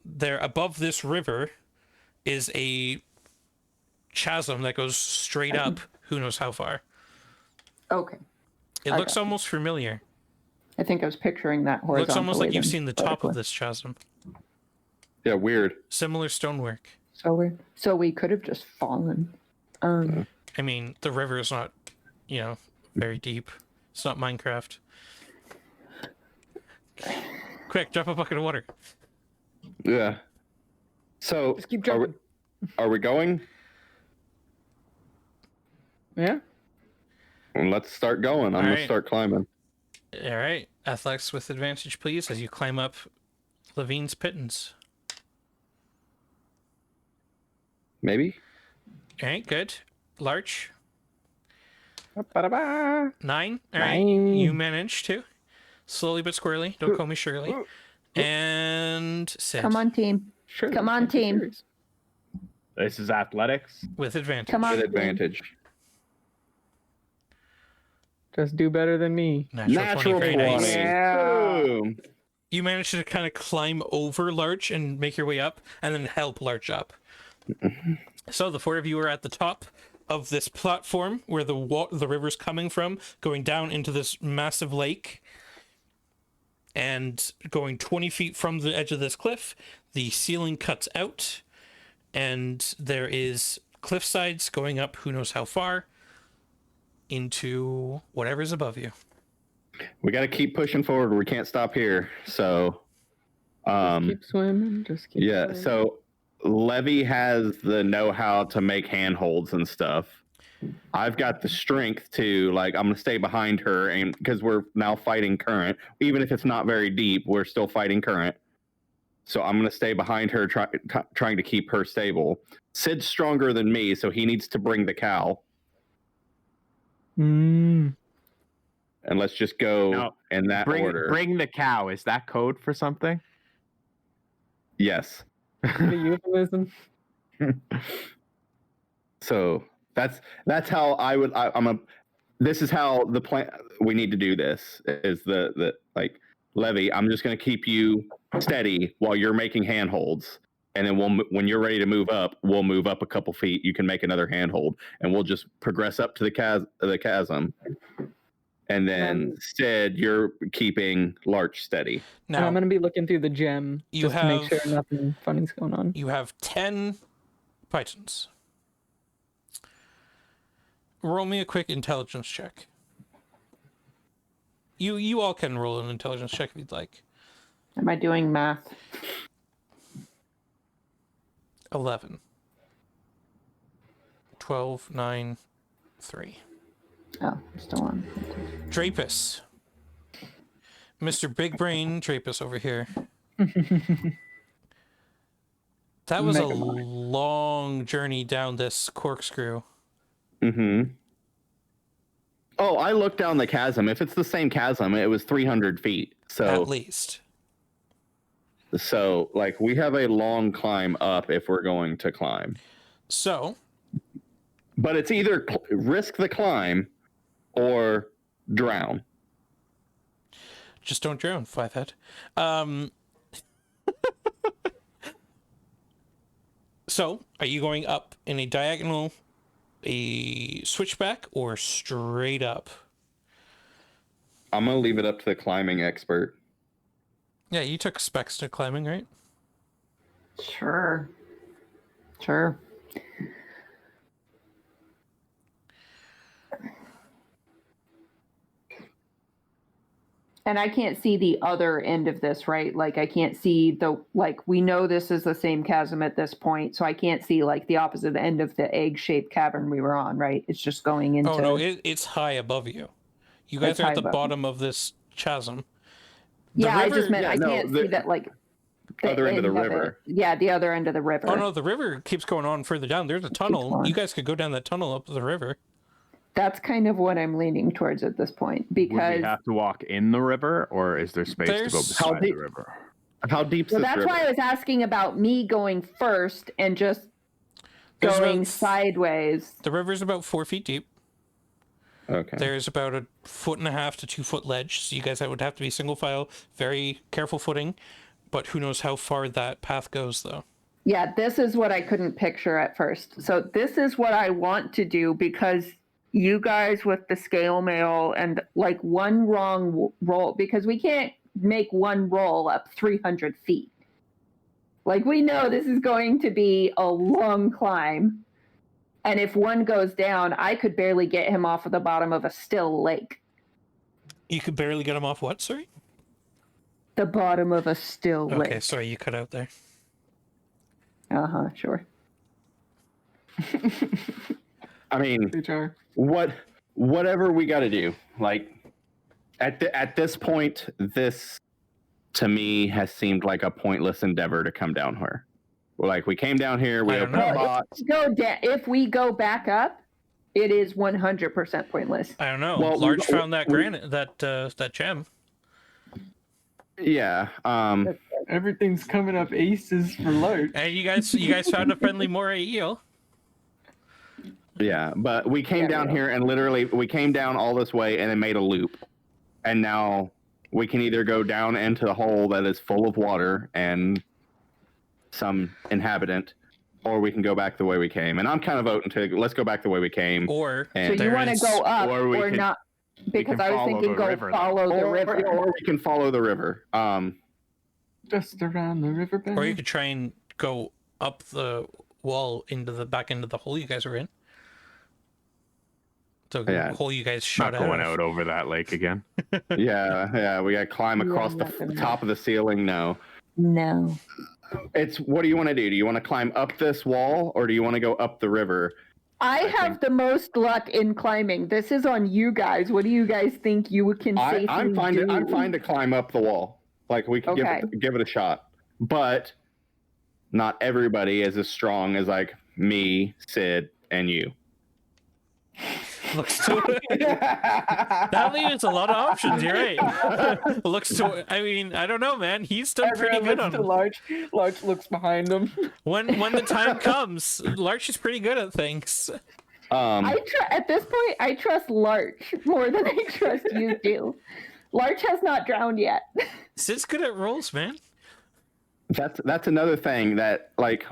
there above this river is a chasm that goes straight up. Who knows how far? Okay. It I looks got almost familiar. I think I was picturing that horizontally. Looks almost like you've then seen the top vertically. of this chasm. Yeah, weird. Similar stonework. So we could have just fallen. I mean, the river is not, very deep. It's not Minecraft. Quick, drop a bucket of water. Yeah. So Just keep are we, jumping. are we going? Yeah. Well, let's start going. I'm All gonna right. start climbing. All right, athletics with advantage, please, as you climb up Levine's pittance. Maybe. All right, good. Larch, Ba-da-ba. 9. All right, 9. you managed to. Slowly but squarely. Don't call me Shirley. And Sid Come on, team. Sure. Come on, team. This is athletics. with advantage. Come on. With advantage. Just do better than me. Natural 20, very nice. Yeah. Boom. You managed to kind of climb over Larch and make your way up, and then help Larch up. So the four of you are at the top of this platform where the river's coming from, going down into this massive lake, and going 20 feet from the edge of this cliff. The ceiling cuts out, and there is cliff sides going up who knows how far into whatever's above you. We got to keep pushing forward. We can't stop here. So, Keep swimming. Just keep yeah. swimming. So Levy has the know-how to make handholds and stuff. I've got the strength to I'm gonna stay behind her, and because we're now fighting current, even if it's not very deep, we're still fighting current. So I'm gonna stay behind her, trying to keep her stable. Sid's stronger than me, so he needs to bring the cow. Mm. And let's just go No, in that order. Bring the cow. Is that code for something? Yes. The euphemism. So that's how I would. This is how the plan. We need to do this. Is the Levy? I'm just going to keep you steady while you're making handholds, and then when you're ready to move up, we'll move up a couple feet. You can make another handhold, and we'll just progress up to the chasm. And then Sid, you're keeping Larch steady. And I'm Now, gonna be looking through the gem You just to make sure have- nothing funny's going on. you have 10 pythons. Roll me a quick intelligence check. You all can roll an intelligence check if you'd like. Am I doing math? 11. 12, 9, 3. Oh, I'm still on. Drapus. Mr. Big Brain Drapus over here. That was a Mega Mind. long journey down this corkscrew. Mm-hmm. Oh, I looked down the chasm. If it's the same chasm, it was 300 feet. At So least. we have a long climb up if we're going to climb. So, But it's either risk the climb or drown. Just don't drown, Fivehead. So, are you going up in a diagonal, a switchback, or straight up? I'm going to leave it up to the climbing expert. Yeah, you took specs to climbing, right? Sure. And I can't see the other end of this, right? Like I can't see we know this is the same chasm at this point, so I can't see like the opposite end of the egg-shaped cavern we were on, right? It's just going into... Oh, no, it's high above you. You guys are at the bottom of this chasm. I just meant I can't see that, like... The other end of the river. Yeah, the other end of the river. Oh, no, the river keeps going on further down. There's a tunnel. You guys could go down that tunnel up the river. That's kind of what I'm leaning towards at this point, because... Would we have to walk in the river, or is there space to go beside the river? How deep's this river? That's why I was asking about me going first and just going sideways. The river's about 4 feet deep. Okay. There's about 1.5 to 2 foot ledge, so you guys would have to be single file, very careful footing, but who knows how far that path goes, though. Yeah, this is what I couldn't picture at first. So this is what I want to do, because you guys with the scale mail and like one wrong roll, because we can't make one roll up 300 feet. Like, we know this is going to be a long climb. And if one goes down, I could barely get him off of the bottom of a still lake. You could barely get him off what, sorry? The bottom of a still lake. Okay, sorry, you cut out there. Sure. I mean, whatever we got to do. Like, at this point, this to me has seemed like a pointless endeavor to come down here. Like, we came down here, we opened a box. If we go back up, it is 100% pointless. I don't know. Well, Large found that granite, that gem. Yeah. Everything's coming up aces for Large. And you guys found a friendly moray eel. Yeah, but we came down here and literally we came down all this way and then made a loop. And now we can either go down into the hole that is full of water and some inhabitant, or we can go back the way we came. And I'm kind of voting to let's go back the way we came. Or so you want to go up or not? Because I was thinking go follow the river. Or we can follow the river. Just around the river bank. Or you could try and go up the wall into the back end of the hole you guys were in. The hole you guys shot Not going out over that lake again. yeah, we gotta climb across the top of the ceiling. No. It's what do you want to do? Do you want to climb up this wall, or do you want to go up the river? I have the most luck in climbing. This is on you guys. What do you guys think you can safely I'm fine do? I'm fine to climb up the wall. Like, we can give it a shot, but not everybody is as strong as like me, Sid, and you. Looks to that leaves a lot of options. You're right. Looks to. I mean, I don't know, man. He's done pretty good on. Large looks behind him. When the time comes, Larch is pretty good at things. At this point, I trust Larch more than I trust you two. Larch has not drowned yet. Sid's good at rolls, man. That's another thing that, like,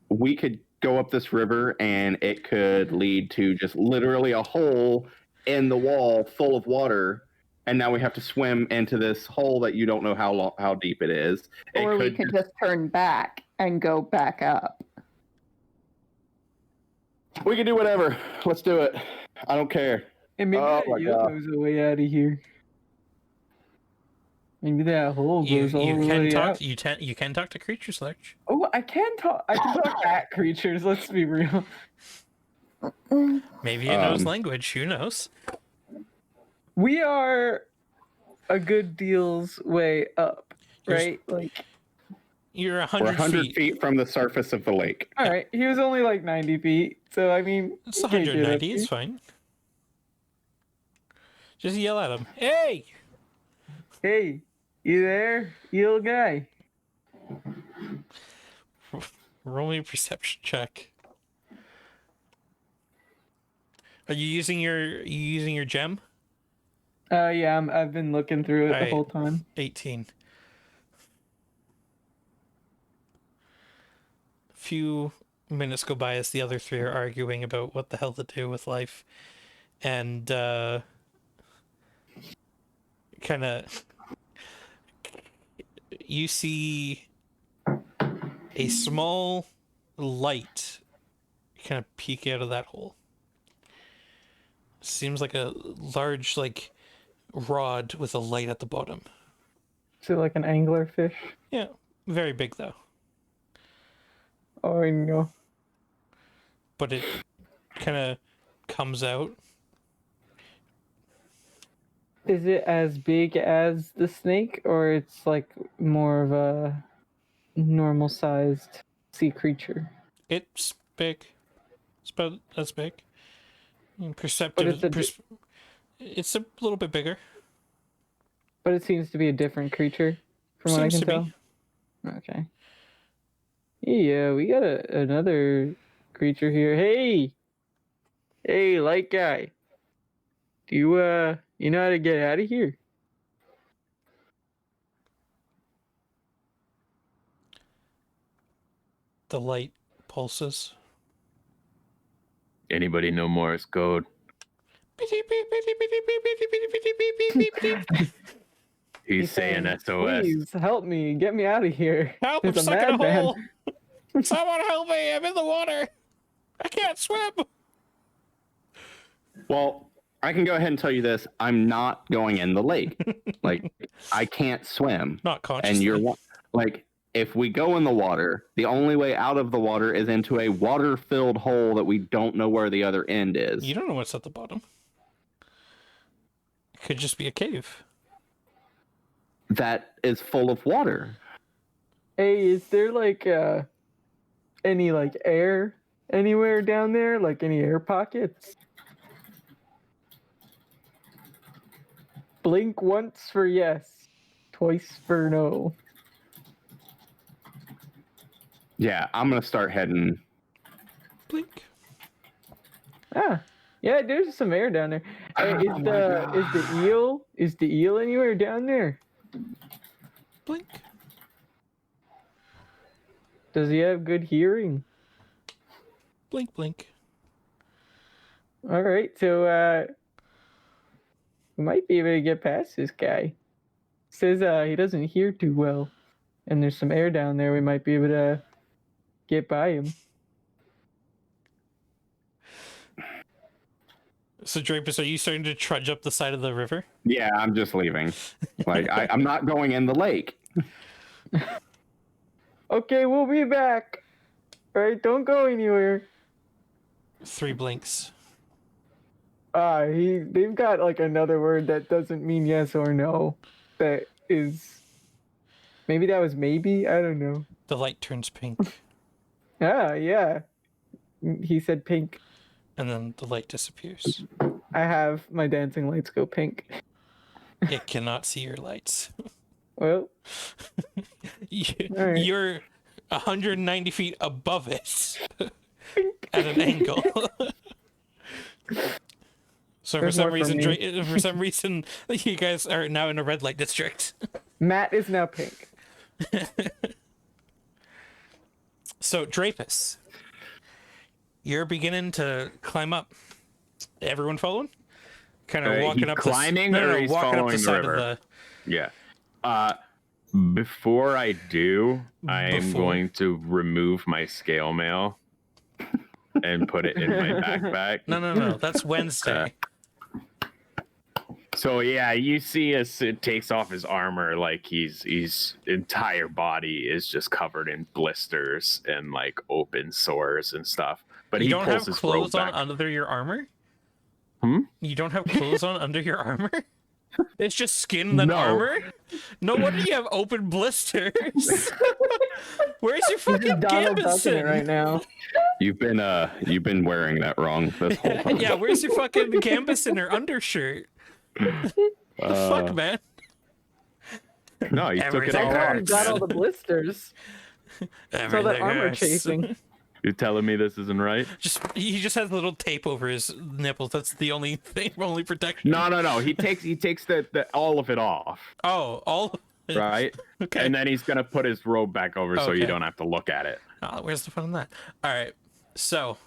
we could go up this river and it could lead to just literally a hole in the wall full of water, and now we have to swim into this hole that you don't know how deep it is. Or we could just turn back and go back up. We can do whatever. Let's do it. I don't care. And maybe that eel goes the way out of here. Maybe that hole goes all the way out. You can talk to creatures, Larch. Oh, I can talk at creatures. Let's be real. Maybe it knows language. Who knows? We are a good deal's way up, right? You're 100 feet from the surface of the lake. All right, he was only like 90 feet, so I mean, it's 190. It's fine. Just yell at him. Hey! Hey, you there, eel guy? Roll me a perception check. Are you using your gem? Yeah, I've been looking through it the Alright. whole time. 18. Few minutes go by as the other three are arguing about what the hell to do with life, and kind of you see a small light kind of peek out of that hole. Seems like a large like rod with a light at the bottom. Is it like an anglerfish? Yeah, very big though. Oh, no. But it kind of comes out. Is it as big as the snake, or it's like more of a normal sized sea creature? It's big. It's about as big. But Perceptive. it's It's a little bit bigger. but it seems to be a different creature, from what I Seems can to tell. Okay. Yeah, we got another creature here. Hey, light guy. Do you know how to get out of here? The light pulses. Anybody know Morse code? He's saying SOS. Please help me, get me out of here. Help! I'm There's a stuck in a madman. hole. Someone help me! I'm in the water. I can't swim. Well, I can go ahead and tell you this: I'm not going in the lake. Like, I can't swim, Not consciously. and like, if we go in the water, the only way out of the water is into a water-filled hole that we don't know where the other end is. You don't know what's at the bottom. It could just be a cave. That is full of water. Hey, is there like any like air anywhere down there? Like any air pockets? Blink once for yes, twice for no. Yeah, I'm gonna start heading. Blink. Ah, yeah, there's some air down there. Hey, is the eel anywhere down there? Blink. Does he have good hearing? Blink. Blink. All right, so we might be able to get past this guy. Says he doesn't hear too well, and there's some air down there. We might be able to get by him. So, Drapus, are you starting to trudge up the side of the river? Yeah, I'm just leaving. Like, I'm not going in the lake. Okay, we'll be back. All right, don't go anywhere. 3 blinks. They've got like another word that doesn't mean yes or no. That is, maybe that was maybe. I don't know. The light turns pink, Yeah. He said pink. and then the light disappears. I have my dancing lights go pink. It cannot see your lights. Well, Alright. You're 190 feet above it at an angle. So There's more for me. for some reason, you guys are now in a red light district. Matt is now pink. So, Drapus, you're beginning to climb up. Everyone following? Kind of walking he's up climbing the, or he's walking up following the the side river? of the. Yeah. Before I do, I am Before. going to remove my scale mail and put it in my backpack. No. That's Wednesday. So yeah, you see as it takes off his armor, like he's entire body is just covered in blisters and like open sores and stuff. But You he don't pulls have his clothes robe on back. under your armor? Hmm? You don't have clothes on under your armor? It's just skin than No. armor? No wonder you have open blisters. Where's your He's fucking Donald Ducking it gambeson? right now. You've been wearing that wrong this whole time. Yeah, where's your fucking gambeson or undershirt? Fuck, man. No, he took it Everything all That off. guy got all man. the blisters. So that Everything armor hurts. chasing. You're telling me this isn't right? He just has a little tape over his nipples. That's the only thing, only protection. No. He takes the all of it off, Oh, all. right? Okay. And then he's gonna put his robe back over so you Okay. don't have to look at it. Oh, where's the fun in that? All right. So,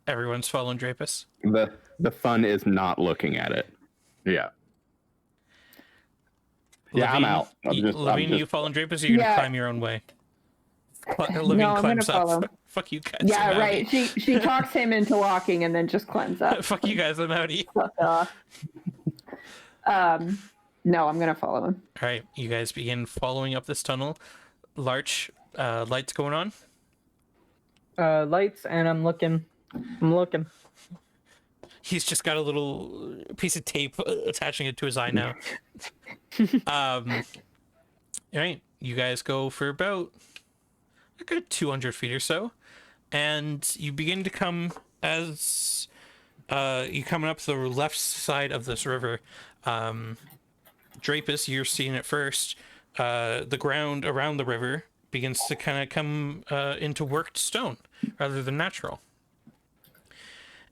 everyone's following Drapus. The fun is not looking at it. Yeah. Yeah, I'm out. Levine, you following Drapus, or you gonna climb your own way? Levine No, I'm climbs gonna up. follow. Fuck you guys. Yeah, I'm right. outie. She talks him into walking and then just climbs up. Fuck you guys. I'm outie. Fuck off. No, I'm gonna follow him. All right, you guys begin following up this tunnel. Larch, lights going on. Lights, and I'm looking. He's just got a little piece of tape attaching it to his eye now. All right, you guys go for about a good 200 feet or so, and you begin to come as you coming up the left side of this river. Drapus, you're seeing it first. The ground around the river begins to kind of come into worked stone rather than natural.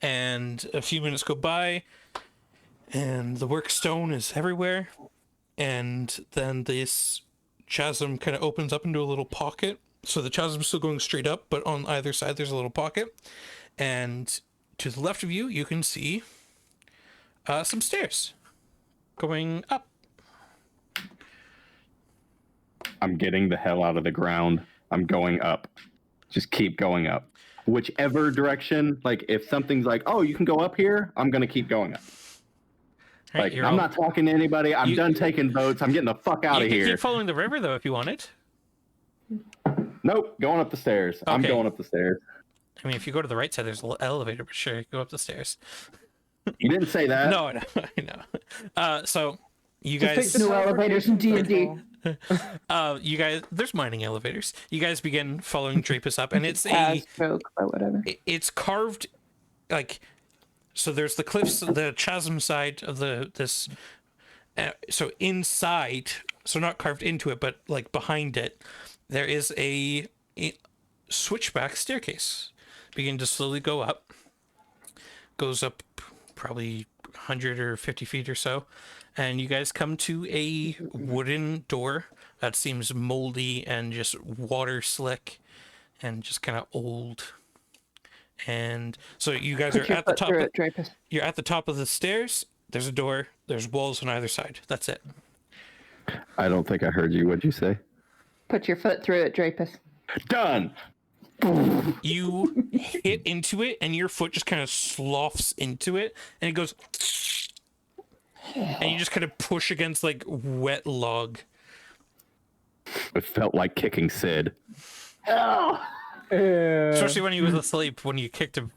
And a few minutes go by, and the work stone is everywhere. And then this chasm kind of opens up into a little pocket. So the chasm's still going straight up, but on either side there's a little pocket. And to the left of you, you can see some stairs going up. I'm getting the hell out of the ground. I'm going up. Just keep going up. Whichever direction, like if something's like, oh, you can go up here, I'm going to keep going up. Right, Like, I'm not talking to anybody. I'm done taking boats. I'm getting the fuck out You of can here. keep following the river, though, if you want it. Nope, going up the stairs. I'm Okay. going up the stairs. I mean, if you go to the right side, there's a little elevator, but sure, go up the stairs. You didn't say that. No, I know. So, you Just take guys... the No elevators in D&D. you guys, there's mining elevators. You guys begin following Drapus up, and it's As joke, but whatever. it's carved, like, so there's the cliffs, the chasm side of this. So inside, so not carved into it, but like behind it, there is a switchback staircase. Begin to slowly go up. Goes up probably 100 or 50 feet or so. And you guys come to a wooden door that seems moldy and just water slick and just kind of old. And so you guys Put are your at the foot top. through it, Drapus. You're at the top of the stairs. There's a door. There's walls on either side. That's it. I don't think I heard you. What'd you say? Put your foot through it, Drapus. Done. You hit into it, and your foot just kind of sloughs into it, and it goes. And you just kind of push against like wet log. It felt like kicking Sid. Especially when he was asleep, when you kicked him.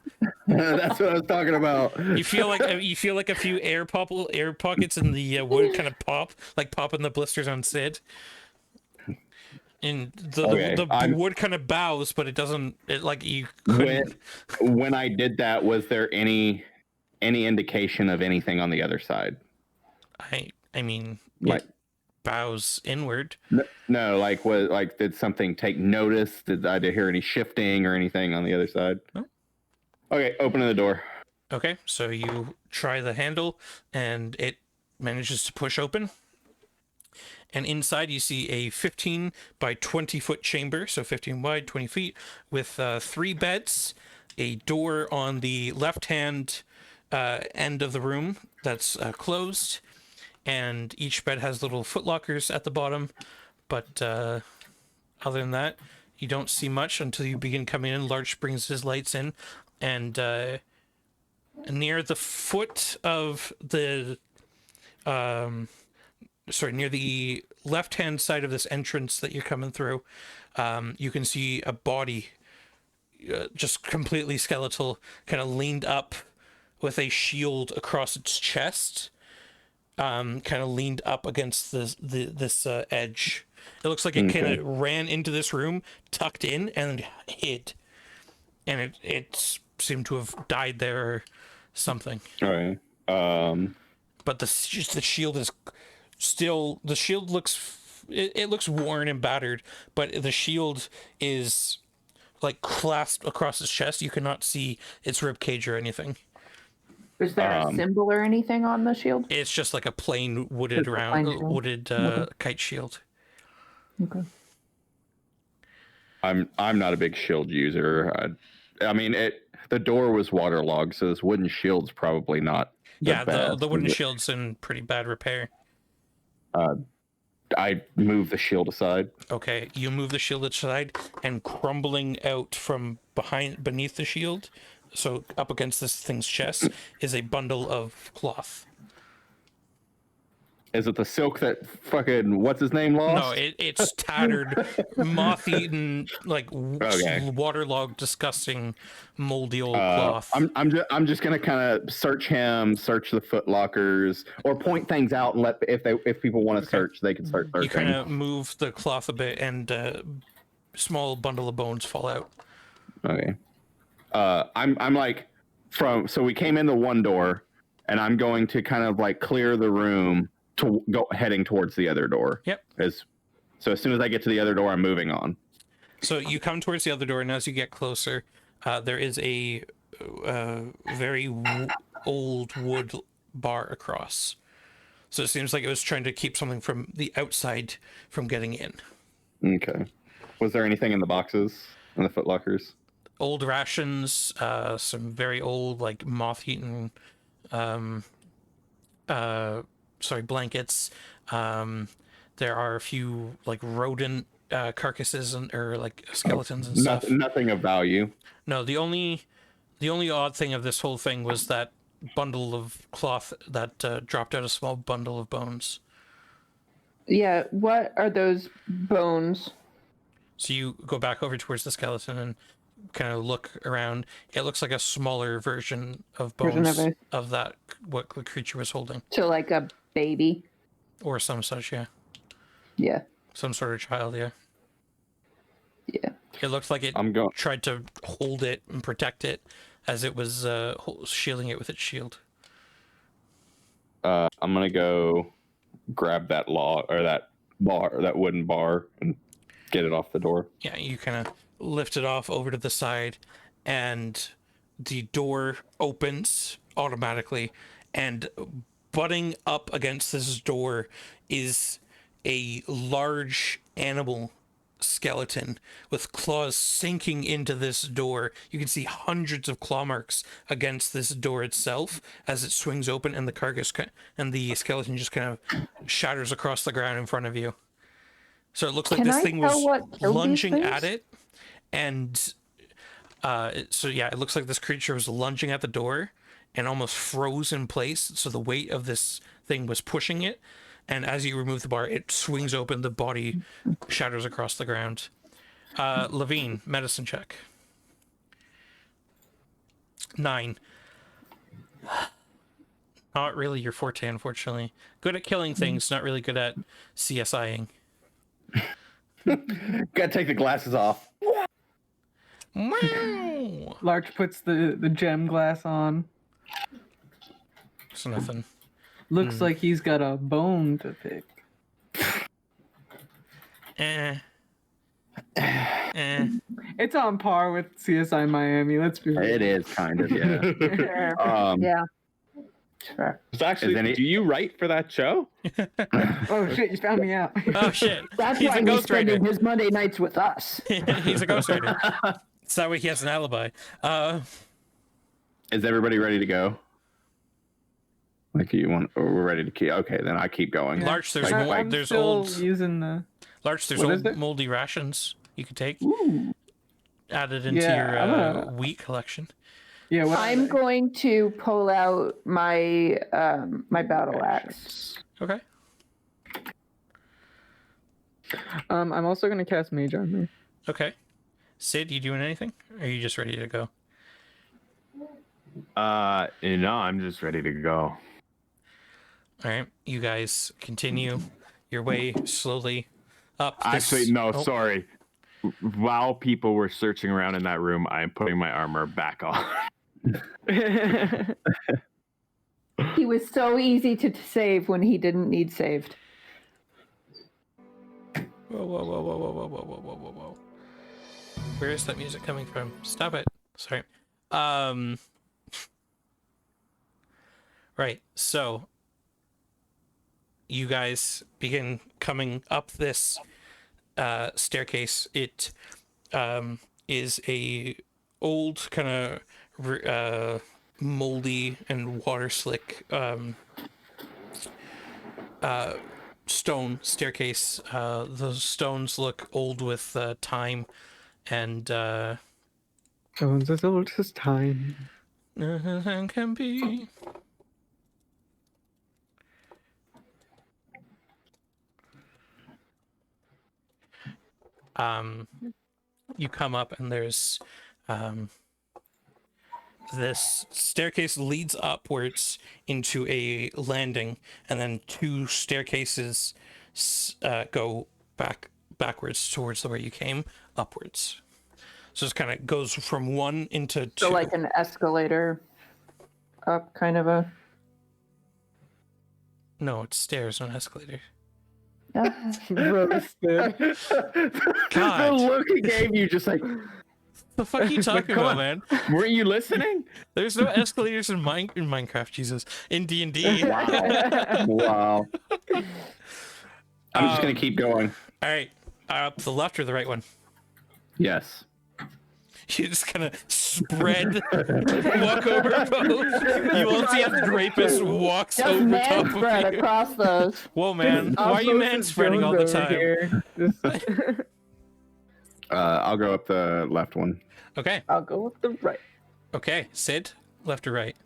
That's what I was talking about. You feel like a few air pockets in the wood kind of pop in the blisters on Sid. And the wood kind of bows, but it doesn't. It like you couldn't. When I did that, was there any indication of anything on the other side? I mean, Like, it bows inward. no, like did something take notice? Did I hear any shifting or anything on the other side? No. Okay, opening the door. Okay, so you try the handle, and it manages to push open. And inside you see a 15 by 20 foot chamber, so 15 wide, 20 feet, with 3 beds, a door on the left-hand end of the room that's closed, and each bed has little footlockers at the bottom. But other than that, you don't see much until you begin coming in. Larch brings his lights in, and near the foot of the near the left-hand side of this entrance that you're coming through, you can see a body, just completely skeletal, kind of leaned up with a shield across its chest, kind of leaned up against this edge. It looks like it kind of ran into this room, tucked in, and hid. And it seemed to have died there or something. All right. But the shield is still, the shield looks, it looks worn and battered, but the shield is like clasped across his chest. You cannot see its rib cage or anything. Is there a symbol or anything on the shield? It's just like a plain wooded Just a plain shield? Okay. kite shield. Okay. I'm not a big shield user. I mean, the door was waterlogged, so this wooden shield's probably not. The wooden shield's in pretty bad repair. I move the shield aside. Okay, you move the shield aside, and crumbling out from beneath the shield, so up against this thing's chest, is a bundle of cloth. Is it the silk that fucking what's his name lost? No, it's tattered, moth-eaten, like waterlogged, disgusting, moldy old cloth. I'm just gonna kind of search the foot lockers, or point things out and if people want to search, they can start searching. You kind of move the cloth a bit, and small bundle of bones fall out. Okay. I'm like so we came in the one door, and I'm going to kind of like clear the room to go heading towards the other door. Yep. So as soon as I get to the other door, I'm moving on. So you come towards the other door, and as you get closer, there is a very old wood bar across. So it seems like it was trying to keep something from the outside from getting in. Okay. Was there anything in the boxes, in the footlockers? Old rations, some very old, like moth-eaten, blankets. There are a few like rodent carcasses or like skeletons and stuff. Nothing of value. No, the only odd thing of this whole thing was that bundle of cloth that dropped out a small bundle of bones. Yeah, what are those bones? So you go back over towards the skeleton and kind of look around. It looks like a smaller version of bones of that what the creature was holding. So like a baby, or some such, yeah. Yeah. Some sort of child, yeah. Yeah. It looked like it tried to hold it and protect it as it was shielding it with its shield. I'm gonna go grab that that wooden bar, and get it off the door. Yeah, you kind of lift it off over to the side, and the door opens automatically, and butting up against this door is a large animal skeleton with claws sinking into this door. You can see hundreds of claw marks against this door itself as it swings open, and the carcass and the skeleton just kind of shatters across the ground in front of you. So it looks like this thing was lunging at it, and it looks like this creature was lunging at the door and almost froze in place. So the weight of this thing was pushing it, and as you remove the bar, it swings open. The body shatters across the ground. Levine, medicine check. 9. Not really your forte, unfortunately. Good at killing things, not really good at CSIing. Gotta take the glasses off. Wow. Larch puts the gem glass on. It's nothing. Looks like he's got a bone to pick. It's on par with CSI Miami. Let's be real. It is kind of, yeah. Yeah. Sure. It's actually, do you write for that show? Oh shit! You found me out. Oh shit! That's He's why a he's spending ghostwriter. his Monday nights with us. He's a ghostwriter. So that way he has an alibi. Is everybody ready to go? Like we're ready to keep. Okay, then I keep going. Larch, there's I'm there's still old using the. Larch, there's What is old there? moldy rations you could take. Ooh. Added into Yeah, your wheat collection. Yeah. What I'm going to pull out my my battle axe. Okay. I'm also gonna cast Mage Armor. Okay. Sid, you doing anything? Or are you just ready to go? No, I'm just ready to go. All right. You guys continue your way slowly up. Actually, no, sorry. While people were searching around in that room, I'm putting my armor back on. He was so easy to save when he didn't need saved. Whoa, whoa, whoa, whoa, whoa, whoa, whoa, whoa, whoa, whoa. Where is that music coming from? Stop it. Sorry. Right. So you guys begin coming up this staircase. It is a old kind of moldy and water slick stone staircase. Those stones look old with time and Stones as old as time. can be. You come up and there's this staircase leads upwards into a landing, and then two staircases go backwards towards where you came, upwards. So it kind of goes from one into two. So like an escalator up, kind of a. No, it's stairs, not escalator. Roasted. God. The look he gave you, just like, The fuck are you talking Come about, on. man? weren't you listening? There's no escalators in Minecraft, Jesus. In D&D. Wow. I'm just gonna keep going. All right, up the left or the right one? Yes. You just kind of spread, walk over both. You won't see as the rapist walks Just over man top spread of you. across those. Whoa, man. Why are you man spreading all the time? I'll go up the left one. Okay, I'll go with the right. okay. Sid, left or right?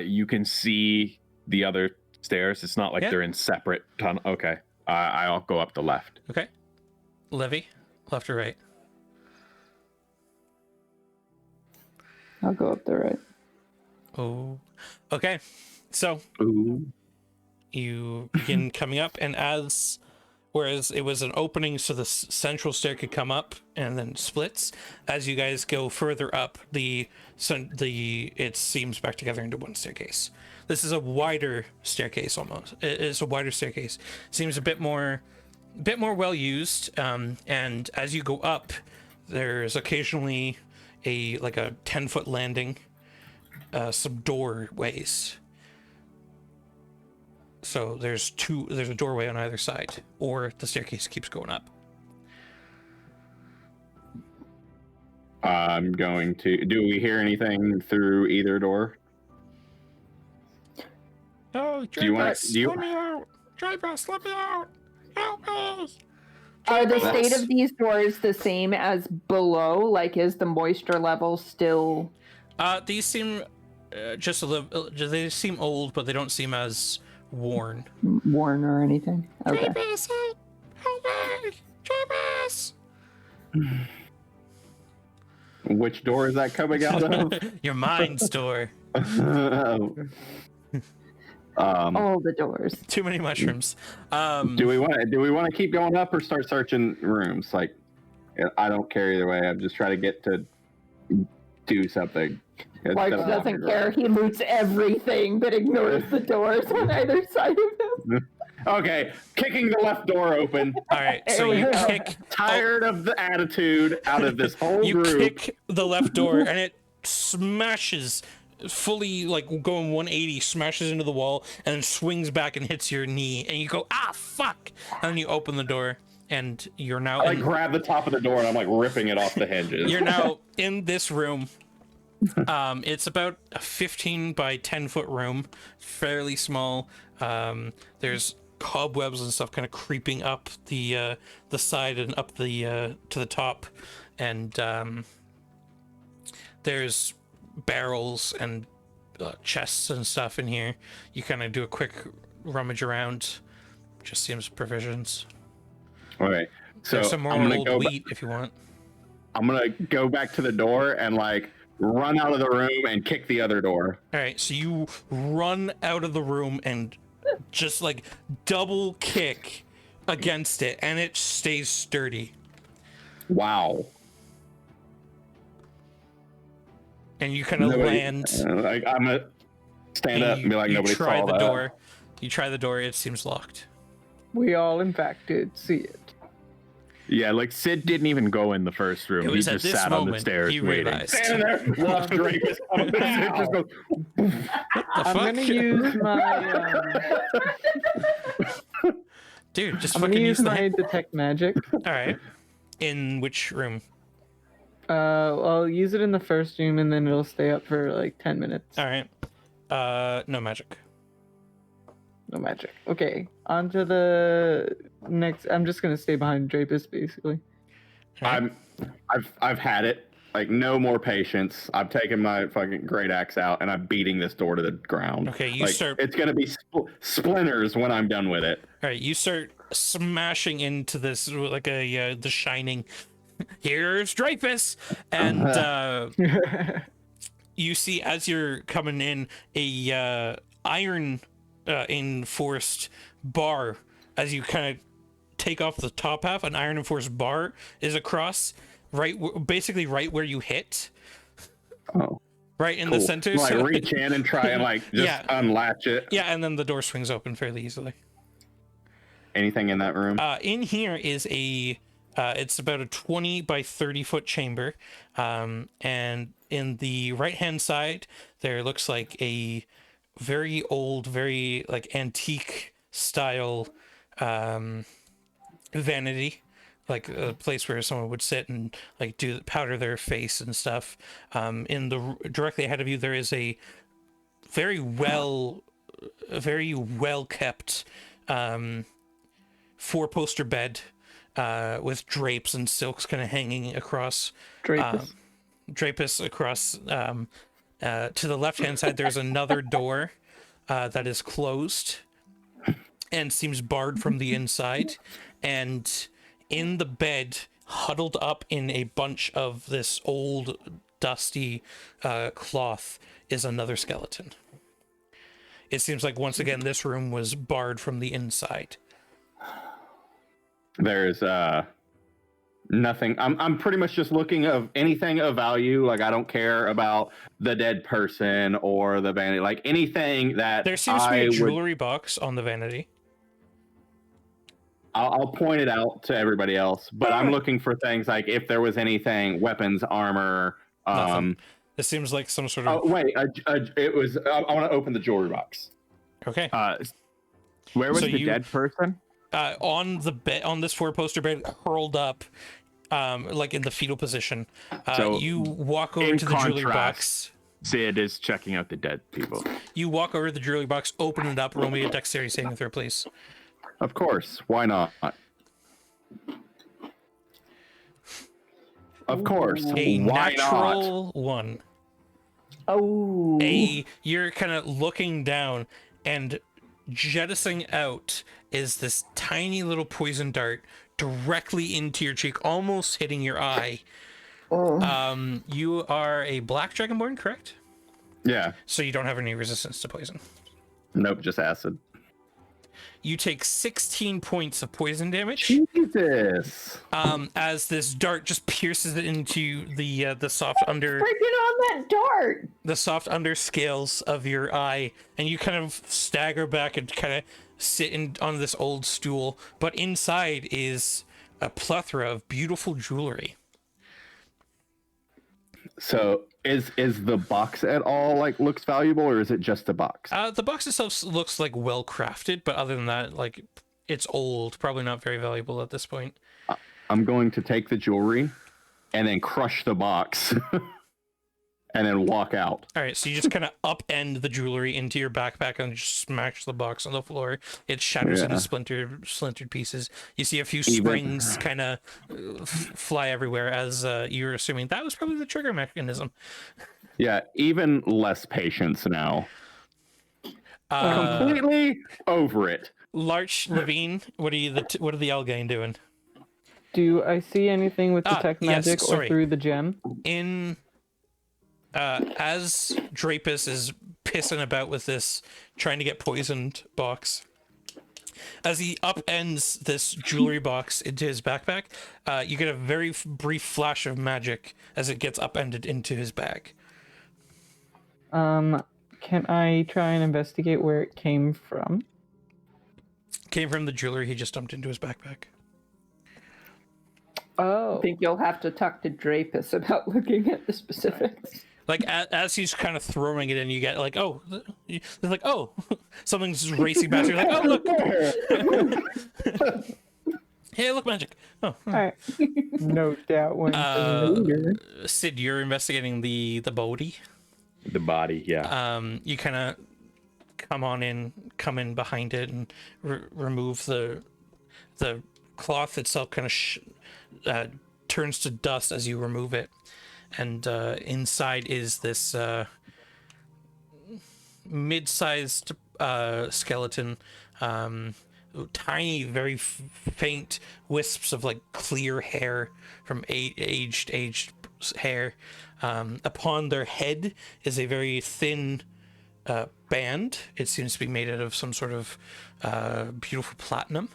You can see the other stairs. It's not like Yeah. they're in separate tunnel. Okay. I'll go up the left. Okay. Levy, left or right? I'll go up the right. Oh. Okay. So Ooh. you begin coming up, and whereas it was an opening so the central stair could come up and then splits, as you guys go further up, it seems back together into one staircase. This is a wider staircase almost. It's a wider staircase. Seems a bit more well used, and as you go up, there's occasionally a 10-foot landing, some doorways. So there's a doorway on either side, or the staircase keeps going up. I'm going to. Do we hear anything through either door? Oh, Do you want? Do you? let me out! Dreyfus, let me out! Help me! Are the That's- state of these doors the same as below? Like, is the moisture level still? These seem just a little. They seem old, but they don't seem as worn. Worn or anything? Okay. Dreyfus, help me! Dreyfus! Which door is that coming out of? Your mind store. All the doors. Too many mushrooms. Do we want to keep going up or start searching rooms? Like, I don't care either way. I'm just trying to get to do something. Mark doesn't care. He loots everything but ignores the doors on either side of him. Okay, kicking the left door open. All right, so you kick. Tired of the attitude out of this whole You group. kick the left door, and it smashes fully, like going 180, smashes into the wall, and then swings back and hits your knee, and you go, ah, fuck! And then you open the door, and you're now. I grab the top of the door and I'm like ripping it off the hinges. You're now in this room. It's about a 15 by 10 foot room, fairly small. There's cobwebs and stuff kind of creeping up the side and up the to the top, and there's barrels and chests and stuff in here. You kind of do a quick rummage around. Just seems provisions. Okay, so There's some more I'm gonna old go. wheat if you want. I'm gonna go back to the door and like run out of the room and kick the other door. All right, so you run out of the room and just like double kick against it, and it stays sturdy. Wow. And you kind of land. Like I'm gonna stand up and be like, you nobody try saw the that. door. You try the door. It seems locked. We all, in fact, did see it. Yeah, like Sid didn't even go in the first room. It He was at just this sat on the moment stairs he waiting. realized. Standing there, watch Drake is coming. Sid just goes, The I'm fuck? gonna use my Dude, just I'm gonna fucking use use the my hand. detect magic. All right. In which room? I'll use it in the first room and then it'll stay up for like 10 minutes. All right. No magic. No magic. Okay, on to the next. I'm just gonna stay behind Drapus basically. All right. I've had it. Like, no more patience. I've taken my fucking great axe out and I'm beating this door to the ground. Okay, you like, start. It's gonna be splinters when I'm done with it. All right, you start smashing into this like a The Shining. Here's Dreyfus, and you see as you're coming in a iron enforced bar. As you kind of take off the top half, an iron enforced bar is across, basically right where you hit. Oh, right in cool. the center. Like, So reach in and try and like just Yeah. unlatch it. yeah, and then the door swings open fairly easily. Anything in that room? In here is it's about a 20 by 30 foot chamber, and in the right hand side there looks like a very old, very like antique style vanity, like a place where someone would sit and like powder their face and stuff. In the directly ahead of you there is a very well kept four-poster bed with drapes and silks kind of hanging across Drapus. drapus across. To the left-hand side there's another door that is closed and seems barred from the inside, and in the bed, huddled up in a bunch of this old dusty cloth, is another skeleton. It seems like once again this room was barred from the inside. There's nothing. I'm pretty much just looking of anything of value. Like, I don't care about the dead person or the vanity. Like, anything that There seems to be a jewelry box on the vanity. I'll point it out to everybody else, but I'm looking for things like if there was anything, weapons, armor. Nothing. It seems like some sort of. Oh wait, it was. I want to open the jewelry box. Okay. Where was So the dead person? On the bed, on this four-poster bed, hurled up, like in the fetal position. So, you walk over in to the jewelry contrast- box. Sid is checking out the dead people. You walk over to the jewelry box, open it up, roll me a dexterity saving throw, please. Of course, why not? Of course, A why not? natural 1. Oh. You're kind of looking down, and jettisoning out is this tiny little poison dart directly into your cheek, almost hitting your eye. You are a black dragonborn, correct? Yeah. So you don't have any resistance to poison. Nope, just acid. You take 16 points of poison damage. Jesus. As this dart just pierces it into the soft under Freaking on that dart. the soft under scales of your eye, and you kind of stagger back and kind of sit on this old stool. But inside is a plethora of beautiful jewelry. So is the box at all like looks valuable, or is it just a box? The box itself looks like well crafted, but other than that, like it's old, probably not very valuable at this point. I'm going to take the jewelry and then crush the box and then walk out. All right, so you just kind of upend the jewelry into your backpack and just smash the box on the floor. It shatters into splintered pieces. You see a few springs kind of fly everywhere as you're assuming that was probably the trigger mechanism. Yeah, even less patience now. Completely over it. Larch Levine, what are the Elgain doing? Do I see anything with detect yes, magic or sorry. through the gem? In as Drapus is pissing about with this, trying to get poisoned box, as he upends this jewelry box into his backpack, you get a very brief flash of magic as it gets upended into his bag. Can I try and investigate where it came from? Came from the jewelry he just dumped into his backpack. Oh. I think you'll have to talk to Drapus about looking at the specifics. Like as he's kind of throwing it in, you get like, oh, it's like, oh, something's just racing past you. You're like, oh look, hey, look, magic. Oh, All right. Note that one for later. Sid, you're investigating the body. The body, yeah. You kind of come in behind it and remove the cloth itself. Kind of turns to dust as you remove it, and inside is this mid-sized skeleton. Tiny, very faint wisps of like clear hair from aged hair. Upon their head is a very thin band. It seems to be made out of some sort of beautiful platinum.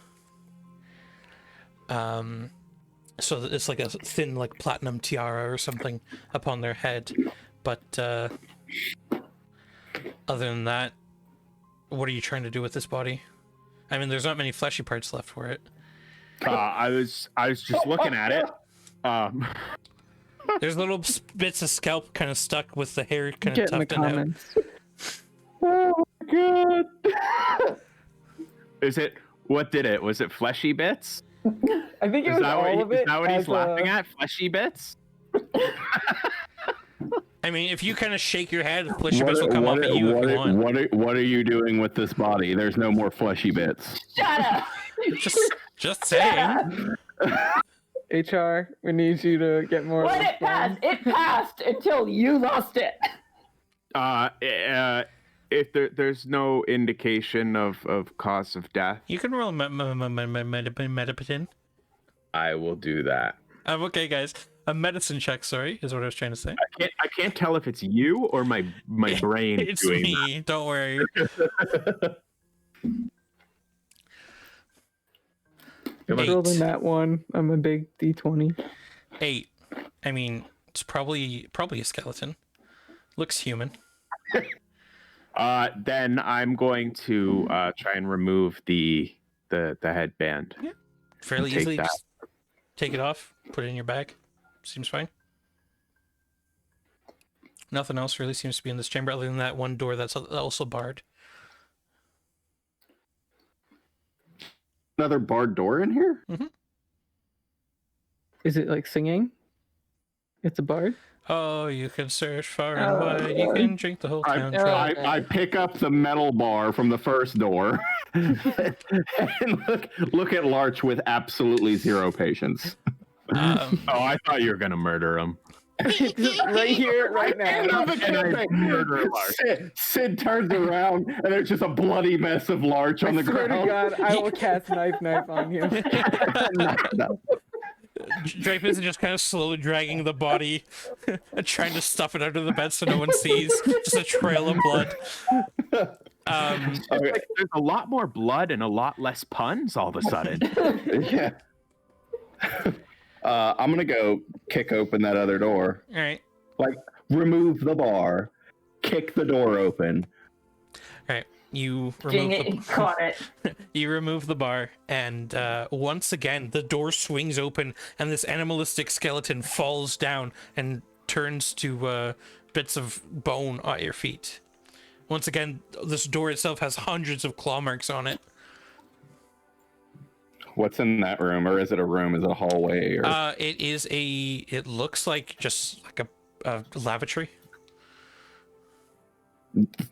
So it's like a thin, like platinum tiara or something upon their head. But other than that, what are you trying to do with this body? I mean, there's not many fleshy parts left for it. I was just looking at it. There's little bits of scalp kind of stuck with the hair kind Get of in the tufted out. comments. Oh my god! Is it? What did it? Was it fleshy bits? I think it Is was that all what, of it. is that what he's as laughing at? Fleshy bits? I mean, if you kind of shake your head, fleshy bits will come off at you if you want. What are you doing with this body? There's no more fleshy bits. Shut up! Just saying. HR, we need you to get more. Let it pass. It passed until you lost it. If there's no indication of cause of death, You can roll Medipatin. I will do that. Okay, guys. A medicine check, sorry, is what I was trying to say. I can't tell if it's you or my brain It's doing me. Don't worry. Rolled in that one. I'm a big D20. 8. I mean, it's probably a skeleton. Looks human. Then I'm going to try and remove the headband. Fairly Take easily. that. Just take it off, put it in your bag. Seems fine. Nothing else really seems to be in this chamber other than that one door that's also barred. Another barred door in here? Is it like singing? It's a bard. Oh, you can search far and wide. You can drink the whole town dry. I pick up the metal bar from the first door and look at Larch with absolutely zero patience. Oh, I thought you were gonna murder him. Right here, right now. Sid turns around and there's just a bloody mess of Larch on the Swear ground. to God, I will cast knife on you. No. Drapus is just kind of slowly dragging the body and trying to stuff it under the bed so no one sees. Just a trail of blood. Okay. Like, there's a lot more blood and a lot less puns all of a sudden. Yeah. I'm gonna go kick open that other door. All right. Like, remove the bar, kick the door open. All right. You Dang it, he caught it. You remove the bar, and once again, the door swings open, and this animalistic skeleton falls down and turns to bits of bone at your feet. Once again, this door itself has hundreds of claw marks on it. What's in that room, or is it a room? Is it a hallway? Or... It looks like just like a lavatory.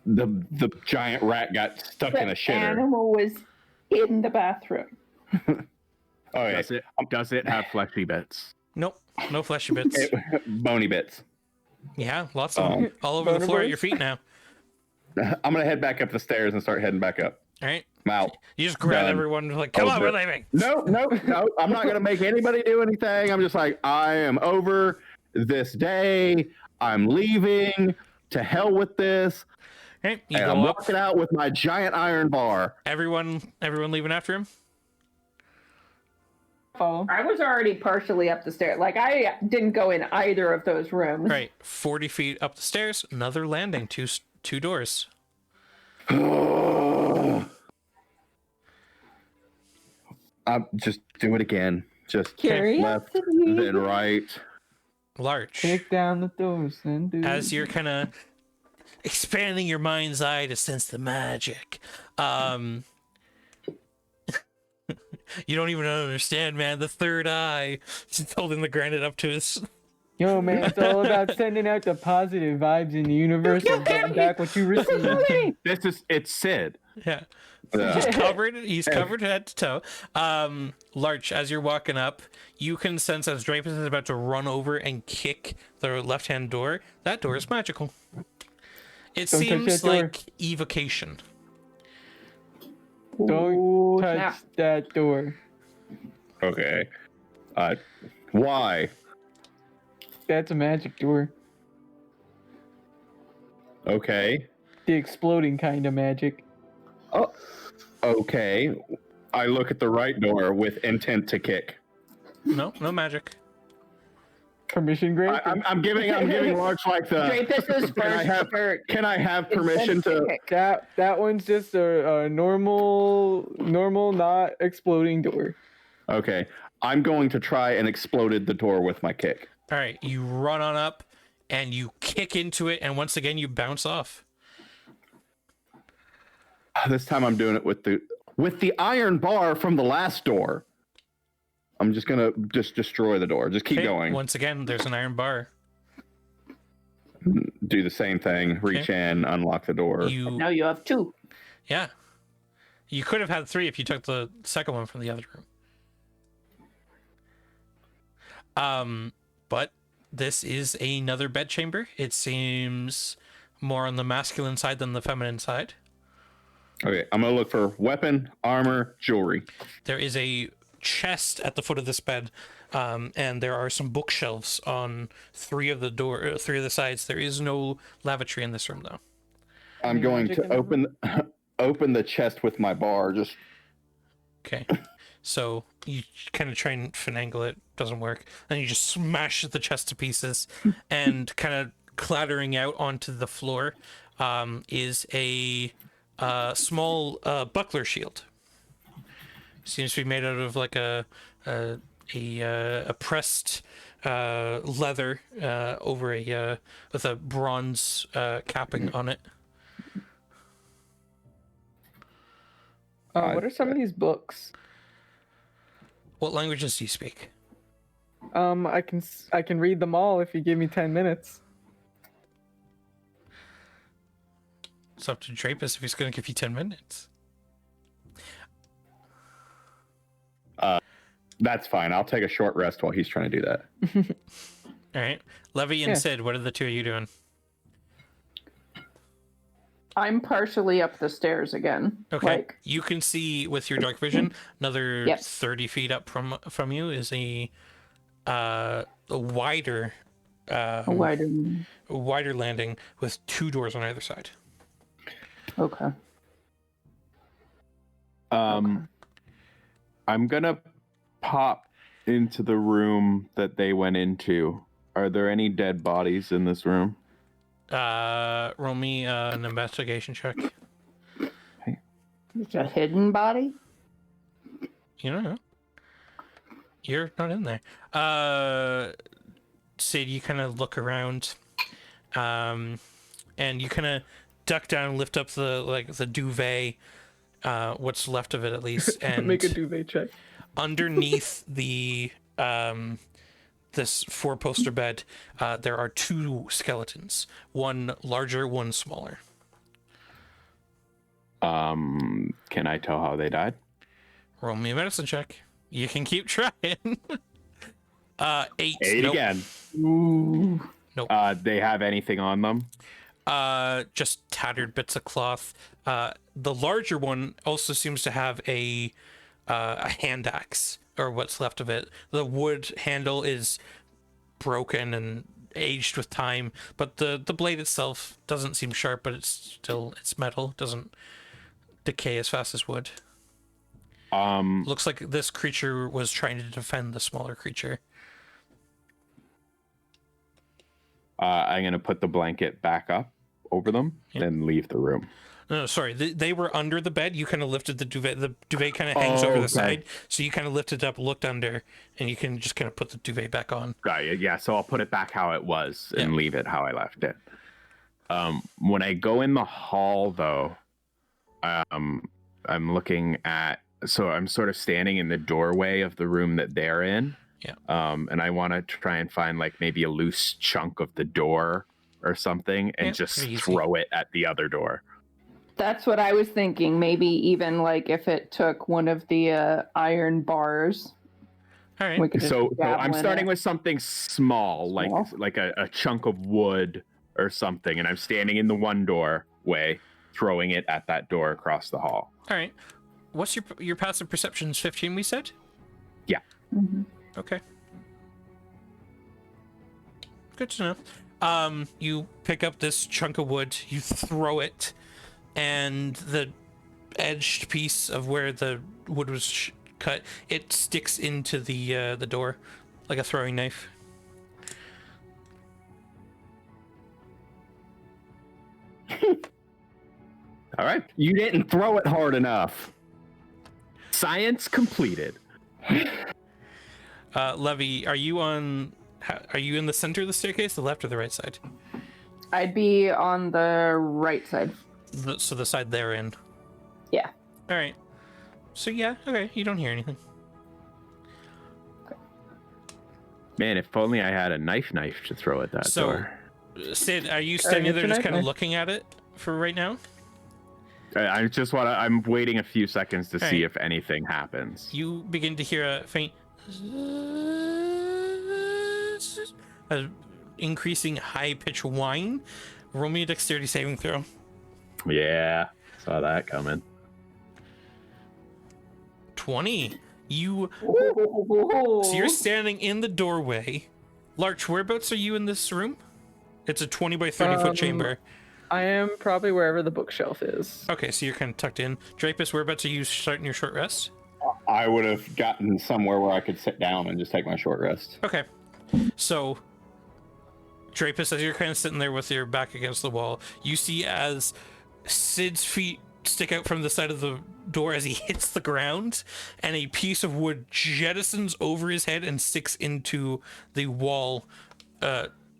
The giant rat got stuck in a The shitter. animal was in the bathroom. Okay. Does it have fleshy bits? Nope, no fleshy bits. Bony bits. Yeah, lots of them all over the floor at your feet now. I'm gonna head back up the stairs and start heading back up. All right. I'm out. You just grab Done. everyone like, come on, we're leaving. No. I'm not gonna make anybody do anything. I'm just like, I am over this day. I'm leaving. To hell with this. Right, you And go I'm up. walking out with my giant iron bar. Everyone leaving after him. Follow. I was already partially up the stairs. Like, I didn't go in either of those rooms. Right, 40 feet up the stairs, another landing, two doors. Just do it again. Just kick left, then right. Larch, Kick down the doors and do. as you're kind of expanding your mind's eye to sense the magic, you don't even understand, man. The third eye. Just holding the granite up to his. Yo, man, it's all about sending out the positive vibes in the universe and getting back what you received. It's Sid. Yeah. He's covered head to toe. Larch, as you're walking up, you can sense as Drapus is about to run over and kick the left-hand door. That door is magical. It Don't touch seems that door. like evocation. Don't touch that door. Okay. Why? That's a magic door. Okay. The exploding kind of magic. Oh, okay. I look at the right door with intent to kick. No magic. Permission granted. I'm giving Larch like the. Drapus is first. Can I have permission to? That one's just a normal, not exploding door. Okay, I'm going to try and exploded the door with my kick. All right, you run on up and you kick into it, and once again you bounce off. This time I'm doing it with the iron bar from the last door. I'm just gonna destroy the door. Just keep going. Once again, there's an iron bar. Do the same thing. Reach in, unlock the door. Now you have 2. Yeah. You could have had 3 if you took the second one from the other room. But this is another bedchamber. It seems more on the masculine side than the feminine side. Okay, I'm gonna look for weapon, armor, jewelry. There is a chest at the foot of this bed, and there are some bookshelves on 3 of the sides. There is no lavatory in this room, though. I'm going to open the chest with my bar. Just okay. So you kind of try and finagle it, doesn't work. Then you just smash the chest to pieces, and kind of clattering out onto the floor is a small buckler shield. Seems to be made out of like a pressed leather over with a bronze capping on it. What are some of these books? What languages do you speak? I can read them all if you give me 10 minutes. It's up to Drapus if he's going to give you 10 minutes. that's fine. I'll take a short rest while he's trying to do that. All right. Levy and Sid, what are the 2 of you doing? I'm partially up the stairs again. Okay. You can see with your dark vision, another Yep. 30 feet up from you is a wider wider landing with 2 doors on either side. Okay. I'm gonna pop into the room that they went into. Are there any dead bodies in this room? Roll me an investigation check. It's a hidden body? You don't know. You're not in there. Sid, you kind of look around, and you kind of duck down and lift up the duvet, what's left of it at least, and Make a duvet check. underneath the this 4-poster bed, there are 2 skeletons, one larger, one smaller. Can I tell how they died? Roll me a medicine check. You can keep trying. 8. 8 Nope. again. Ooh. Nope. They have anything on them? Just tattered bits of cloth. The larger one also seems to have a hand axe, or what's left of it. The wood handle is broken and aged with time, but the blade itself doesn't seem sharp, but it's metal. It doesn't decay as fast as wood. Looks like this creature was trying to defend the smaller creature. I'm gonna put the blanket back up over them, then leave the room. No, sorry. They were under the bed. You kind of lifted the duvet. The duvet kind of hangs over the okay. side. So you kind of lift it up, looked under, and you can just kind of put the duvet back on. Got it. Yeah, so I'll put it back how it was and leave it how I left it. When I go in the hall, though, I'm looking at... So I'm sort of standing in the doorway of the room that they're in. Yeah. And I want to try and find like maybe a loose chunk of the door or something and just throw it at the other door. That's what I was thinking. Maybe even like if it took one of the iron bars. All right. We could So just I'm dabble in starting it. with something small, like a chunk of wood or something, and I'm standing in the one doorway, throwing it at that door across the hall. All right. What's your passive perceptions? 15, we said? Yeah. Mhm. Okay. Good to know. You pick up this chunk of wood, you throw it, and the edged piece of where the wood was cut, it sticks into the door like a throwing knife. All right. You didn't throw it hard enough. Science completed. Levy, are you in the center of the staircase, the left or the right side? I'd be on the right side. So the side they're in. Yeah. All right. So yeah, okay. You don't hear anything. Man, if only I had a knife to throw at that door. Sid, are you standing there get just your kind of knife. looking at it for right now? I just want to... I'm waiting a few seconds to see Alright. if anything happens. You begin to hear a faint, increasing high-pitched whine. Roll me a dexterity saving throw. Yeah, saw that coming. 20. So you're standing in the doorway. Larch, whereabouts are you in this room? It's a 20 by 30 foot chamber. I am probably wherever the bookshelf is. Okay, so you're kind of tucked in. Drapus, whereabouts are you starting your short rest? I would have gotten somewhere where I could sit down and just take my short rest. Okay. So, Drapus, as you're kind of sitting there with your back against the wall, you see as Sid's feet stick out from the side of the door as he hits the ground, and a piece of wood jettisons over his head and sticks into the wall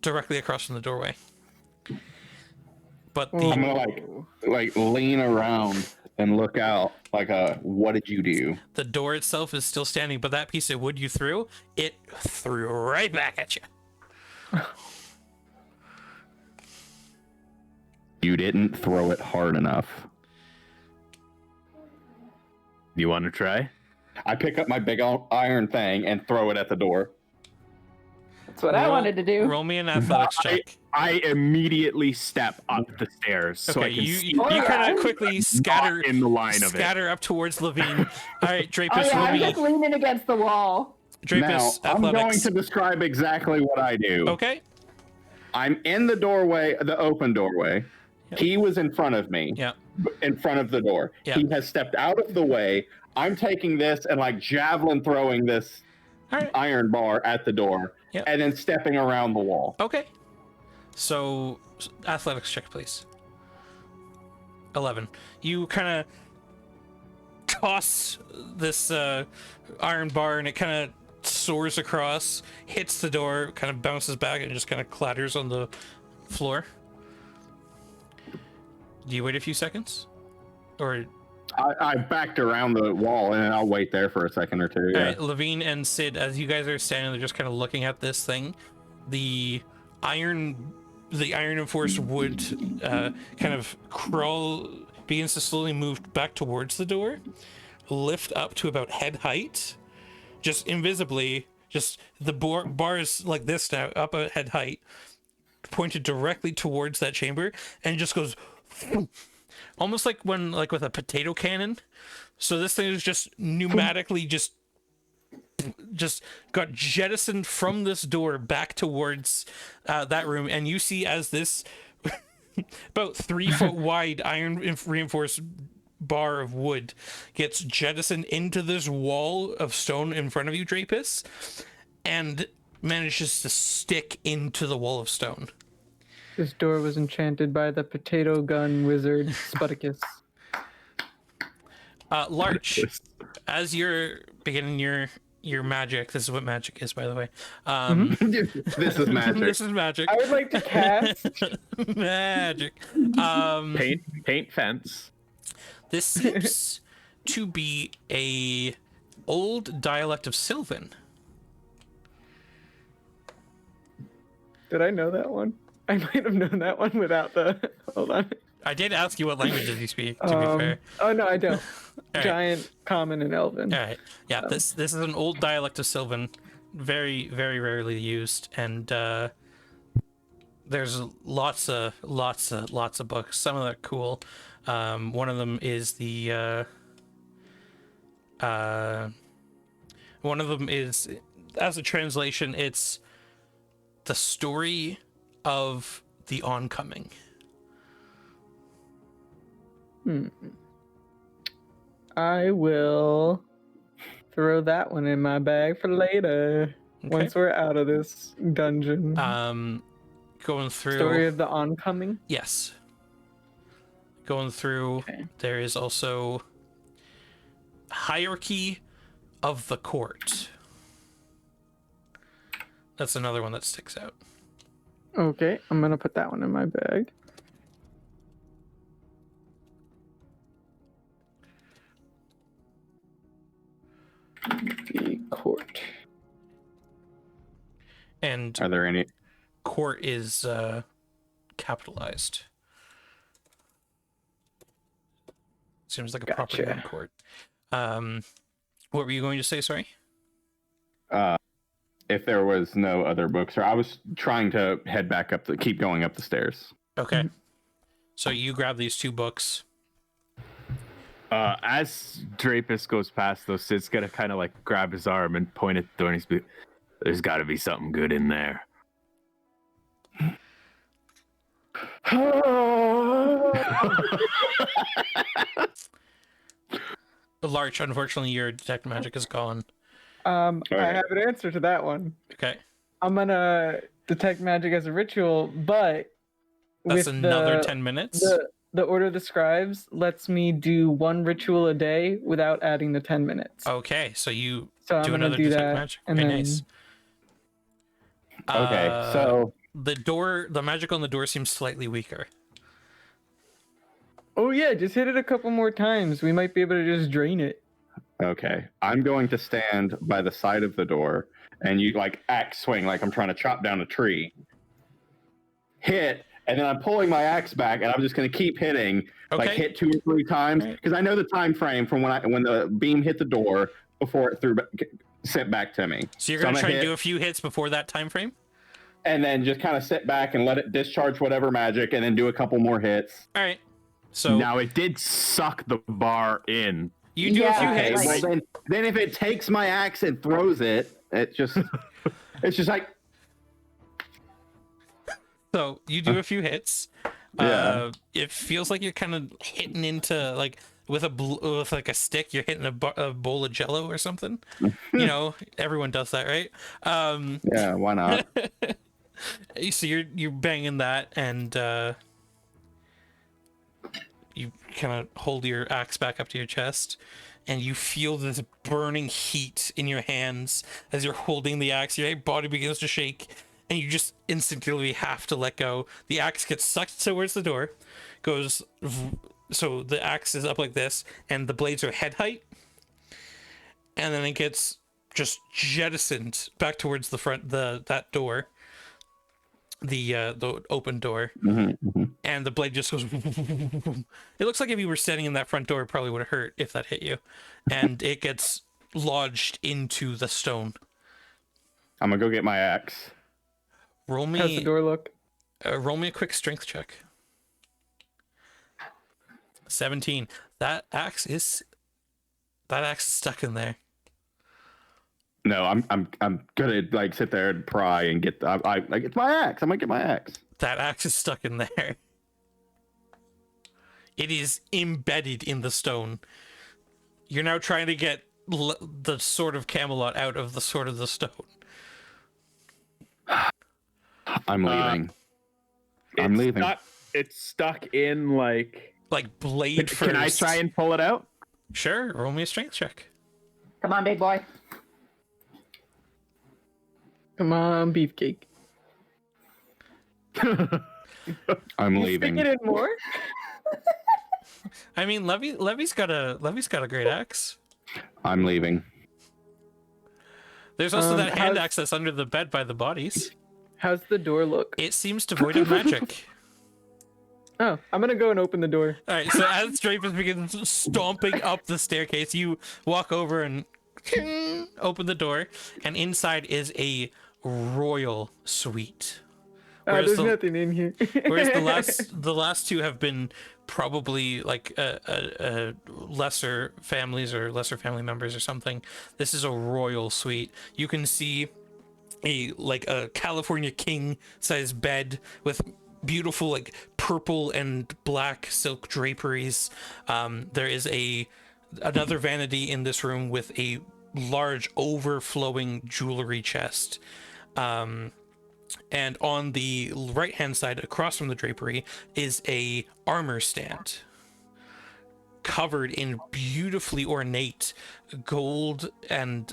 directly across from the doorway. But I'm gonna like lean around and look out like what did you do? the door itself is still standing, but that piece of wood you threw, it threw right back at you. You didn't throw it hard enough. You want to try? I pick up my big iron thing and throw it at the door. That's what I wanted to do. Roll me an athletics check. I immediately step up the stairs so I Okay, can you see kind of quickly scatter in the line of it. scatter up towards Levine. All right, Oh Drapus, yeah, roll I'm me. just leaning against the wall. Now, Drapus, I'm going athletics. to describe exactly what I do. Okay. I'm in the doorway, the open doorway. Yep. He was in front of me, Yeah. in front of the door. Yeah. He has stepped out of the way. I'm taking this and like javelin throwing this All right. iron bar at the door, Yep. and then stepping around the wall. Okay. So, athletics check, please. 11. You kind of toss this iron bar, and it kind of soars across, hits the door, kind of bounces back, and just kind of clatters on the floor. Do you wait a few seconds? Or... I backed around the wall, and I'll wait there for a second or two. All Yeah. right, Levine and Sid, as you guys are standing there just kind of looking at this thing, the iron enforced wood kind of begins to slowly move back towards the door, lift up to about head height, just invisibly, just the bars like this now, up at head height, pointed directly towards that chamber, and it just goes... almost like with a potato cannon. So this thing is just pneumatically just got jettisoned from this door back towards that room, and you see as this about 3 foot wide iron reinforced bar of wood gets jettisoned into this wall of stone in front of you, Drapus, and manages to stick into the wall of stone. This door was enchanted by the potato gun wizard Sputicus. Larch, as you're beginning your magic, this is what magic is, by the way. This is magic. This is magic. I would like to cast. Magic. Paint fence. This seems to be a old dialect of Sylvan. Did I know that one? I might have known that one without the. Hold on. I did ask you what languages you speak, to be fair. Oh no, I don't. right. Giant, common, and elven. All right. Yeah, this is an old dialect of Sylvan, very, very rarely used, and there's lots of books. Some of them are cool. One of them is one of them is, as a translation, it's the story of the oncoming. I will throw that one in my bag for later. Okay. Once we're out of this dungeon. Going through. Story of the oncoming. Yes. Going through, there is also hierarchy of the court. That's another one that sticks out. Okay, I'm gonna put that one in my bag. The court. And Are there any? court is capitalized. Seems like a proper Gotcha. name, court. What were you going to say? Sorry. If there was no other books, or I was trying to head back up keep going up the stairs. Okay. So you grab these two books. As Drapus goes past, though, Sid's gonna kind of like grab his arm and point at the door and he's there's got to be something good in there. Larch, unfortunately, your detect magic is gone. I Alright. have an answer to that one. Okay. I'm gonna detect magic as a ritual, but That's with another the, 10 minutes. The Order of the Scribes lets me do one ritual a day without adding the 10 minutes. Okay, so you So I'm do gonna another do detect that, magic. and Very then nice. Okay, so the magic on the door seems slightly weaker. oh yeah, just hit it a couple more times. We might be able to just drain it. okay, I'm going to stand by the side of the door, and you like axe swing like I'm trying to chop down a tree. Hit, and then I'm pulling my axe back, and I'm just going to keep hitting, like Okay. hit 2 or 3 times, Right. because I know the time frame from when the beam hit the door before it sent back to me. So you're gonna I'm try and hit, do a few hits before that time frame. and then just kind of sit back and let it discharge whatever magic, and then do a couple more hits. All right. So Now it did suck the bar in. you do a Yeah, few Okay, hits. well then if it takes my axe and throws it, it's just like So you do a few hits. Yeah. It feels like you're kind of hitting into like with like a stick. You're hitting a bowl of Jello or something. You know, everyone does that, right? yeah, why not? So you're banging that, and you kind of hold your axe back up to your chest, and you feel this burning heat in your hands as you're holding the axe. Your body begins to shake, and you just instinctively have to let go. The axe gets sucked towards the door, so the axe is up like this, and the blades are head height, and then it gets just jettisoned back towards the front, that door, the open door, and the blade just goes. It looks like if you were standing in that front door, it probably would have hurt if that hit you, and it gets lodged into the stone. I'm gonna go get my axe. Roll How's the me, door look? roll me a quick strength check. 17. That axe is stuck in there. No, I'm gonna like sit there and pry and get like it's my axe. I'm gonna get my axe. That axe is stuck in there. It is embedded in the stone. You're now trying to get the Sword of Camelot out of the Sword of the Stone. I'm leaving. I'm leaving. It's stuck in like. Blade first. Can I try and pull it out? Sure, roll me a strength check. Come on, big boy. Come on, beefcake. I'm leaving. Stick it in more. I mean, Levy's got a great axe. I'm leaving. There's also that hand how's- axe that's under the bed by the bodies. How's the door look? It seems devoid of magic. Oh, I'm gonna go and open the door. All right, so as Drapus begins stomping up the staircase, you walk over and open the door, and inside is a royal suite. There's nothing in here. Whereas the last two have been probably like lesser families or lesser family members or something. This is a royal suite. You can see a California king size bed with beautiful like purple and black silk draperies. There is another vanity in this room with a large overflowing jewelry chest. And on the right hand side across from the drapery is a armor stand covered in beautifully ornate gold and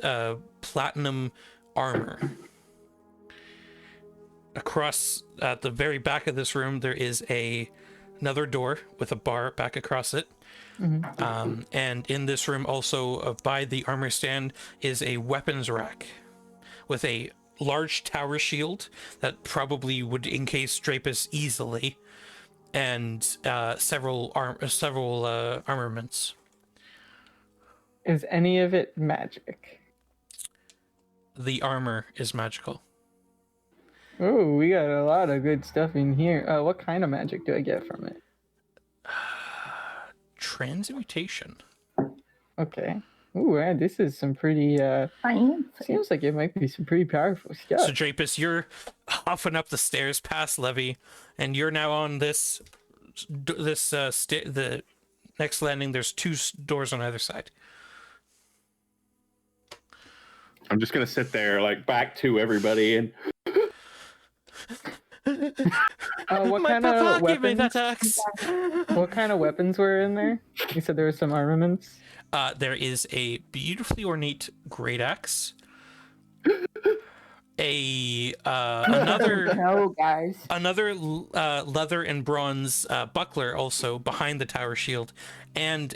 platinum armor. Across at the very back of this room there is another door with a bar back across it. And in this room also by the armor stand is a weapons rack with a large tower shield that probably would encase Drapus easily, and several armaments. Is any of it magic? The armor is magical. Oh, we got a lot of good stuff in here. What kind of magic do I get from it? Transmutation. Okay. Ooh, this is some pretty, seems like it might be some pretty powerful stuff. So Drapus, you're huffing up the stairs past Levy, and you're now on the next landing. There's two doors on either side. I'm just gonna sit there, like back to everybody, and what My kind papa of gave me weapons? that axe. What kind of weapons were in there? You said there were some armaments. There is a beautifully ornate great axe. Another No, guys. leather and bronze buckler also behind the tower shield, and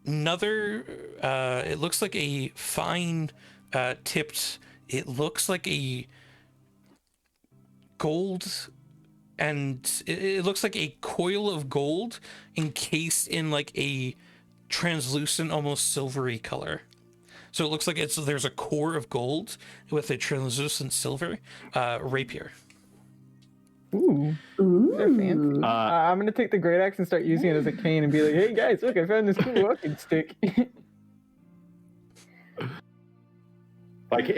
another it looks like a fine tipped. It looks like a gold, and it looks like a coil of gold encased in like a translucent, almost silvery color. So it looks like there's a core of gold with a translucent silver rapier. Ooh, they're fancy. I'm gonna take the great axe and start using it as a cane and be like, "Hey guys, look, I found this cool walking stick." like,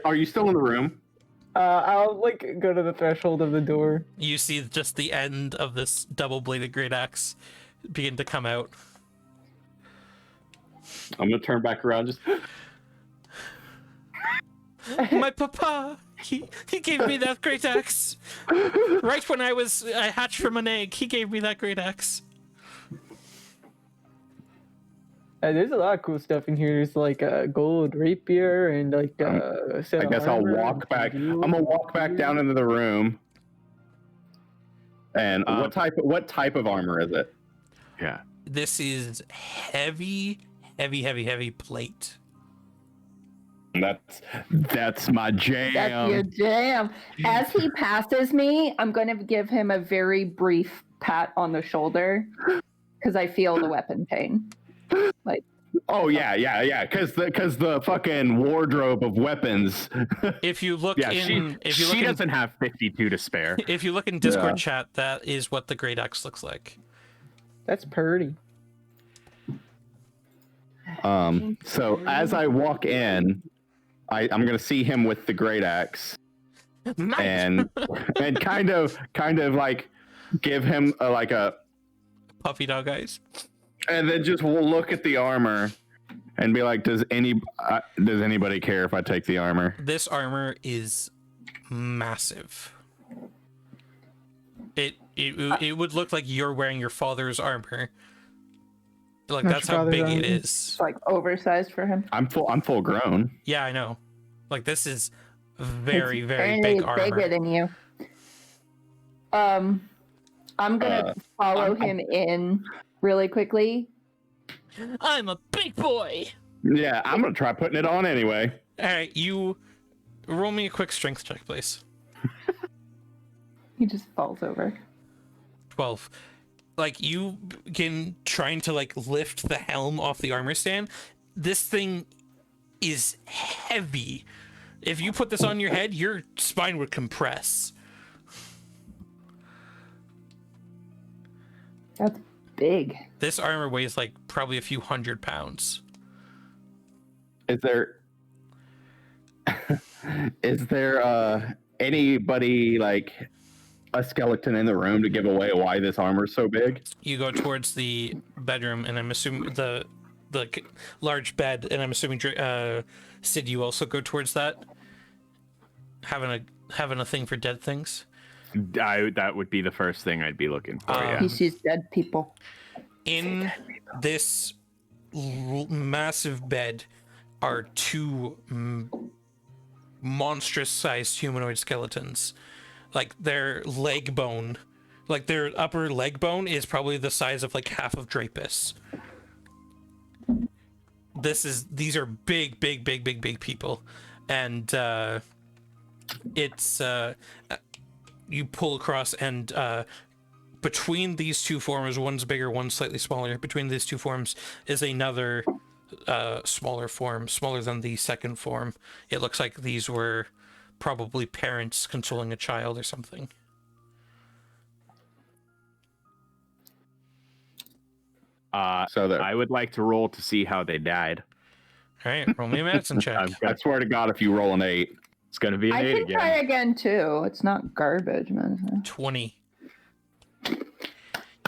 are you still in the room? I'll like go to the threshold of the door. You see just the end of this double-bladed great axe begin to come out. I'm gonna turn back around. Just My papa, he gave me that great axe right when I hatched from an egg. He gave me that great axe. There's a lot of cool stuff in here. There's like a gold rapier and like a set I of guess I'll armor walk and back. jewels. I'm gonna walk back down into the room. And what type of armor is it? Yeah. This is heavy plate. That's my jam. That's your jam. As he passes me, I'm going to give him a very brief pat on the shoulder because I feel the weapon pain. Like, Oh yeah. Because the fucking wardrobe of weapons. If you look Yeah, in doesn't have 52 to spare. if you look in Discord Yeah. chat, that is what the great axe looks like. That's pretty. So as I walk in, I'm gonna see him with the great axe and kind of like give him a Puffy dog eyes. and then just we'll look at the armor and be like, does anybody care if I take the armor? This armor is massive. It would look like you're wearing your father's armor. Like Not that's your how father's big it armor. is. It's like oversized for him. I'm full grown. Yeah, I know. Like this is very, It's very apparently big armor. bigger than you. I'm gonna follow him in really quickly. I'm a big boy. Yeah, I'm gonna try putting it on anyway. All right, you roll me a quick strength check, please. He just falls over. 12. Like you begin trying to like lift the helm off the armor stand. This thing is heavy. If you put this on your head, your spine would compress. That's big. This armor weighs like probably a few 100 pounds. Is there anybody like a skeleton in the room to give away why this armor's so big? You go towards the bedroom, and I'm assuming the large bed, and I'm assuming Sid, you also go towards that, having a thing for dead things. That would be the first thing I'd be looking for. Yeah. He sees dead people. In this massive bed are two monstrous-sized humanoid skeletons. Like their leg bone, like their upper leg bone is probably the size of like half of Drapus. These are big people, and it's you pull across, and between these two forms, one's bigger, one's slightly smaller. Between these two forms is another smaller form, smaller than the second form. It looks like these were probably parents consoling a child or something. I would like to roll to see how they died. All right, roll me a medicine check. I swear to God, if you roll an 8, It's gonna be an I 8 can again. try again too. It's not garbage, man. 20.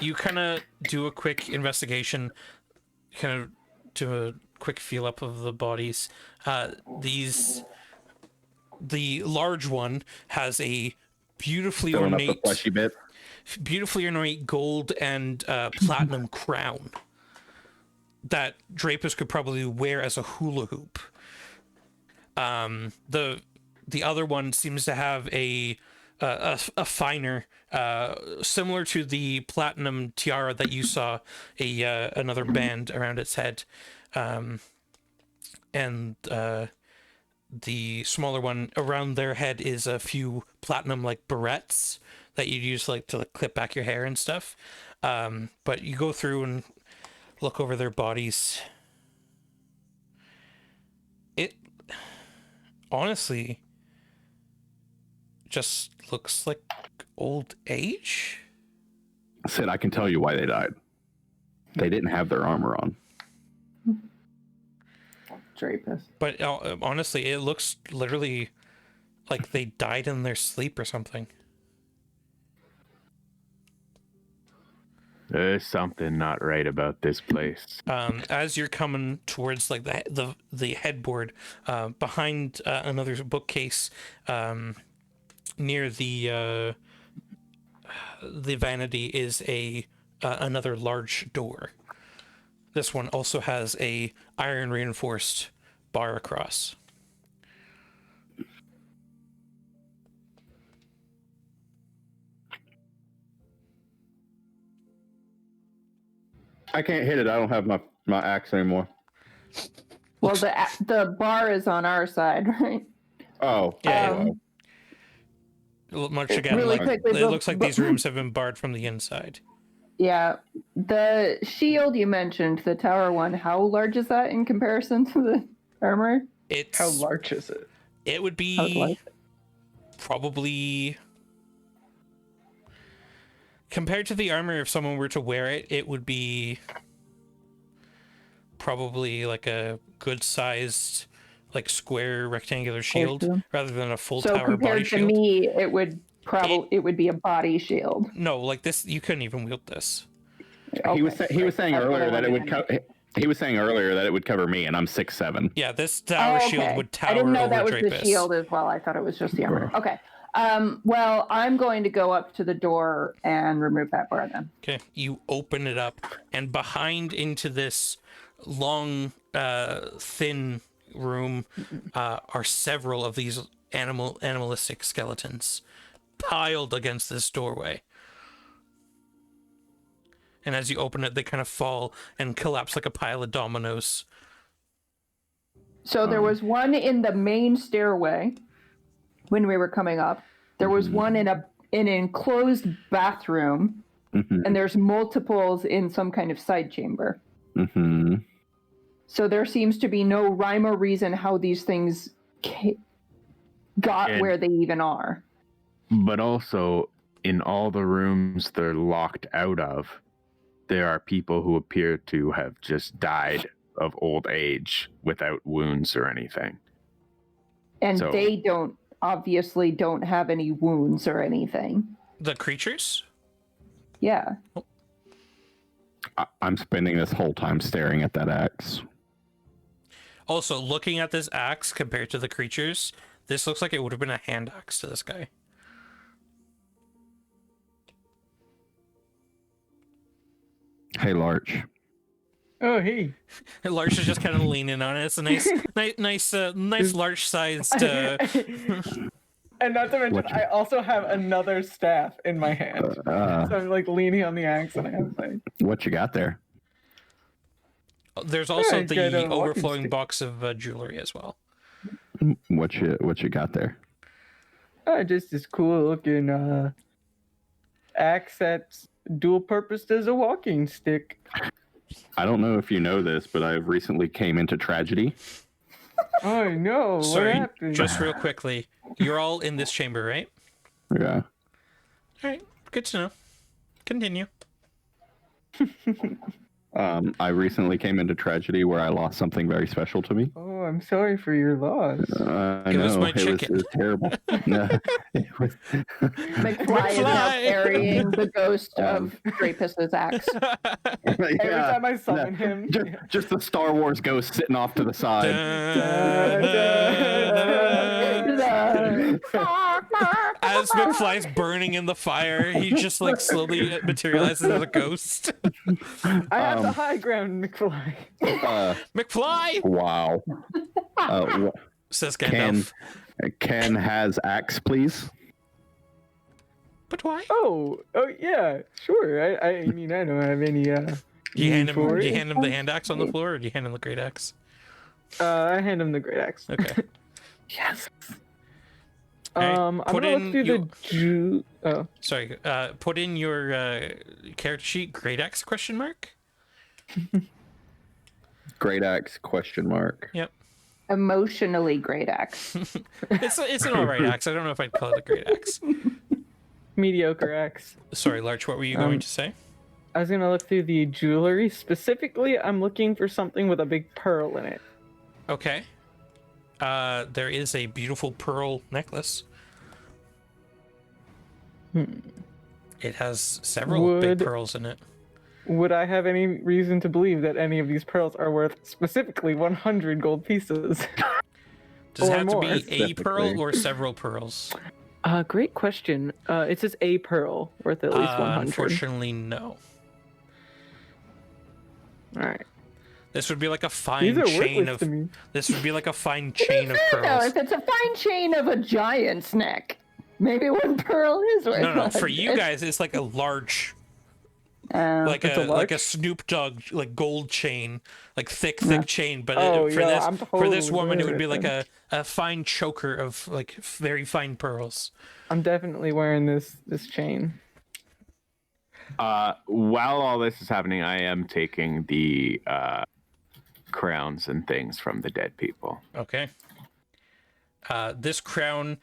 You kind of do a quick investigation, kind of do a quick feel up of the bodies. The large one has a beautifully filling up the ornate, fleshy bit. gold and platinum crown that Drapus could probably wear as a hula hoop. The other one seems to have a finer, similar to the platinum tiara that you saw, another band around its head, and the smaller one around their head is a few platinum like barrettes that you use like to like clip back your hair and stuff. But you go through and look over their bodies. It honestly just looks like old age. Sid, I can tell you why they died. They didn't have their armor on. Drapus. But honestly, it looks literally like they died in their sleep or something. There's something not right about this place. As you're coming towards like the headboard, behind another bookcase, near the vanity is another large door. This one also has a iron reinforced bar across. I can't hit it. I don't have my axe anymore. Well, the bar is on our side, right? Oh. Yeah. Much again, really like, quickly, it looks like these rooms have been barred from the inside. Yeah. The shield you mentioned, the tower one, how large is that in comparison to the armor? How large is it? It would How be large? probably, compared to the armor, if someone were to wear it, it would be probably like a good sized, like square rectangular shield shield. rather than a full So tower body compared to shield. me, it would be a body shield. No, like this, you couldn't even wield this. He was Okay, he was saying That's what I earlier that it wanted would to know. he was saying earlier that it would cover me, and I'm 6'7". Yeah, this tower Oh, shield okay. would tower I didn't know over that was Drapus. the shield as well. I thought it was just the armor. Okay. Well, I'm going to go up to the door and remove that bar then. Okay, you open it up, and behind into this long, thin room are several of these animalistic skeletons piled against this doorway. And as you open it, they kind of fall and collapse like a pile of dominoes. So there was one in the main stairway when we were coming up. There was one in an enclosed bathroom, and there's multiples in some kind of side chamber. So there seems to be no rhyme or reason how these things got where they even are. But also, in all the rooms they're locked out of, there are people who appear to have just died of old age without wounds or anything. And they obviously don't have any wounds or anything. The creatures? Yeah. I'm spending this whole time staring at that axe. Also, looking at this axe compared to the creatures, this looks like it would have been a hand axe to this guy. Hey, Larch. Oh, hey. Larch is just kind of leaning on it. It's a nice large-sized. And not to mention, I also have another staff in my hand. So I'm like leaning on the axe, and I have like. What you got there? There's also the walking overflowing stick. box of jewelry as well. What you got there? Just this cool looking axe that's dual purposed as a walking stick. I don't know if you know this, but I've recently came into tragedy. Oh no! Sorry, what happened? just real quickly, you're all in this chamber, right? Yeah. All right, good to know. Continue. I recently came into tragedy where I lost something very special to me. Oh, I'm sorry for your loss. I It was know my it was chicken. terrible. No, it was, McFly is now McFly! burying the ghost of Drapus's axe. Every yeah, time I summon him, just the Star Wars ghost sitting off to the side. As McFly's burning in the fire, he just like slowly materializes as a ghost. I have the high ground, McFly. McFly! Wow. Says Gandalf. Ken has axe, please. But why? Oh yeah, sure. I mean, I don't have any. Do you hand for him? Do you it. hand him the hand axe on the floor, or do you hand him the great axe? I hand him the great axe. Okay. Yes. Alright, I'm put gonna in look through your- the Jew. Oh, Sorry. Put in your character sheet. Great axe? Question mark. Great axe, question mark. Yep. Emotionally great axe. It's an alright axe. I don't know if I'd call it a great axe. mediocre axe. Sorry, Larch. What were you going to say? I was gonna look through the jewelry. Specifically, I'm looking for something with a big pearl in it. Okay. There is a beautiful pearl necklace. It has several big Would- pearls in it. Would I have any reason to believe that any of these pearls are worth specifically 100 gold pieces? Does it or have more. to be a Specifically. pearl or several pearls? Great question. It says a pearl worth at least 100. Unfortunately, no. All right. This would be like a These fine are chain worthless of. to me. This would be like a fine chain of No, pearls. if it's a fine chain of a giant's neck, maybe one pearl is worth. No. For 100. you guys, it's like a large, like It's a like a large? Snoop Dogg like gold chain, like thick chain. But Oh, for yeah, this I'm for this totally woman, it would wearing be it like then. a fine choker of like very fine pearls. I'm definitely wearing this chain. While all this is happening, I am taking the crowns and things from the dead people. Okay. This crown,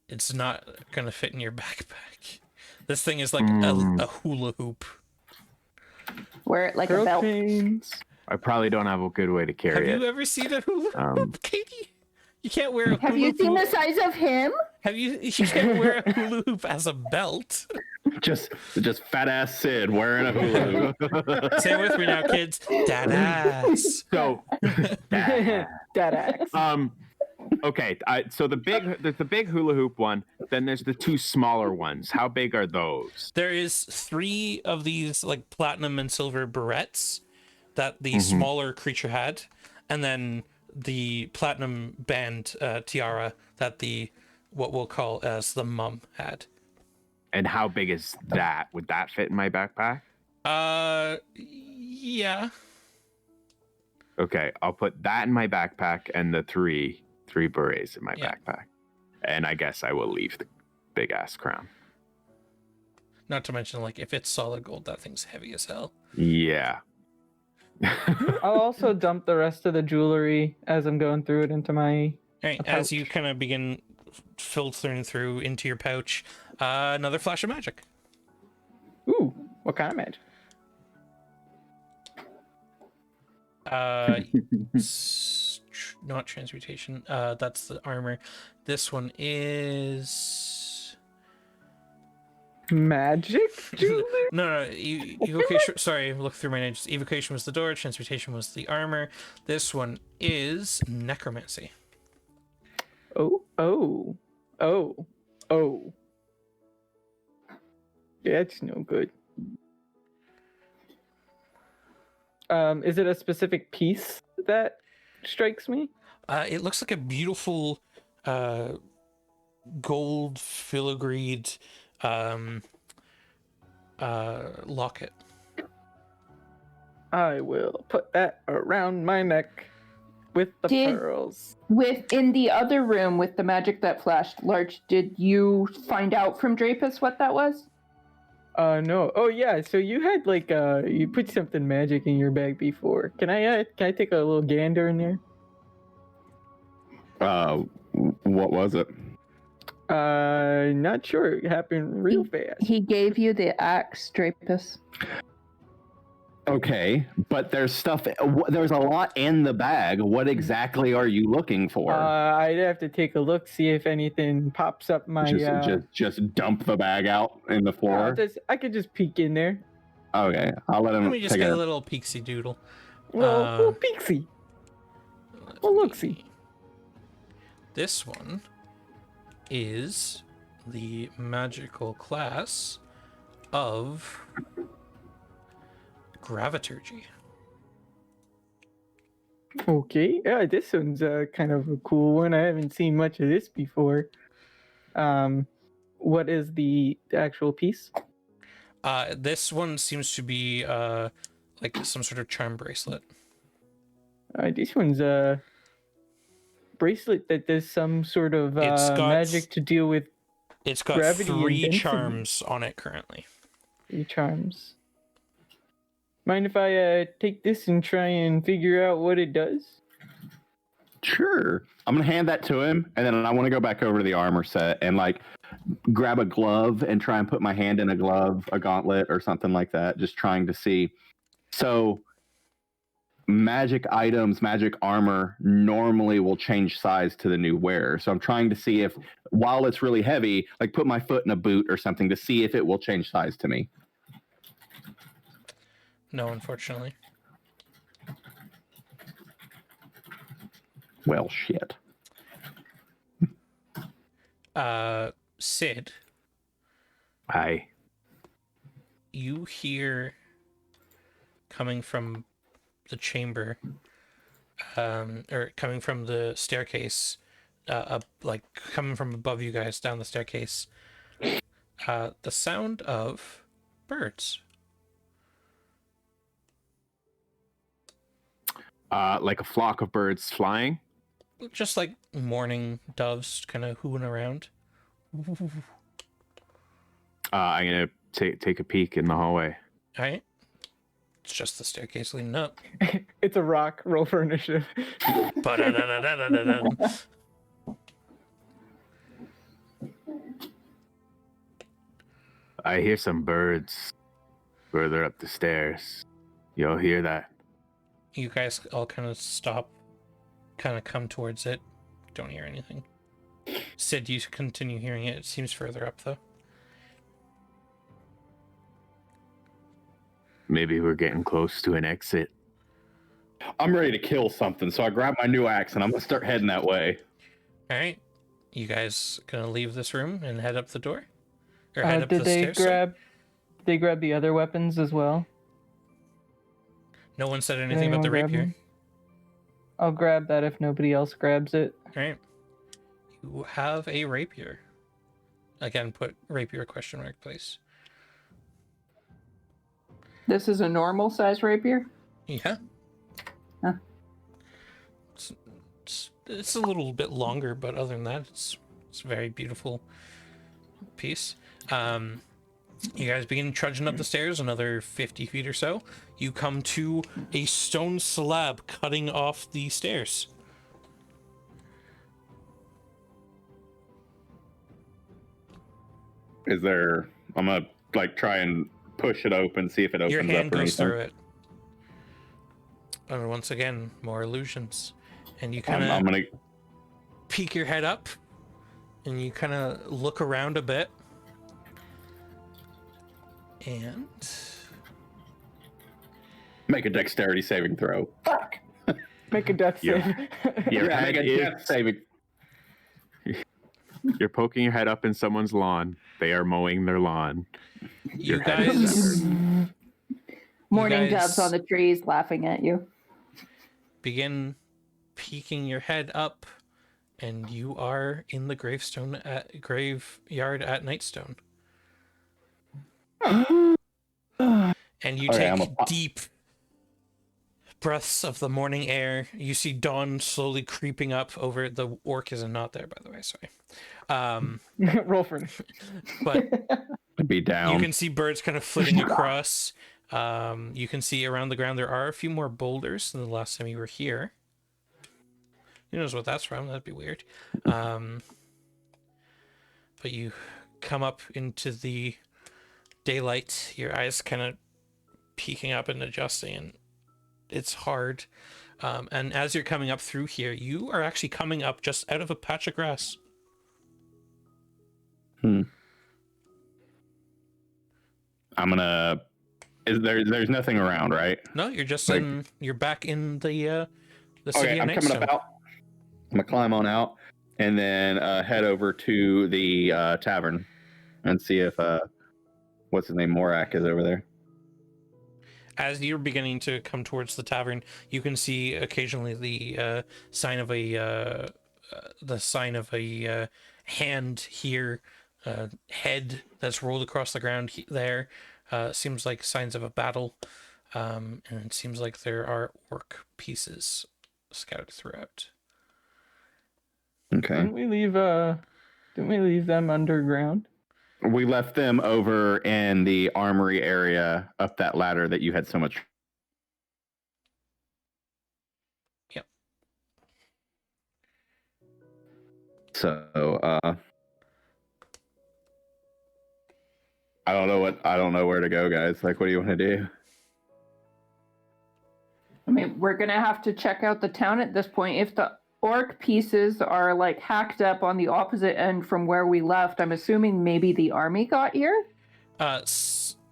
it's not gonna fit in your backpack. This thing is like a hula hoop. Wear it like Pearl a belt. chains. I probably don't have a good way to Have carry you it. ever seen a hula hoop, Katie? You can't wear a Have hula you hoop. seen the size of him? You can't wear a hula hoop as a belt. Just fat ass Sid wearing a hula hoop. Say it with me now, kids. Dad ass. So, That axe. Okay, so there's the big hula hoop one. Then there's the two smaller ones. How big are those? There is 3 of these like platinum and silver barrettes that the smaller creature had, and then the platinum band tiara that the what we'll call as the mum had. And how big is that? Would that fit in my backpack? Yeah. Okay, I'll put that in my backpack and the three berets in my backpack. And I guess I will leave the big ass crown. Not to mention, like, if it's solid gold, that thing's heavy as hell. Yeah. I'll also dump the rest of the jewelry as I'm going through it into my. All right, A as you pouch. kind of begin filtering through into your pouch, another flash of magic. Ooh, what kind of magic? Not transmutation. That's the armor. This one is Magic jewelry? no. Evocation. Sorry, look through my names. Evocation was the door. Transmutation was the armor. This one is necromancy. Oh. Yeah, that's no good. Is it a specific piece that strikes me? It looks like a beautiful gold filigreed locket. I will put that around my neck with the pearls. In the other room with the magic that flashed large, did you find out from Drapus what that was? No. Oh yeah, so you had like you put something magic in your bag before. Can I take a little gander in there? What was it? Not sure. It happened real fast. He gave you the axe, Drapus. Okay, but there's a lot in the bag. What exactly are you looking for? I'd have to take a look, see if anything pops up my. Just dump the bag out in the floor. I could just peek in there. Okay, I'll let him. Let me just take get a little peeksy doodle. Little peeksy. Well, look-see. This one is the magical class of Graviturgy. Okay, yeah, this one's kind of a cool one. I haven't seen much of this before. What is the actual piece? This one seems to be like some sort of charm bracelet. This one's a bracelet that does some sort of magic to deal with. It's got gravity and 3 density. charms on it currently. 3 charms. Mind if I take this and try and figure out what it does? Sure. I'm gonna hand that to him, and then I want to go back over to the armor set and like grab a glove and try and put my hand in a glove, a gauntlet, or something like that. Just trying to see. So, magic items, magic armor normally will change size to the new wearer. So I'm trying to see if, while it's really heavy, like put my foot in a boot or something to see if it will change size to me. No, unfortunately. Well, shit. Sid, Hi. you hear coming from the chamber, or coming from the staircase, like coming from above you guys down the staircase, the sound of birds. Like a flock of birds flying. Just like morning doves kind of hooing around. I'm gonna take a peek in the hallway. All right. It's just the staircase leading up. It's a rock. Roll for initiative. Ba-da-da-da-da-da-da. I hear some birds further up the stairs. You'll hear that. You guys all kind of stop, kind of come towards it. Don't hear anything. Sid, you continue hearing it. It seems further up, though. Maybe we're getting close to an exit. I'm ready to kill something, so I grab my new axe and I'm gonna start heading that way. All right, you guys gonna leave this room and head up the door, or head up Did the they stairs? Sorry? grab? They grab the other weapons as well. No one said Did anything about anyone the grab rapier. them? I'll grab that if nobody else grabs it. All right, you have a rapier. Again, put rapier question mark, please. This is a normal size rapier? Yeah. Huh. It's a little bit longer, but other than that, it's a very beautiful piece. You guys begin trudging up the stairs, another 50 feet or so. You come to a stone slab cutting off the stairs. Is there? I'm gonna like try and push it open, see if it opens Your up hand or goes anything. through it. And once again, more illusions. And you I'm kind of gonna. peek your head up, and you kind of look around a bit. And Make a dexterity saving throw. Fuck. Make a death Yeah. save. Your Yeah, head make a is, dex saving. you're poking your head up in someone's lawn. They are mowing their lawn. you Your head is guys Morning guys- doves on the trees laughing at you. begin peeking your head up, and you are in the graveyard at Nightstone. And you Okay, take deep breaths of the morning air. You see dawn slowly creeping up over the orc is not there, by the way. Sorry. Roll for it. But Be down. you can see birds kind of flitting across. You can see around the ground there are a few more boulders than the last time you were here. Who knows what that's from? That'd be weird. But you come up into the daylight, your eyes kind of peeking up and adjusting, and it's hard. And as you're coming up through here, you are actually coming up just out of a patch of grass. I'm gonna. There's nothing around, right? No, you're just Like- you're back in the city Okay, of I'm coming Nightstone. up out. I'm gonna climb on out and then head over to the tavern and see if what's his name, Morak, is over there. As you're beginning to come towards the tavern, you can see occasionally the sign of a hand here, head that's rolled across the ground there. Seems like signs of a battle, and it seems like there are orc pieces scattered throughout. Okay. Didn't we leave them underground? We left them over in the armory area up that ladder that you had so much. Yep. So I don't know where to go, guys. Like, what do you want to do? I mean, we're gonna have to check out the town at this point. If the orc pieces are like hacked up on the opposite end from where we left, I'm assuming maybe the army got here.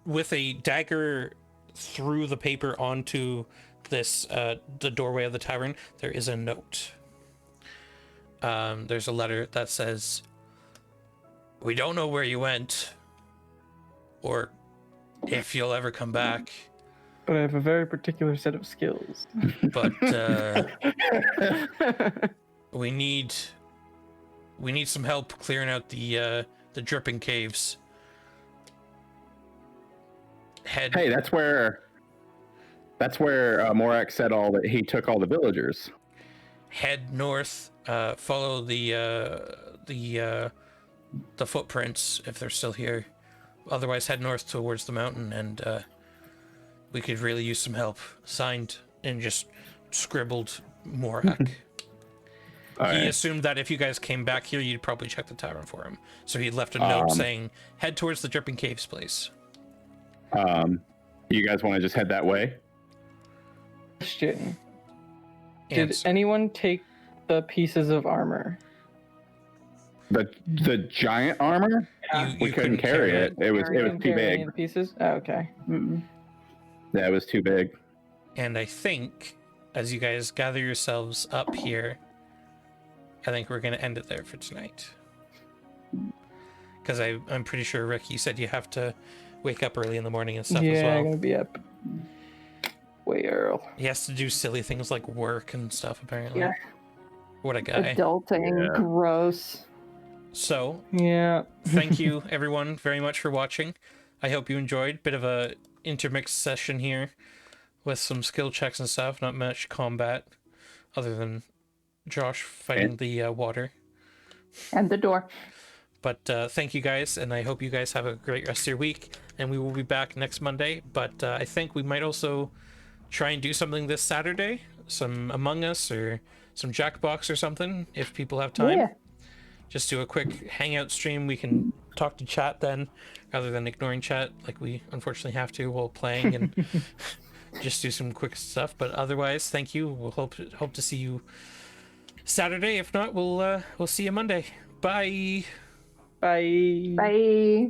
With a dagger through the paper onto this the doorway of the tavern, there is a note. There's a letter that says, "We don't know where you went, or if you'll ever come back, But I have a very particular set of skills. but we need some help clearing out the dripping caves. Hey, that's where Morak said he took all the villagers. Head north, follow the footprints if they're still here. Otherwise, head north towards the mountain, and we could really use some help." Signed and just scribbled Morak. All He right. assumed that if you guys came back here, you'd probably check the tavern for him. So he left a note saying, "Head towards the dripping caves, please." You guys want to just head that way? Question. Did Answer. anyone take the pieces of armor? The giant armor? We couldn't carry it. It was Didn't too carry any big. of the pieces? Oh, okay. Yeah, it was too big. And I think as you guys gather yourselves up here, I think we're gonna end it there for tonight. Because I'm pretty sure, Rick, you said you have to wake up early in the morning and stuff as Yeah, I'm well. gonna be up way early. He has to do silly things like work and stuff, apparently. Yeah. What a guy. Adulting, Yeah. gross. So, Yeah. thank you, everyone, very much for watching. I hope you enjoyed. Bit of a intermixed session here with some skill checks and stuff. Not much combat, other than Josh fighting the water. And the door. But thank you guys, and I hope you guys have a great rest of your week. And we will be back next Monday. But I think we might also try and do something this Saturday. Some Among Us or some Jackbox or something, if people have time. Yeah. Just do a quick hangout stream. We can talk to chat then, rather than ignoring chat like we unfortunately have to while playing, and just do some quick stuff. But otherwise, thank you. We'll hope to see you Saturday. If not, we'll see you Monday. Bye. Bye. Bye.